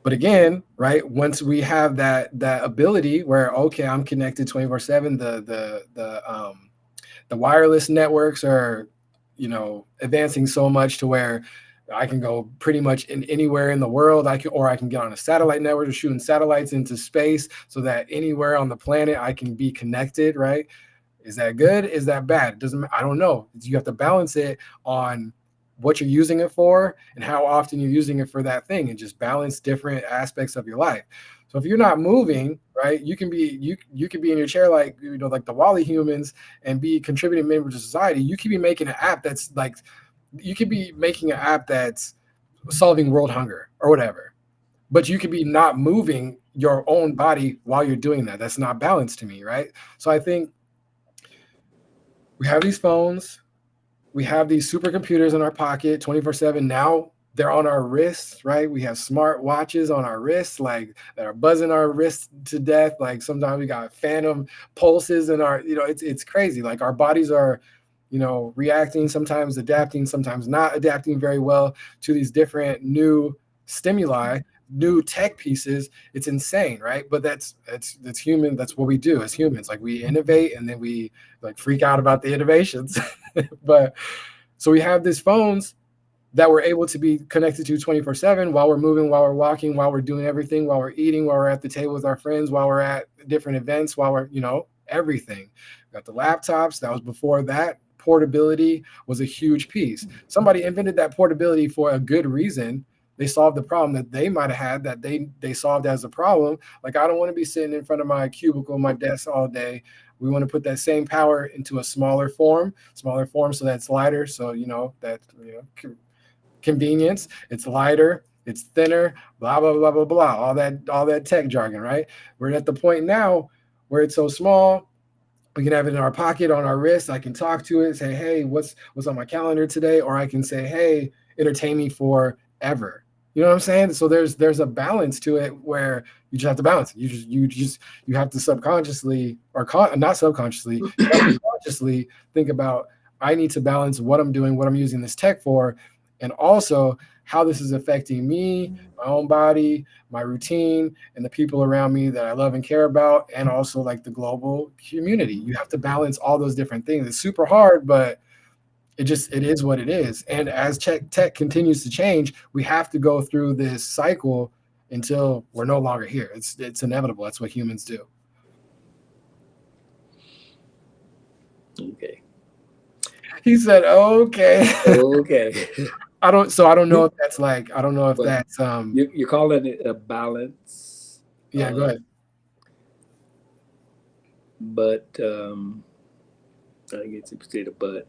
But again, right, once we have that ability where, okay, I'm connected 24/7, the wireless networks are, advancing so much to where I can go pretty much anywhere in the world. I can get on a satellite network or shooting satellites into space so that anywhere on the planet I can be connected, right? Is that good? Is that bad? I don't know. You have to balance it on what you're using it for and how often you're using it for that thing, and just balance different aspects of your life. So if you're not moving, right, you can be in your chair like like the WALL-E humans and be contributing member to society. You could be making an app that's solving world hunger or whatever. But you could be not moving your own body while you're doing that. That's not balanced to me, right? So I think we have these phones, we have these supercomputers in our pocket 24/7. Now they're on our wrists, right? We have smart watches on our wrists, like that are buzzing our wrists to death. Like sometimes we got phantom pulses in our, it's crazy. Like our bodies are, reacting, sometimes adapting, sometimes not adapting very well to these different new stimuli, new tech pieces. It's insane, right? But that's human. That's what we do as humans. Like we innovate and then we like freak out about the innovations. But so we have these phones that we're able to be connected to 24/7 while we're moving, while we're walking, while we're doing everything, while we're eating, while we're at the table with our friends, while we're at different events, while we're, everything. We got the laptops. That was before that. Portability was a huge piece. Somebody invented that portability for a good reason. They solved the problem that they might have had, that they solved as a problem. Like, I don't want to be sitting in front of my cubicle, my desk all day. We want to put that same power into a smaller form, so that's lighter. So, convenience, it's lighter, it's thinner, blah, blah, blah, blah, blah, all that tech jargon, right? We're at the point now where it's so small, we can have it in our pocket, on our wrist. I can talk to it, say, hey, what's on my calendar today? Or I can say, hey, entertain me forever. You know what I'm saying? So there's a balance to it where you just have to balance it. You have to subconsciously, or not subconsciously, you have to consciously think about, I need to balance what I'm doing, what I'm using this tech for, and also how this is affecting me, my own body, my routine, and the people around me that I love and care about, and also like the global community. You have to balance all those different things. It's super hard, but it is what it is. And as tech continues to change, we have to go through this cycle until we're no longer here. It's inevitable. That's what humans do. Okay. He said, okay. Okay. I don't know if that's like, I don't know if But that's you're calling it a balance. Yeah, go ahead. But I guess you say the but.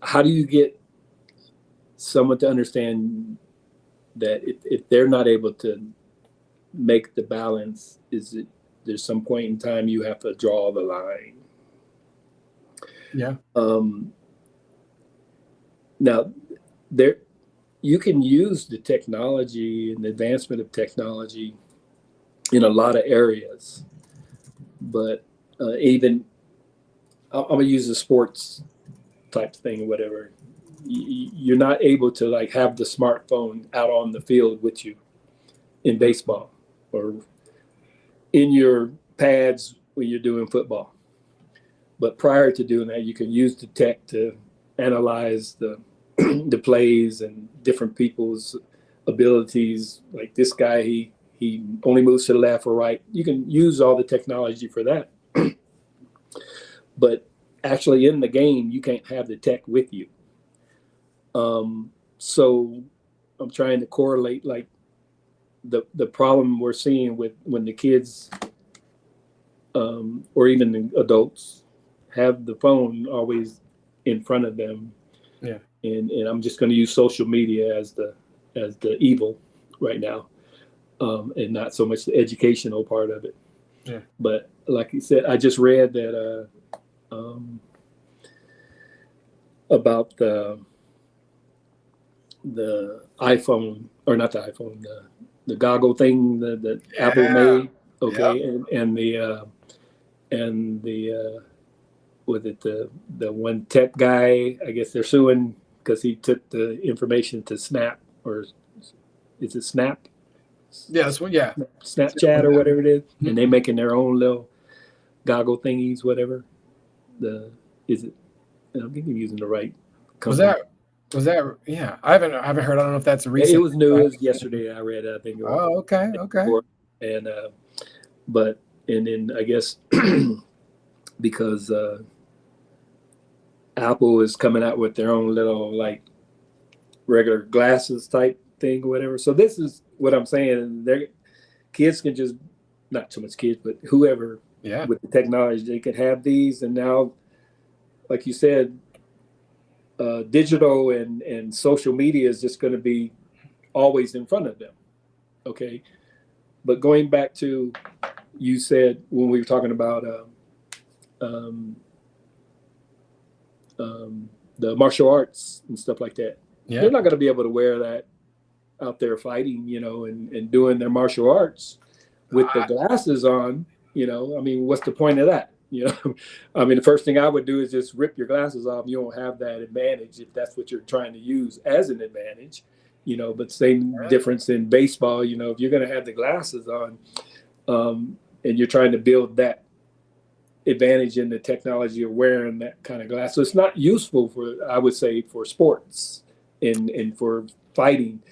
How do you get someone to understand that if they're not able to make the balance, there's some point in time you have to draw the line? Yeah. Now, you can use the technology and the advancement of technology in a lot of areas, but even I'm gonna use a sports type thing or whatever. You're not able to like have the smartphone out on the field with you in baseball or in your pads when you're doing football. But prior to doing that, you can use the tech to analyze the the plays and different people's abilities. Like this guy, he only moves to the left or right. You can use all the technology for that. But actually in the game, you can't have the tech with you. So I'm trying to correlate like the problem we're seeing with when the kids or even the adults have the phone always in front of them. Yeah. And I'm just going to use social media as the evil right now, and not so much the educational part of it. Yeah. But like you said, I just read that about the iPhone, or not the iPhone, the goggle thing that Apple made. Okay, yep. and the with it the one tech guy, I guess they're suing because he took the information to Snap, or is it Snap? Yeah, that's what. Yeah, Snapchat or whatever it is, and they making their own little goggle thingies, whatever. Is it? I think I'm using the right company. Was that? Yeah, I haven't heard. I don't know if that's recent. It was new. It was yesterday. I read it. I think. Oh, okay. And but then I guess because Apple is coming out with their own little like regular glasses type thing or whatever. So this is what I'm saying. Their kids can just, not so much kids, but whoever with the technology, they could have these. And now, like you said, digital and social media is just going to be always in front of them. Okay. But going back to, you said when we were talking about the martial arts and stuff like that, they're not going to be able to wear that out there fighting, and doing their martial arts with the glasses on. I mean, what's the point of that? I mean, the first thing I would do is just rip your glasses off. You don't have that advantage if that's what you're trying to use as an advantage. But same difference in baseball. If you're going to have the glasses on, and you're trying to build that advantage in the technology of wearing that kind of glass, so it's not useful for, I would say, for sports and for fighting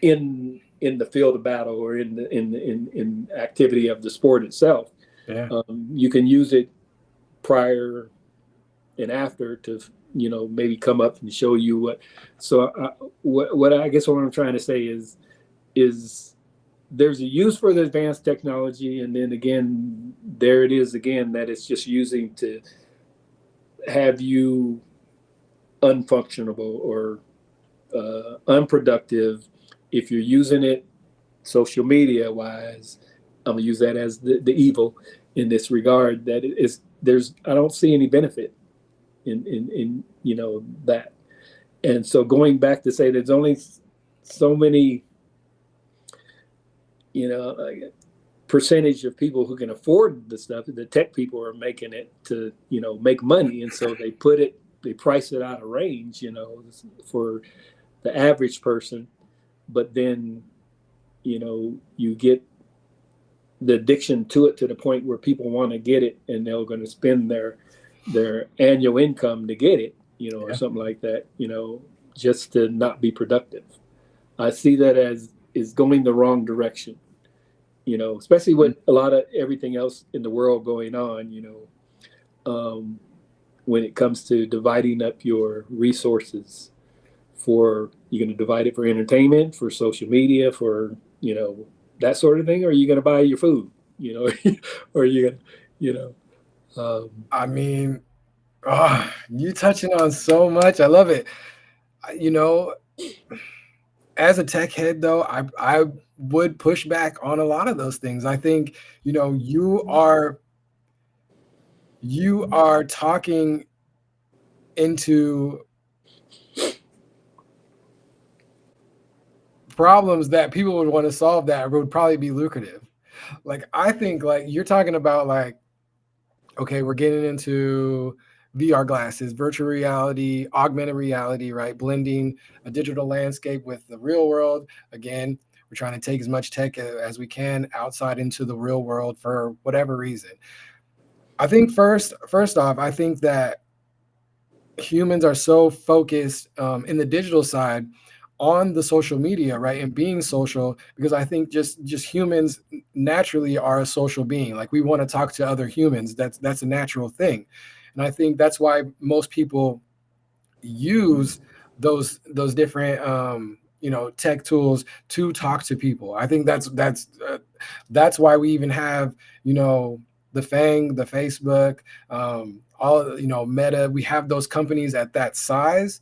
in the field of battle or in activity of the sport itself. You can use it prior and after to maybe come up and show you what. So what I guess what I'm trying to say is there's a use for the advanced technology, and then again there it is again that it's just using to have you unfunctionable or unproductive. If you're using it social media wise, I'm gonna use that as the evil in this regard. That I don't see any benefit in that. And so going back to say there's only so many percentage of people who can afford the stuff. The tech people are making it to make money, and so they price it out of range for the average person. But then you get the addiction to it to the point where people want to get it, and they're going to spend their annual income to get it, or something like that, just to not be productive. I see that as is going the wrong direction, especially with a lot of everything else in the world going on, when it comes to dividing up your resources you're going to divide it for entertainment, for social media, for, that sort of thing, or are you going to buy your food, or you I mean, you touching on so much. I love it. As a tech head, though, I would push back on a lot of those things. I think, you are talking into problems that people would want to solve that would probably be lucrative. Like, I think, like, you're talking about, like, okay, we're getting into VR glasses, virtual reality, augmented reality, right? Blending a digital landscape with the real world. Again, we're trying to take as much tech as we can outside into the real world for whatever reason. I think first off, I think that humans are so focused in the digital side on the social media, right? And being social, because I think just humans naturally are a social being. Like, we want to talk to other humans. That's a natural thing. And I think that's why most people use those different tech tools to talk to people. I think that's why we even have the FANG, the Facebook, all Meta. We have those companies at that size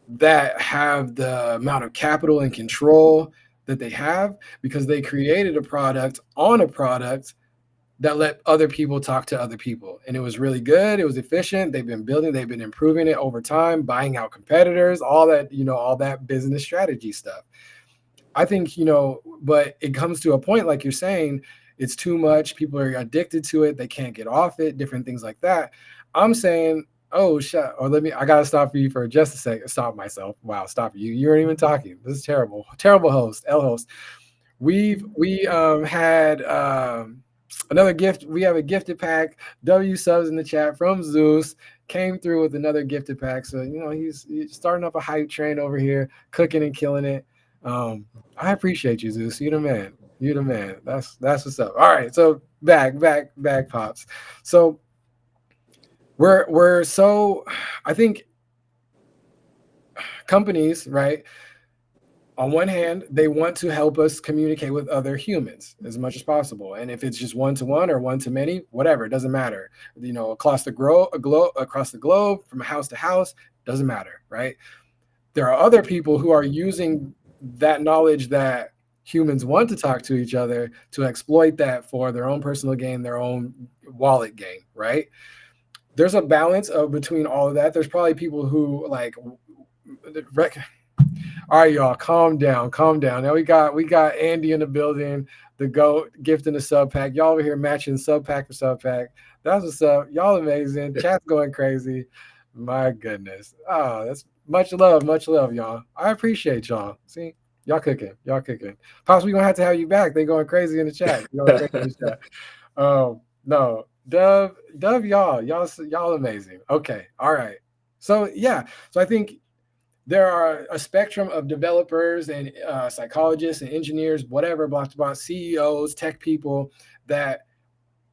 that have the amount of capital and control that they have, because they created a product that let other people talk to other people. And it was really good. It was efficient. They've been improving it over time, buying out competitors, all that business strategy stuff. I think, but it comes to a point, like you're saying, it's too much. People are addicted to it. They can't get off it, different things like that. I'm saying, oh, shut, or I got to stop you for just a second. Stop myself. Wow. Stop you. You weren't even talking. This is terrible. Terrible host, host. We had another gift. We have a gifted pack. W subs in the chat from Zeus came through with another gifted pack. So, he's starting up a hype train over here, cooking and killing it. I appreciate you, Zeus. You the man. You the man. That's what's up. All right. So back pops. So I think companies, right, on one hand, they want to help us communicate with other humans as much as possible. And if it's just one to one or one to many, whatever, it doesn't matter. Across across the globe, from house to house, doesn't matter, right? There are other people who are using that knowledge that humans want to talk to each other to exploit that for their own personal gain, their own wallet gain, right? There's a balance of between all of that. There's probably people who like all right, y'all, calm down, calm down. Now we got Andy in the building, the GOAT gifting the sub pack. Y'all over here matching sub pack for sub pack. That's what's up. Y'all amazing. Chat's going crazy. My goodness. Oh, that's much love, y'all. I appreciate y'all. See, y'all cooking. Y'all cooking. Pops, we gonna have to have you back. They going crazy in the chat. Going crazy in the chat. No. Dove, y'all amazing. Okay. All right. So yeah. So I think there are a spectrum of developers and psychologists and engineers, whatever, blah, blah, blah, CEOs, tech people that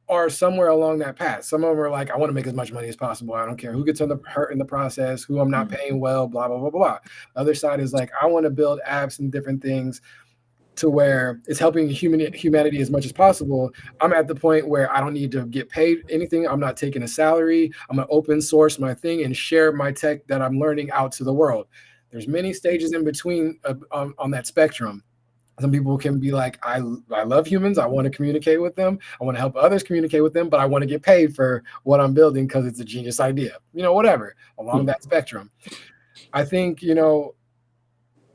are somewhere along that path. Some of them are like, I want to make as much money as possible. I don't care who gets hurt in the process, who I'm not paying well, blah, blah, blah, blah. The other side is like, I want to build apps and different things to where it's helping humanity as much as possible. I'm at the point where I don't need to get paid anything. I'm not taking a salary. I'm going to open source my thing and share my tech that I'm learning out to the world. There's many stages in between on that spectrum. Some people can be like, I love humans. I want to communicate with them. I want to help others communicate with them, but I want to get paid for what I'm building because it's a genius idea, whatever, along that spectrum. I think,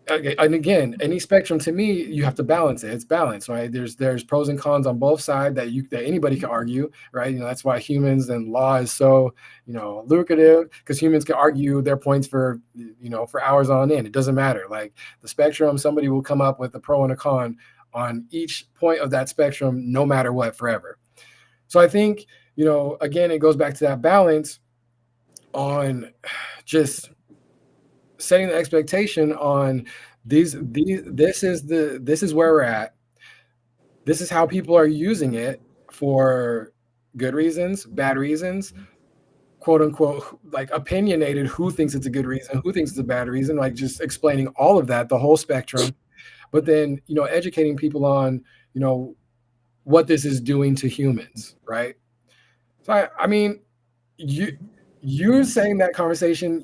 and again, any spectrum to me, you have to balance it. It's balanced, right? There's pros and cons on both sides that anybody can argue, right? That's why humans and law is so, lucrative, because humans can argue their points for hours on end. It doesn't matter. Like the spectrum, somebody will come up with a pro and a con on each point of that spectrum, no matter what, forever. So I think, again, it goes back to that balance on just setting the expectation on this is where we're at. This is how people are using it for good reasons, bad reasons, quote unquote, like opinionated, who thinks it's a good reason, who thinks it's a bad reason, like just explaining all of that, the whole spectrum. But then, educating people on, what this is doing to humans, right? So I mean, you're saying that conversation,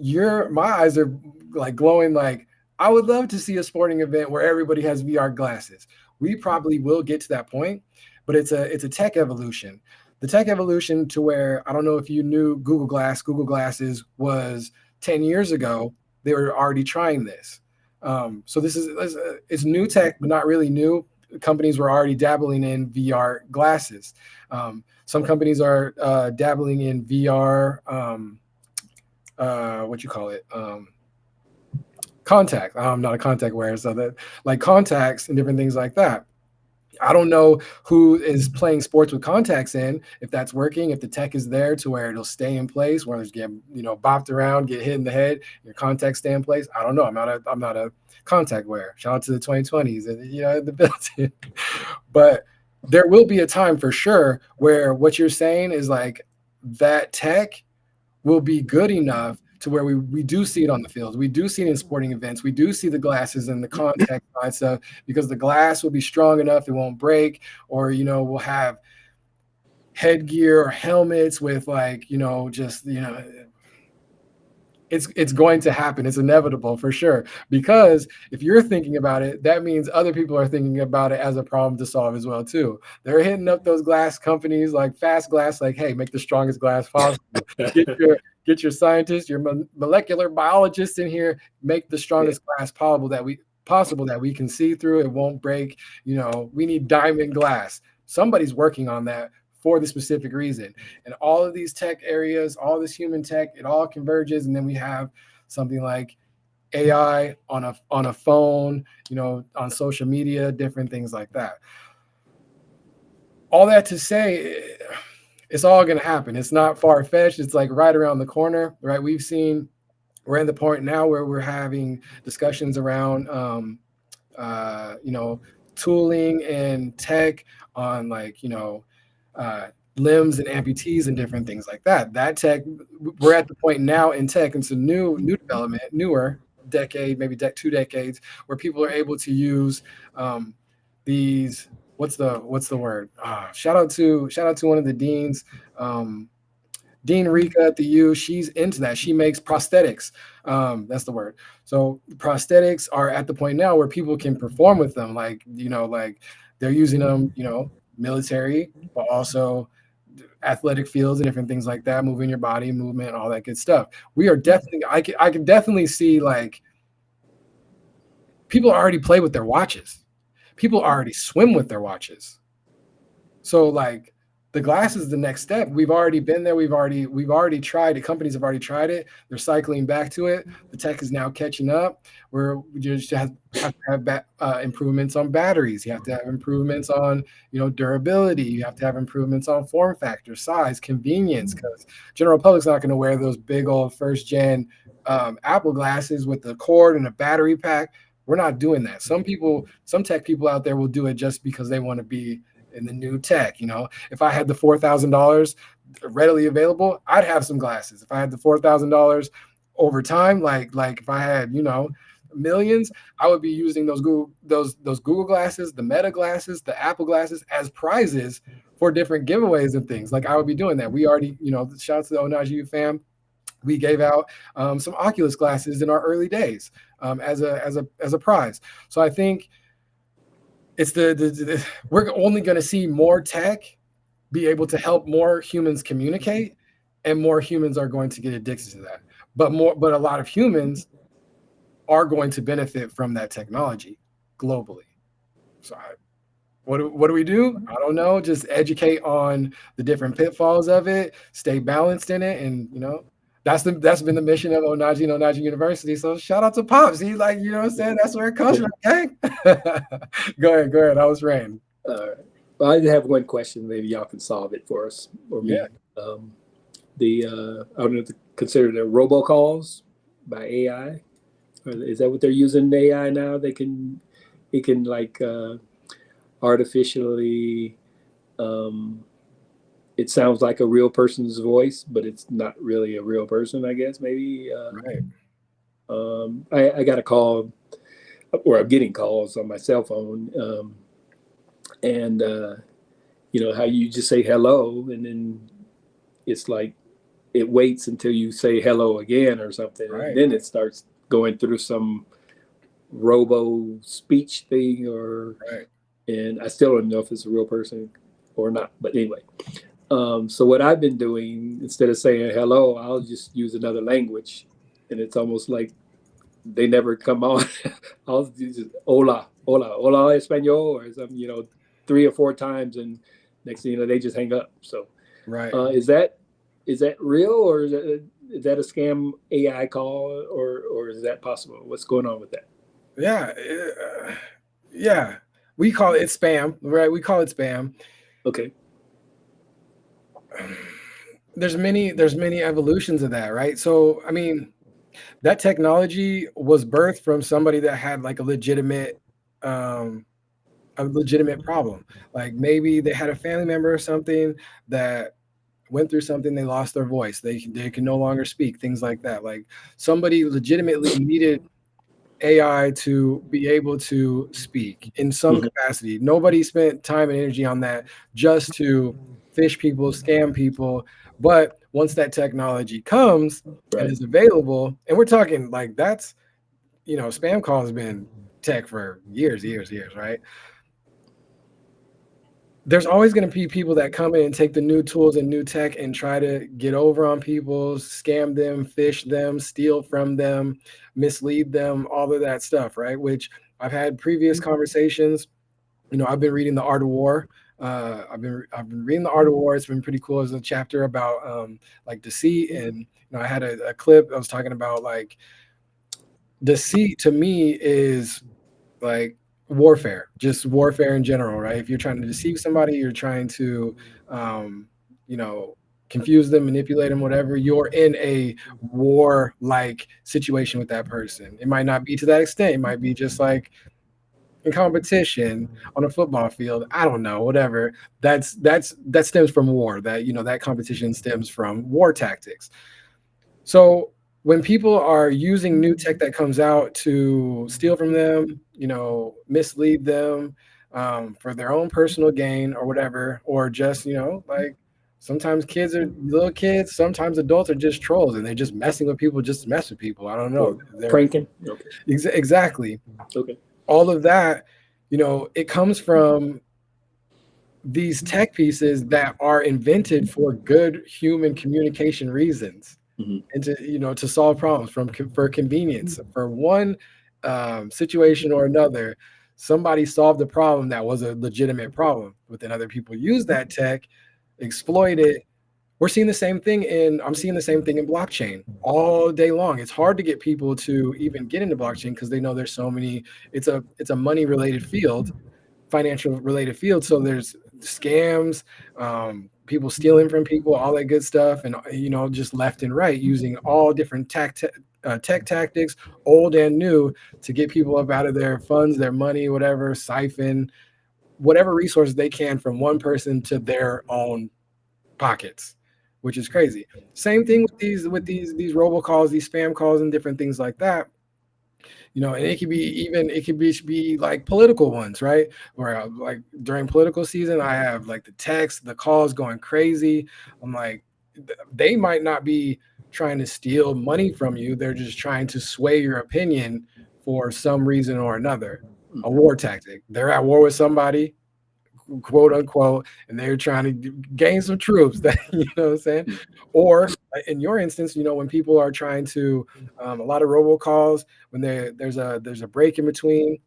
my eyes are like glowing. Like, I would love to see a sporting event where everybody has VR glasses. We probably will get to that point, but it's a tech evolution. The tech evolution to where, I don't know if you knew Google Glasses was 10 years ago. They were already trying this. So it's new tech, but not really new. Companies were already dabbling in VR glasses. Some companies are dabbling in VR, contact. I'm not a contact wearer, so that like contacts and different things like that. I don't know who is playing sports with contacts in, if that's working, if the tech is there to where it'll stay in place, where it's getting, bopped around, get hit in the head, your contacts stay in place. I don't know. I'm not a contact wearer. Shout out to the 2020s and the building. But there will be a time for sure where what you're saying is like that tech will be good enough to where we do see it on the field. We do see it in sporting events. We do see the glasses and the contact side stuff because the glass will be strong enough, it won't break, or, we'll have headgear or helmets with it's going to happen. It's inevitable for sure. Because if you're thinking about it, that means other people are thinking about it as a problem to solve as well too. They're hitting up those glass companies like Fast Glass, like, hey, make the strongest glass possible. Get your scientists, your molecular biologists in here, make the strongest glass possible that we can see through. It won't break. We need diamond glass. Somebody's working on that for the specific reason. And all of these tech areas, all this human tech, it all converges. And then we have something like AI on a phone, on social media, different things like that. All that to say, it's all going to happen. It's not far-fetched. It's like right around the corner, right? We're at the point now where we're having discussions around, tooling and tech on limbs and amputees and different things like that. That tech, we're at the point now in tech, it's a new development, newer, decade, maybe 2 decades, where people are able to use these. What's the word? Shout out to one of the deans. Dean Rika at the U, she's into that. She makes prosthetics. That's the word. So prosthetics are at the point now where people can perform with them. Like, like they're using them, military, but also athletic fields and different things like that, moving your body, movement, all that good stuff. We are definitely, I can definitely see like people already play with their watches. People already swim with their watches. So like the glass is the next step. We've already been there. We've already tried it. Companies have already tried it. They're cycling back to it. The tech is now catching up. We just have to have improvements on batteries. You have to have improvements on durability. You have to have improvements on form factor, size, convenience. Because general public's not going to wear those big old first gen Apple glasses with the cord and a battery pack. We're not doing that. Some tech people out there will do it just because they want to be in the new tech. If I had the $4,000 readily available, I'd have some glasses. If I had the $4,000 over time, like if I had millions, I would be using those Google glasses, the Meta glasses, the Apple glasses as prizes for different giveaways and things. Like I would be doing that. We already, shout out to the OhnahjiU fam. We gave out some Oculus glasses in our early days as a prize. So I think it's we're only going to see more tech be able to help more humans communicate, and more humans are going to get addicted to that. But a lot of humans are going to benefit from that technology globally. So what do we do? I don't know. Just educate on the different pitfalls of it, stay balanced in it, and that's been the mission of Ohnahji and Ohnahji University. So shout out to Pops. He's like, what I'm saying? That's where it comes from, okay? Go ahead. I was Rain. All right. Well, I have one question. Maybe y'all can solve it for us or me. Yeah. I don't know if to consider the robocalls by AI. Or is that what they're using AI now? It can like artificially. It sounds like a real person's voice, but it's not really a real person, I guess, maybe. Right. I got a call, or I'm getting calls on my cell phone. And how you just say hello, and then it's like it waits until you say hello again or something. Right. And then it starts going through some robo speech thing Right. And I still don't know if it's a real person or not. But anyway. So what I've been doing, instead of saying hello, I'll just use another language, and it's almost like they never come on. I'll just hola español or something, 3 or 4 times, and next thing you know, they just hang up. So, right. Is that real, or is that a scam AI call, or is that possible? What's going on with that? Yeah. We call it spam, right? We call it spam. Okay. There's many evolutions of that, right? So, I mean, that technology was birthed from somebody that had like a legitimate problem. Like maybe they had a family member or something that went through something, they lost their voice, they can no longer speak, things like that. Like somebody legitimately needed AI to be able to speak in some capacity. Nobody spent time and energy on that just to fish people, scam people. But once that technology comes and is available, and we're talking like that's, spam call has been tech for years, right? There's always going to be people that come in and take the new tools and new tech and try to get over on people, scam them, fish them, steal from them, mislead them, all of that stuff, right? Which I've had previous conversations. I've been reading The Art of War. I've been reading The Art of War. It's been pretty cool. There's a chapter about like deceit, and I had a clip I was talking about like deceit to me is like warfare, just warfare in general, right? If you're trying to deceive somebody, you're trying to confuse them, manipulate them, whatever, you're in a war-like situation with that person. It might not be to that extent. It might be just like in competition on a football field. I don't know, whatever. That stems from war. That that competition stems from war tactics. So when people are using new tech that comes out to steal from them, mislead them, for their own personal gain or whatever, or just, like sometimes kids are little kids, sometimes adults are just trolls and they're just messing with people just to mess with people. I don't know. Or pranking. Okay. Exactly. Okay. All of that, it comes from these tech pieces that are invented for good human communication reasons. Mm-hmm. And to solve problems for convenience, for one situation or another. Somebody solved a problem that was a legitimate problem, but then other people use that tech, exploit it. I'm seeing the same thing in blockchain all day long. It's hard to get people to even get into blockchain because they know there's so many. It's a money related field, financial related field. So there's scams, people stealing from people, all that good stuff, and just left and right using all different tech tactics, old and new, to get people up out of their funds, their money, whatever, siphon whatever resources they can from one person to their own pockets, which is crazy. Same thing with these robocalls, these spam calls, and different things like that. And it could be like political ones, right? Where like during political season, I have like the text, the calls going crazy. I'm like, they might not be trying to steal money from you. They're just trying to sway your opinion for some reason or another. A war tactic. They're at war with somebody, quote unquote, and they're trying to gain some troops. That what I'm saying. Or in your instance, when people are trying to, a lot of robocalls, when there's a break in between.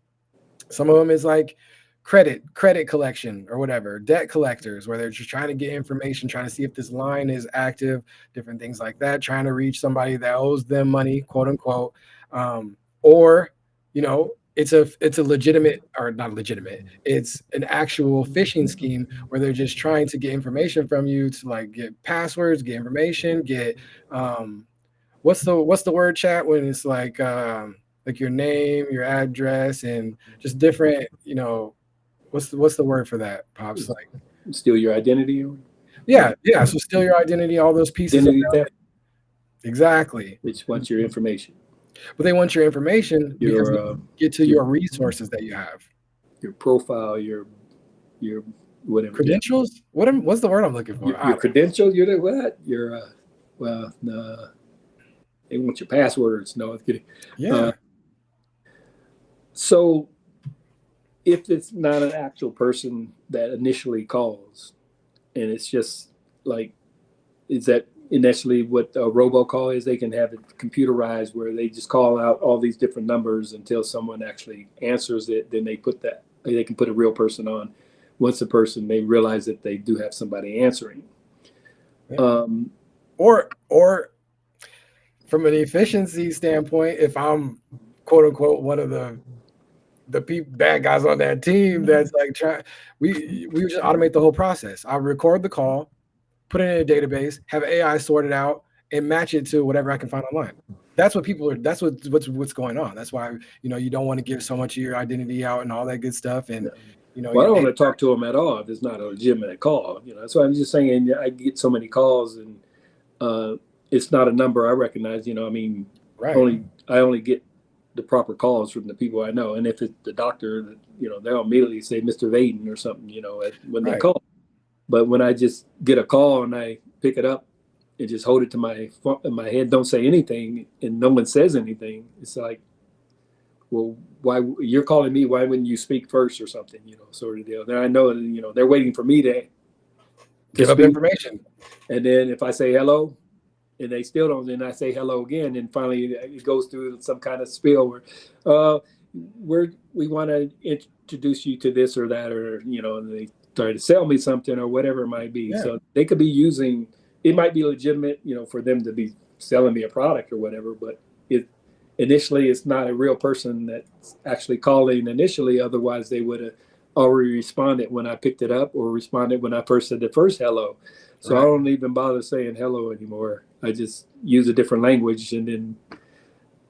Some of them is like credit collection or whatever, debt collectors, where they're just trying to get information, trying to see if this line is active, different things like that, trying to reach somebody that owes them money, quote unquote. Or it's a legitimate, or not legitimate, it's an actual phishing scheme where they're just trying to get information from you to like get passwords, get information, get what's the word, chat, when it's like your name, your address, and just different, what's the word for that, Pops? Like steal your identity. Yeah. So steal your identity, all those pieces. Identity theft. Exactly. Which wants your information. But they want your information because they get to your resources that you have. Your profile, your whatever. Credentials? What's the word I'm looking for? Your credentials? You're the what? No. They want your passwords. No, I'm kidding. Yeah. So if it's not an actual person that initially calls, and it's just like, is that initially what a robocall is? They can have it computerized where they just call out all these different numbers until someone actually answers it. Then they can put a real person on. Once the person, they realize that they do have somebody answering. Yeah. Or from an efficiency standpoint, if I'm quote unquote one of the bad guys on that team that's like we just automate the whole process. I record the call, put it in a database, have AI sort it out, and match it to whatever I can find online. That's what people are. That's what's going on. That's why you don't want to give so much of your identity out and all that good stuff. And well, I don't want to talk to them at all if it's not a legitimate call. That's why I'm just saying. I get so many calls, and it's not a number I recognize. Right. I only get the proper calls from the people I know. And if it's the doctor, they'll immediately say Mr. Vaden or something. When they call. But when I just get a call and I pick it up and just hold it to my head, don't say anything, and no one says anything, it's like, well, why you're calling me? Why wouldn't you speak first or something? Sort of deal. Then I know, they're waiting for me to give up information. And then if I say hello, and they still don't, then I say hello again, and finally it goes through some kind of spiel where we want to introduce you to this or that, or and they try to sell me something or whatever it might be. Yeah. So they could be using, it might be legitimate, for them to be selling me a product or whatever, but initially it's not a real person that's actually calling initially. Otherwise they would have already responded when I picked it up, or responded when I first said the first hello. So right. I don't even bother saying hello anymore. I just use a different language. And then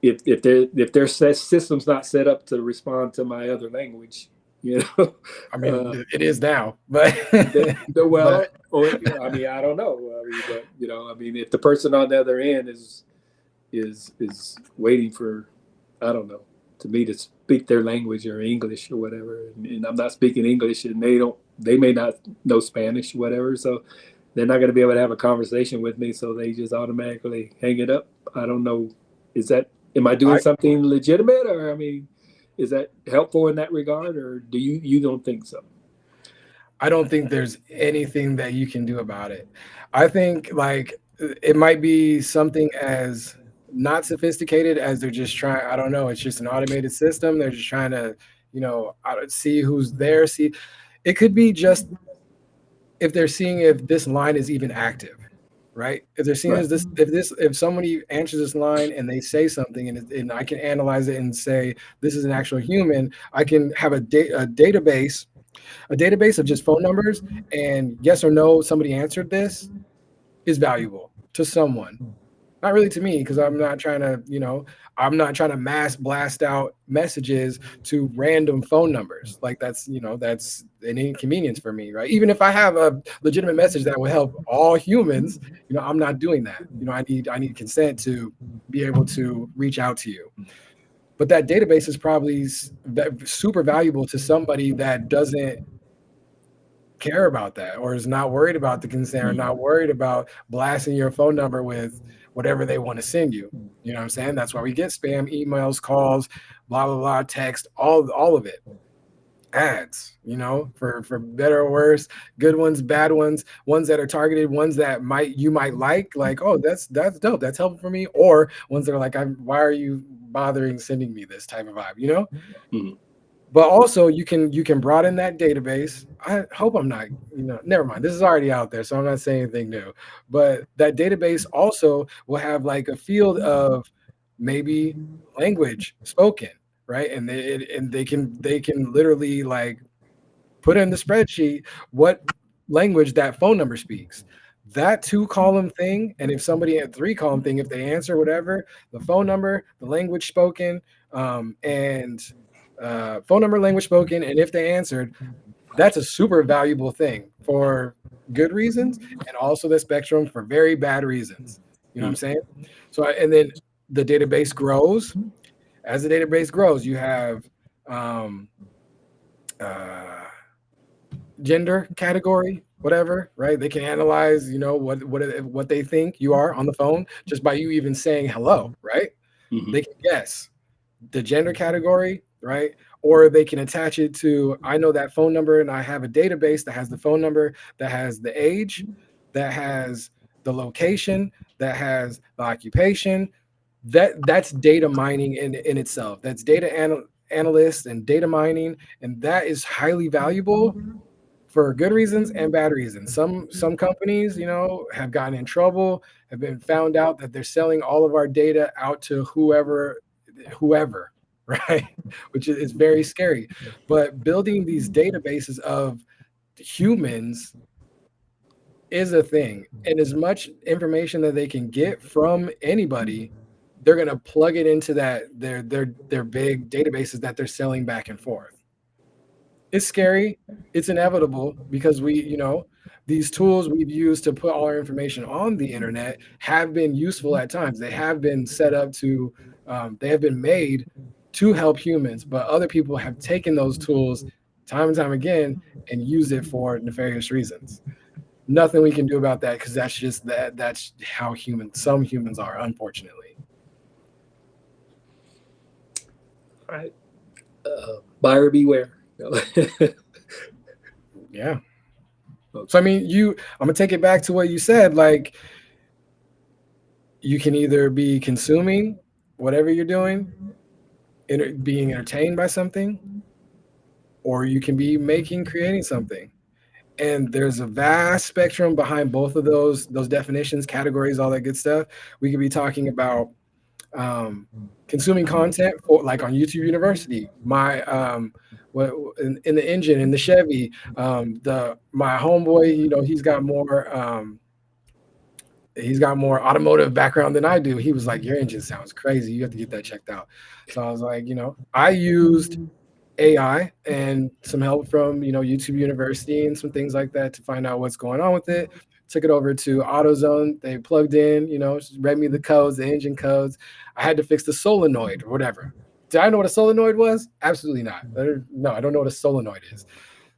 if their system's not set up to respond to my other language, I mean, it is now, but I don't know. But if the person on the other end is is waiting for, I don't know, to me to speak their language or English or whatever, and I'm not speaking English, and they may not know Spanish or whatever, so they're not going to be able to have a conversation with me, so they just automatically hang it up. I don't know. Am I doing I something legitimate, or I mean, is that helpful in that regard, or do you don't think so? I don't think there's anything that you can do about it. I think like it might be something as not sophisticated as they're just trying. I don't know. It's just an automated system. They're just trying to, see who's there. See, it could be just if they're seeing if this line is even active, right? If they're seeing Right. if somebody answers this line and they say something and I can analyze it and say this is an actual human, I can have a database of just phone numbers and yes or no, somebody answered this is valuable to someone. Not really to me, because I'm not trying to mass blast out messages to random phone numbers. Like that's an inconvenience for me, right? Even if I have a legitimate message that will help all humans, I'm not doing that. I need consent to be able to reach out to you. But that database is probably super valuable to somebody that doesn't care about that or is not worried about the consent or not worried about blasting your phone number with whatever they want to send you. You know what I'm saying? That's why we get spam emails, calls, blah blah blah, text, all of it. Ads, for better or worse, good ones, bad ones that are targeted, ones that you might like, oh, that's dope, that's helpful for me, or ones that are like, why are you bothering sending me this type of vibe? Mhm. But also you can broaden that database. I hope I'm not, never mind. This is already out there, so I'm not saying anything new. But that database also will have like a field of maybe language spoken, right? And they can literally like put in the spreadsheet what language that phone number speaks. That 2 column thing, and if somebody had 3 column thing, if they answer whatever, the phone number, the language spoken, and phone number, language spoken, and if they answered, that's a super valuable thing for good reasons, and also the spectrum for very bad reasons. You know what I'm saying? So, and then the database grows. As the database grows, you have um, uh, gender category, whatever, right? They can analyze, what they think you are on the phone just by you even saying hello, right? Mhm. They can guess the gender category, right? Or they can attach it to, I know that phone number and I have a database that has the phone number, that has the age, that has the location, that has the occupation. That's data mining in itself. That's analysts and data mining, and that is highly valuable for good reasons and bad reasons. Some companies, have gotten in trouble, have been found out that they're selling all of our data out to whoever, right? Which is very scary. But building these databases of humans is a thing. And as much information that they can get from anybody, they're gonna plug it into their big databases that they're selling back and forth. It's scary. It's inevitable because these tools we've used to put all our information on the internet have been useful at times. They have been set up to, they have been made to help humans, but other people have taken those tools time and time again and used it for nefarious reasons. Nothing we can do about that because that's how some humans are, unfortunately. All right. Buyer beware. Yeah. So I mean, I'm gonna take it back to what you said. Like, you can either be consuming whatever you're doing, being entertained by something, or you can be creating something. And there's a vast spectrum behind both of those definitions, categories, all that good stuff. We could be talking about um, consuming content for like on YouTube University. My what in the engine in the Chevy, the my homeboy, he's got more automotive background than I do. He was like, your engine sounds crazy. You have to get that checked out. So I was like, I used AI and some help from, YouTube University and some things like that to find out what's going on with it. Took it over to AutoZone. They plugged in, read me the codes, the engine codes. I had to fix the solenoid or whatever. Did I know what a solenoid was? Absolutely not. No, I don't know what a solenoid is.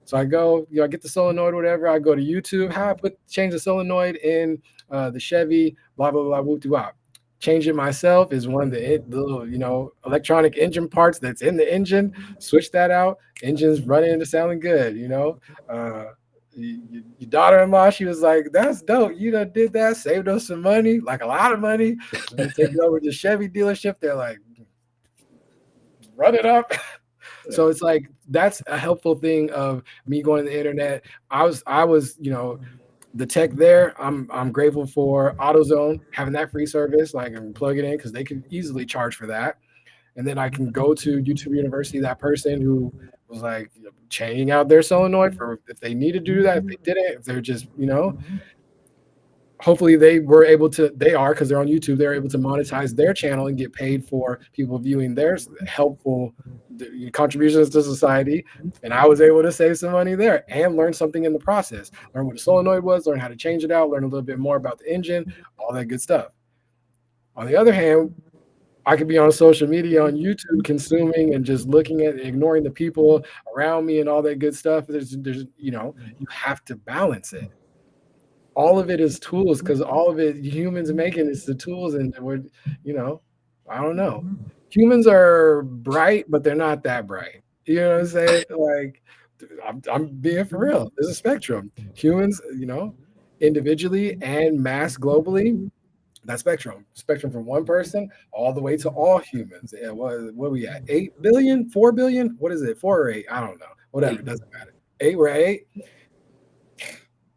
So I go, I get the solenoid, whatever. I go to YouTube, how I change the solenoid in the Chevy, blah, blah, blah, whoop, wop. Change it myself is one of the little, electronic engine parts that's in the engine. Switch that out. Engine's running and sounding good, Your daughter-in-law, she was like, that's dope. You done did that, saved us some money, like a lot of money. So we take it over to the Chevy dealership. They're like, run it up. So it's like, that's a helpful thing of me going to the internet. I was, the tech there. I'm grateful for AutoZone having that free service. Like, I can plug it in because they can easily charge for that. And then I can go to YouTube University, that person who was like changing out their solenoid for if they need to do that, if they didn't, if they're just, hopefully they were able to, because they're on YouTube, they're able to monetize their channel and get paid for people viewing their helpful contributions to society. And I was able to save some money there and learn something in the process. Learn what a solenoid was, learn how to change it out, learn a little bit more about the engine, all that good stuff. On the other hand, I could be on social media on YouTube consuming and just looking at ignoring the people around me and all that good stuff. There's you have to balance it. All of it is tools because all of it humans making is the tools, and we're, I don't know. Humans are bright, but they're not that bright. You know what I'm saying? Like, I'm being for real. There's a spectrum. Humans, individually and mass globally, that spectrum from one person all the way to all humans. And what we at? 8 billion, 4 billion? What is it? 4 or 8? I don't know. Whatever, it doesn't matter. 8, we're 8.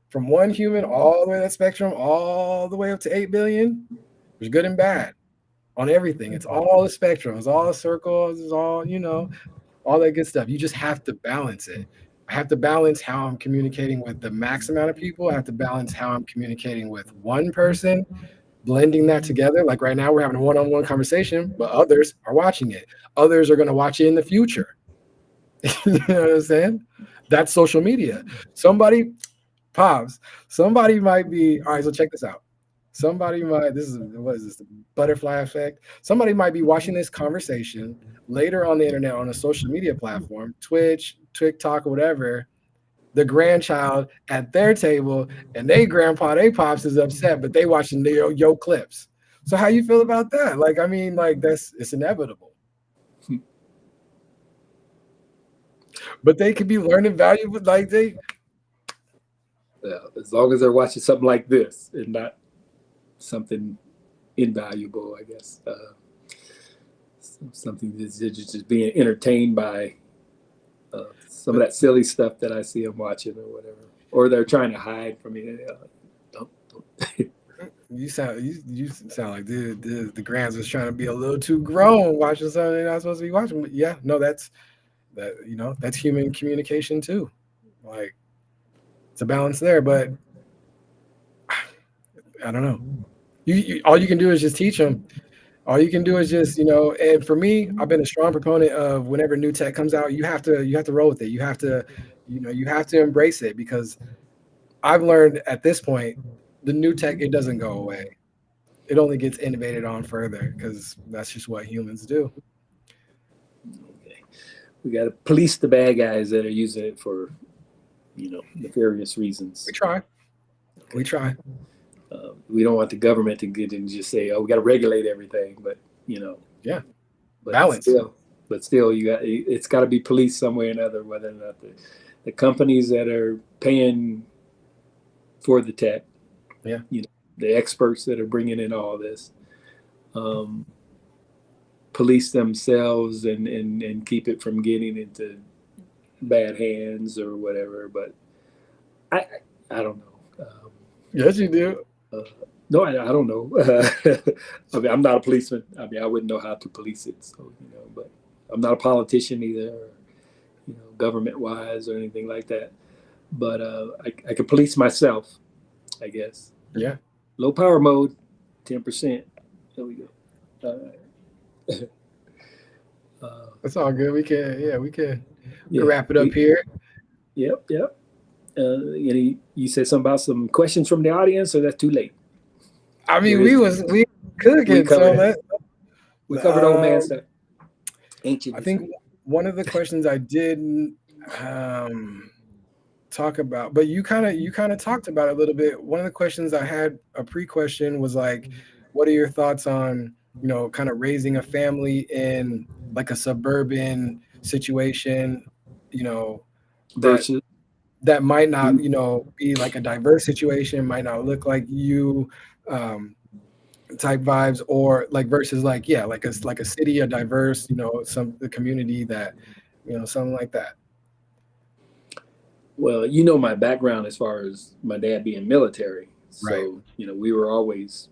From one human all the way to that spectrum, all the way up to 8 billion. There's good and bad on everything. It's all a spectrum. It's all a circle. It's all, all that good stuff. You just have to balance it. I have to balance how I'm communicating with the max amount of people. I have to balance how I'm communicating with one person, blending that together. Like right now, we're having a one-on-one conversation, but others are watching it. Others are going to watch it in the future. You know what I'm saying? That's social media. Somebody might be, all right, so check this out. What is this, the butterfly effect? Somebody might be watching this conversation later on the internet on a social media platform, Twitch, TikTok, or whatever, the grandchild at their table, and they pops is upset, but they watching the yo clips. So how you feel about that? Like, I mean, like it's inevitable. But they could be learning valuable, like as long as they're watching something like this and not something invaluable, I guess. Something that's just being entertained by some of that silly stuff that I see them watching or whatever, or they're trying to hide from me. Don't. You sound like the grands was trying to be a little too grown watching something they're not supposed to be watching. But yeah, no, that's human communication too. Like, it's a balance there, but I don't know. You all you can do is just teach them. All you can do is just, and for me, I've been a strong proponent of whenever new tech comes out, you have to roll with it. You have to, you have to embrace it, because I've learned at this point, the new tech, it doesn't go away. It only gets innovated on further, because that's just what humans do. Okay. We got to police the bad guys that are using it for, nefarious reasons. We try. We don't want the government to get and just say, "Oh, we got to regulate everything," but yeah, but balance. Still, it's got to be policed some way or another. Whether or not the companies that are paying for the tech, the experts that are bringing in all this, police themselves and keep it from getting into bad hands or whatever. But I don't know. Yes, you do. No, I don't know. I mean, I'm not a policeman. I mean, I wouldn't know how to police it. So, but I'm not a politician either, government-wise or anything like that. But I can police myself, I guess. Yeah. Low power mode, 10%. There we go. That's all good. We can We can wrap it up here. Yep. You said something about some questions from the audience, or that's too late? I mean, we cooking, so we covered old man stuff. Ancient. I think one of the questions I didn't talk about, but you kind of talked about it a little bit. One of the questions I had, a pre-question, was like, what are your thoughts on, kind of raising a family in like a suburban situation, versus that might not, be like a diverse situation, might not look like you, type vibes, or like versus like, yeah, like a city, a diverse, the community that, something like that. Well, my background as far as my dad being military. So, right. We were always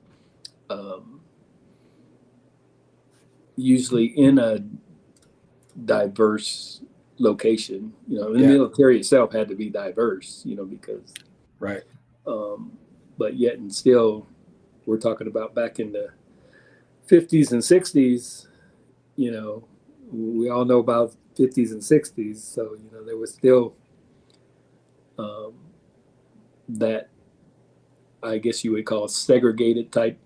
usually in a diverse location. The military itself had to be diverse, because right. But yet and still, we're talking about back in the 50s and 60s. We all know about 50s and 60s. So there was still that, I guess you would call segregated type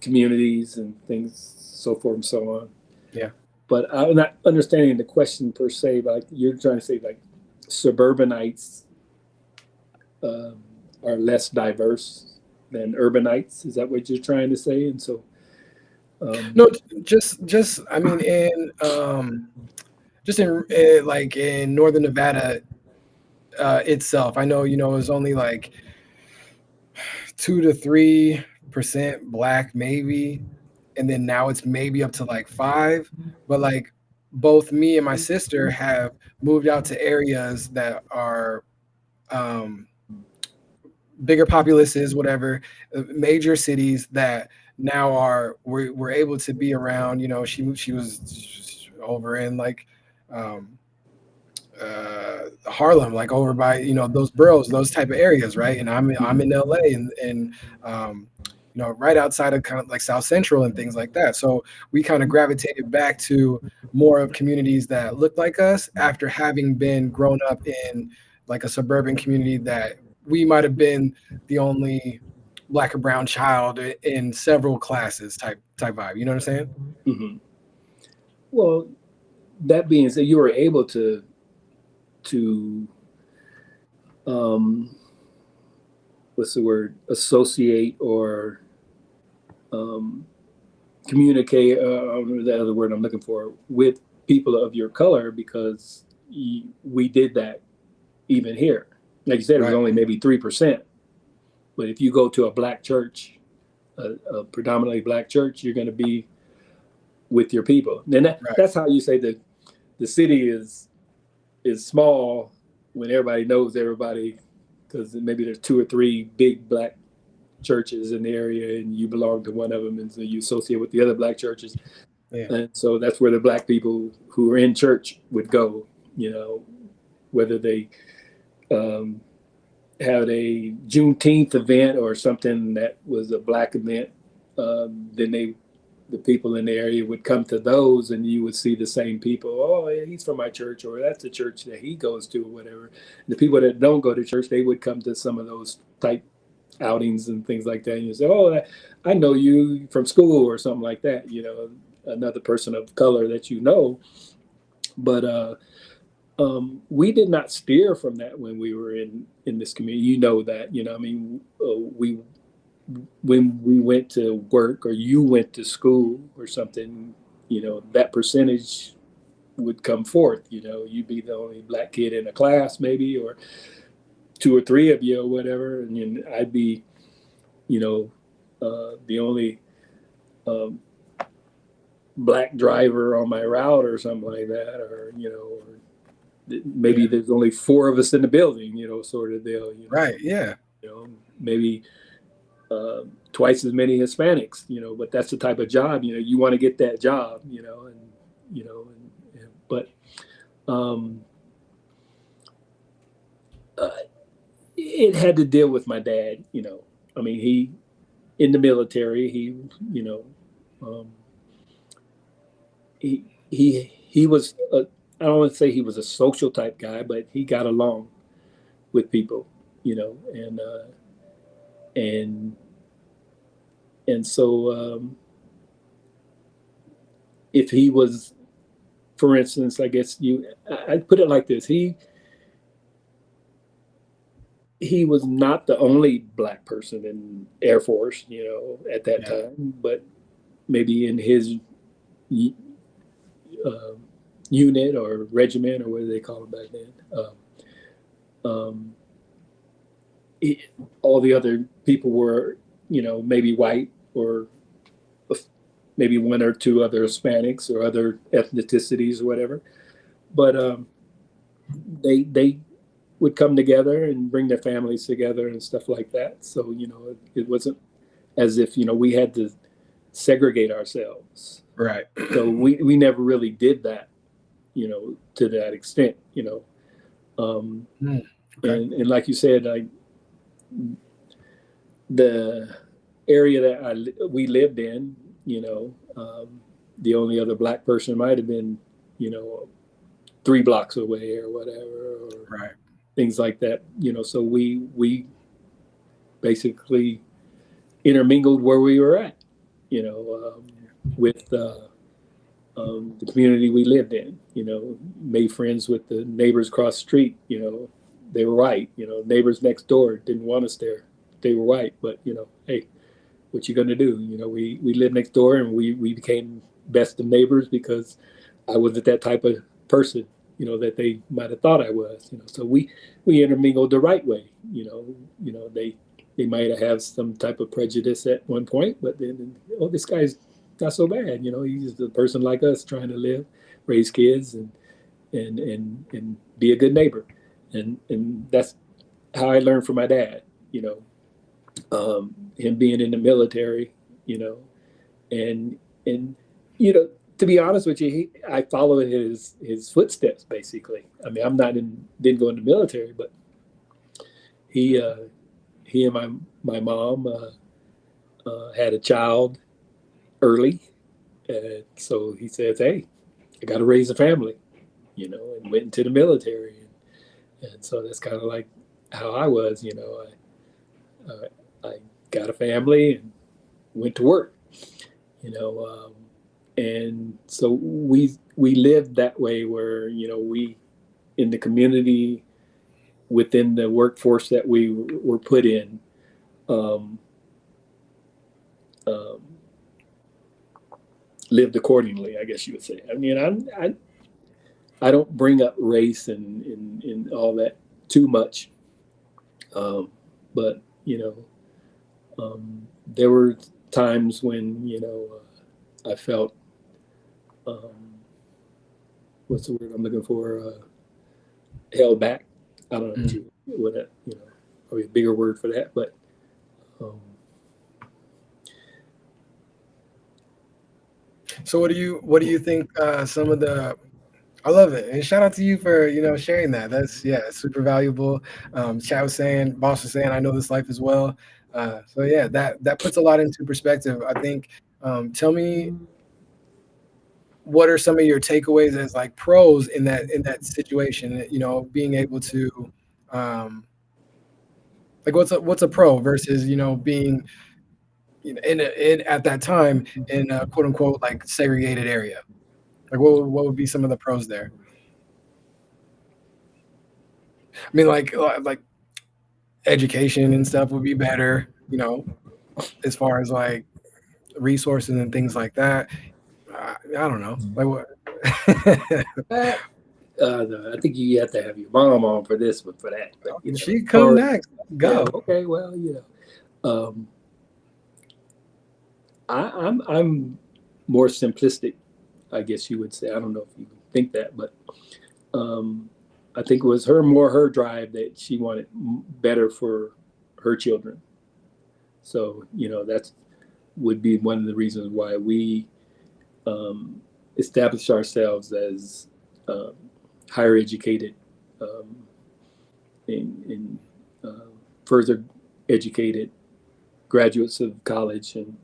communities and things, so forth and so on. Yeah. But I'm not understanding the question per se. But like you're trying to say, like suburbanites are less diverse than urbanites. Is that what you're trying to say? And so, no, just I mean, just in like in Northern Nevada itself, I know it's only like 2 to 3% Black, maybe, and then now it's maybe up to like 5. But like both me and my sister have moved out to areas that are bigger populaces, whatever, major cities that now we're able to be around. She was over in like Harlem, like over by those boroughs, those type of areas, right? And I'm in LA, and right outside of kind of like South Central and things like that. So we kind of gravitated back to more of communities that look like us after having been grown up in like a suburban community that we might have been the only Black or brown child in several classes type vibe. You know what I'm saying? Mm-hmm. Well, that being said, you were able to what's the word, associate or communicate, the other word I'm looking for, with people of your color, because we did that even here. Like you said, it was only maybe 3%. But if you go to a Black church, a predominantly Black church, you're going to be with your people. And that's how you say that the city is small when everybody knows everybody, because maybe there's 2 or 3 big Black churches in the area and you belong to one of them, and so you associate with the other Black churches. And so that's where the Black people who are in church would go, whether they had a Juneteenth event or something that was a Black event, then the people in the area would come to those, and you would see the same people. Oh, yeah, he's from my church, or that's the church that he goes to, or whatever. And the people that don't go to church, they would come to some of those type outings and things like that. And you say, oh, I know you from school or something like that, another person of color that But we did not steer from that when we were in this community. That, when we went to work or you went to school or something, that percentage would come forth. You'd be the only Black kid in a class, maybe, or 2 or 3 of you or whatever, and I'd be, the only Black driver on my route or something like that, or maybe there's only 4 of us in the building, sort of deal. Right. Yeah. Maybe twice as many Hispanics, but that's the type of job, you want to get that job, but it had to deal with my dad, he in the military, he he was, I don't want to say he was a social type guy, but he got along with people, and so if he was, for instance, I guess I'd put it like this: he was not the only black person in Air Force, at that time, but maybe in his unit or regiment, or what do they call it back then. All the other people were, maybe white, or maybe one or two other Hispanics or other ethnicities or whatever. But they would come together and bring their families together and stuff like that. So, it wasn't as if, we had to segregate ourselves. Right. So we never really did that, to that extent, Okay. And like you said, the area that we lived in, the only other black person might have been, 3 blocks away or whatever, or right. things like that, so we basically intermingled where we were at, with the community we lived in, made friends with the neighbors across the street, they were white, neighbors next door didn't want us there. They were white, but, hey, what you going to do? We lived next door, and we became best of neighbors because I wasn't that type of person, that they might have thought I was, so we intermingled the right way, they might have some type of prejudice at one point, but then, this guy's not so bad, he's a person like us trying to live, raise kids, and be a good neighbor. And that's how I learned from my dad, him being in the military, and to be honest with you, I followed his footsteps, basically. I mean, didn't go in the military, but he and my mom had a child early, and so he says, "Hey, I got to raise a family," and went into the military, and so that's kind of like how I was, I got a family and went to work, and so we lived that way, where we, in the community, within the workforce that we were put in, lived accordingly, I guess you would say. I mean, I don't bring up race and all that too much, but there were times when I felt, what's the word I'm looking for, held back. I don't know what that, probably a bigger word for that, but so what do you think some of the, I love it, and shout out to you for sharing that. That's super valuable. Chat was saying, boss was saying, I know this life as well. So yeah, that puts a lot into perspective, I think. Tell me, what are some of your takeaways as like pros in that situation? Being able to like what's a pro versus being in at that time in a quote unquote like segregated area. Like what would be some of the pros there? I mean, like education and stuff would be better, as far as like resources and things like that. I don't know. Like what? no, I think you have to have your mom on for this one, for that. But, she come next. Go. Yeah, okay, well, I'm more simplistic, I guess you would say. I don't know if you think that, but I think it was her drive that she wanted better for her children. So, that's would be one of the reasons why we established ourselves as higher educated, and further educated graduates of college, and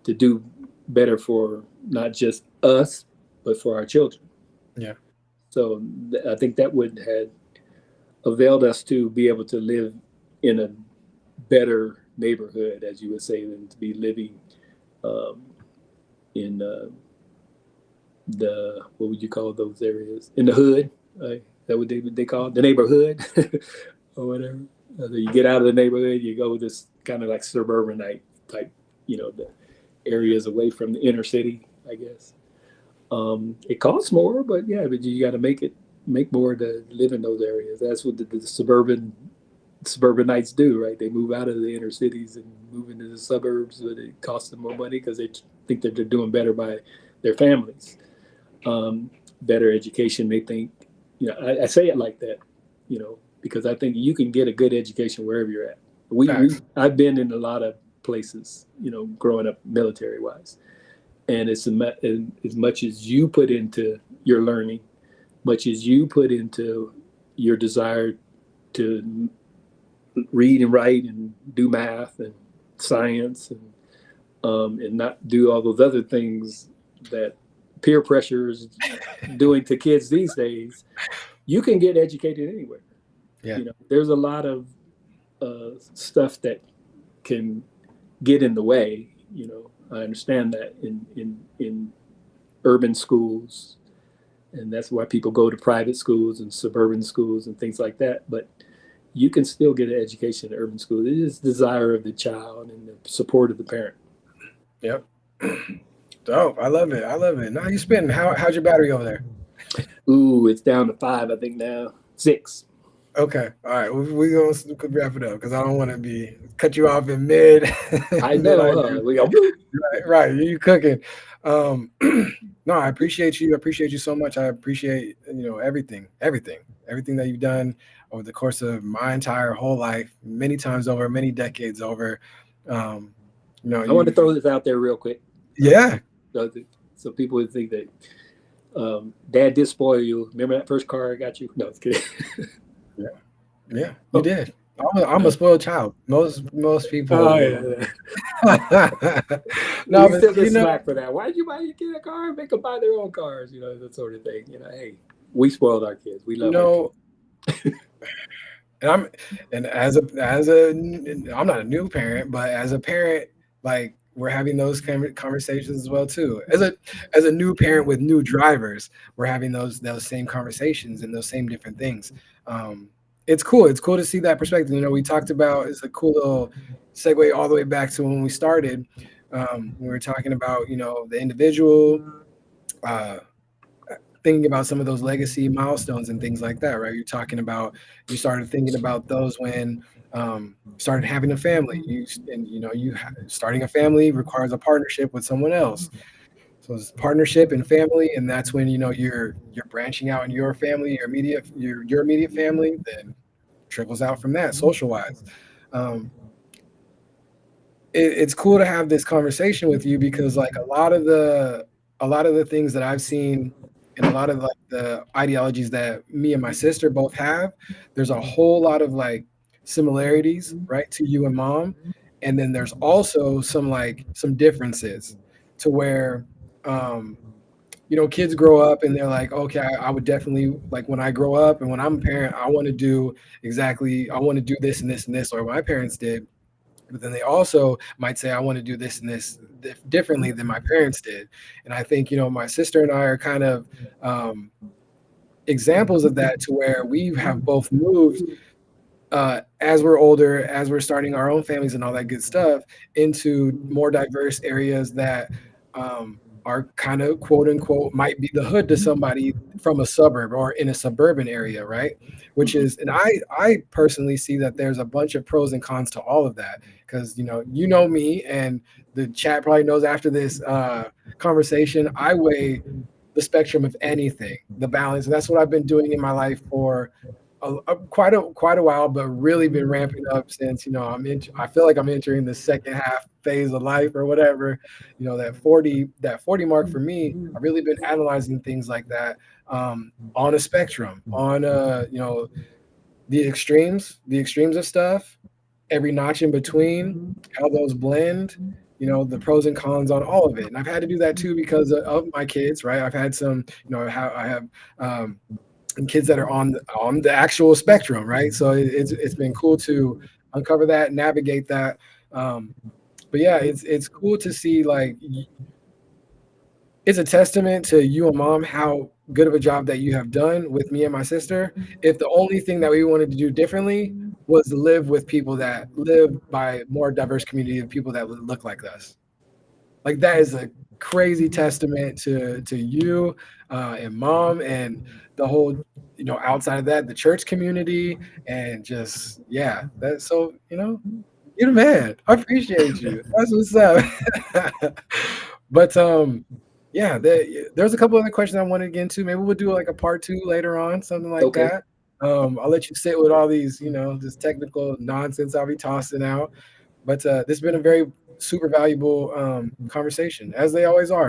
to do better for not just us, but for our children. Yeah. So I think that would have availed us to be able to live in a better neighborhood, as you would say, than to be living um, in the, what would you call those areas? In the hood, right? That what they call it? The neighborhood or whatever. So you get out of the neighborhood, you go this kind of like suburbanite type, the areas away from the inner city, I guess. It costs more, but yeah, but you got to make more to live in those areas. That's what the suburbanites do, right? They move out of the inner cities and move into the suburbs, but it costs them more money because they think that they're doing better by their families. Better education, they think. I say it like that, because I think you can get a good education wherever you're at. I've been in a lot of places, growing up military wise, and it's as much as you put into your learning, much as you put into your desire to read and write and do math and science and not do all those other things that peer pressure is doing to kids these days. You can get educated anywhere. Yeah. There's a lot of stuff that can get in the way. I understand that in urban schools, and that's why people go to private schools and suburban schools and things like that. But you can still get an education in urban schools. It is the desire of the child and the support of the parent. Yep. Dope. I love it. Now you spinning. How's your battery over there? Ooh, it's down to 5, I think now. 6. Okay. All right. We're going to wrap it up because I don't want to cut you off in mid. I know. We go, right. You cooking. No, I appreciate you. I appreciate you so much. I appreciate, everything that you've done over the course of my entire whole life, many times over, many decades over. I want to throw this out there real quick. Yeah. So people would think that Dad did spoil you. Remember that first car I got you? No, it's kidding. Yeah, you did. I'm a spoiled child. Most people. Oh, yeah. No, we still get slack for that. Why did you buy your kid a car and make them buy their own cars? That sort of thing. Hey, we spoiled our kids. We love our kids. And I'm not a new parent, but as a parent, like, we're having those conversations as well too. As a new parent with new drivers, we're having those same conversations and those same different things. It's cool. It's cool to see that perspective. We talked about, it's a cool little segue all the way back to when we started. We were talking about, the individual, thinking about some of those legacy milestones and things like that, right? You started thinking about those when started having a family. Starting a family requires a partnership with someone else. So it's partnership and family, and that's when you're branching out in your family, your immediate family, then trickles out from that social wise. It's cool to have this conversation with you because, like, a lot of the things that I've seen and a lot of like the ideologies that me and my sister both have, there's a whole lot of like similarities, right, to you and mom, and then there's also some differences to where kids grow up and they're like, okay, I would definitely, like, when I grow up and when I'm a parent, I want to do this and this and this, or my parents did. But then they also might say, I want to do this and this differently than my parents did. And I think, my sister and I are kind of examples of that, to where we have both moved as we're older, as we're starting our own families and all that good stuff, into more diverse areas that are kind of, quote unquote, might be the hood to somebody from a suburb or in a suburban area, right? Which is, and I personally see that there's a bunch of pros and cons to all of that, because me, and the chat probably knows after this conversation, I weigh the spectrum of anything, the balance. And that's what I've been doing in my life for quite a while, but really been ramping up since I feel like I'm entering the second half phase of life or whatever. That 40 mark for me, I've really been analyzing things like that on a spectrum, on the extremes of stuff, every notch in between, how those blend, the pros and cons on all of it. And I've had to do that too because of my kids, right? I've had some, I have kids that are on the actual spectrum, right? So it's been cool to uncover that, navigate that. But yeah, it's cool to see, like, it's a testament to you and mom how good of a job that you have done with me and my sister. If the only thing that we wanted to do differently was to live with people that live by more diverse community of people that would look like us. Like, that is a crazy testament to you and mom and the whole, outside of that, the church community, and just, yeah, that's so, you're the man. I appreciate you. That's what's up. But yeah, there's a couple other questions I wanted to get into. Maybe we'll do like a part 2 later on, something like Okay. that. I'll let you sit with all these, this technical nonsense I'll be tossing out. But this has been a very super valuable conversation, as they always are.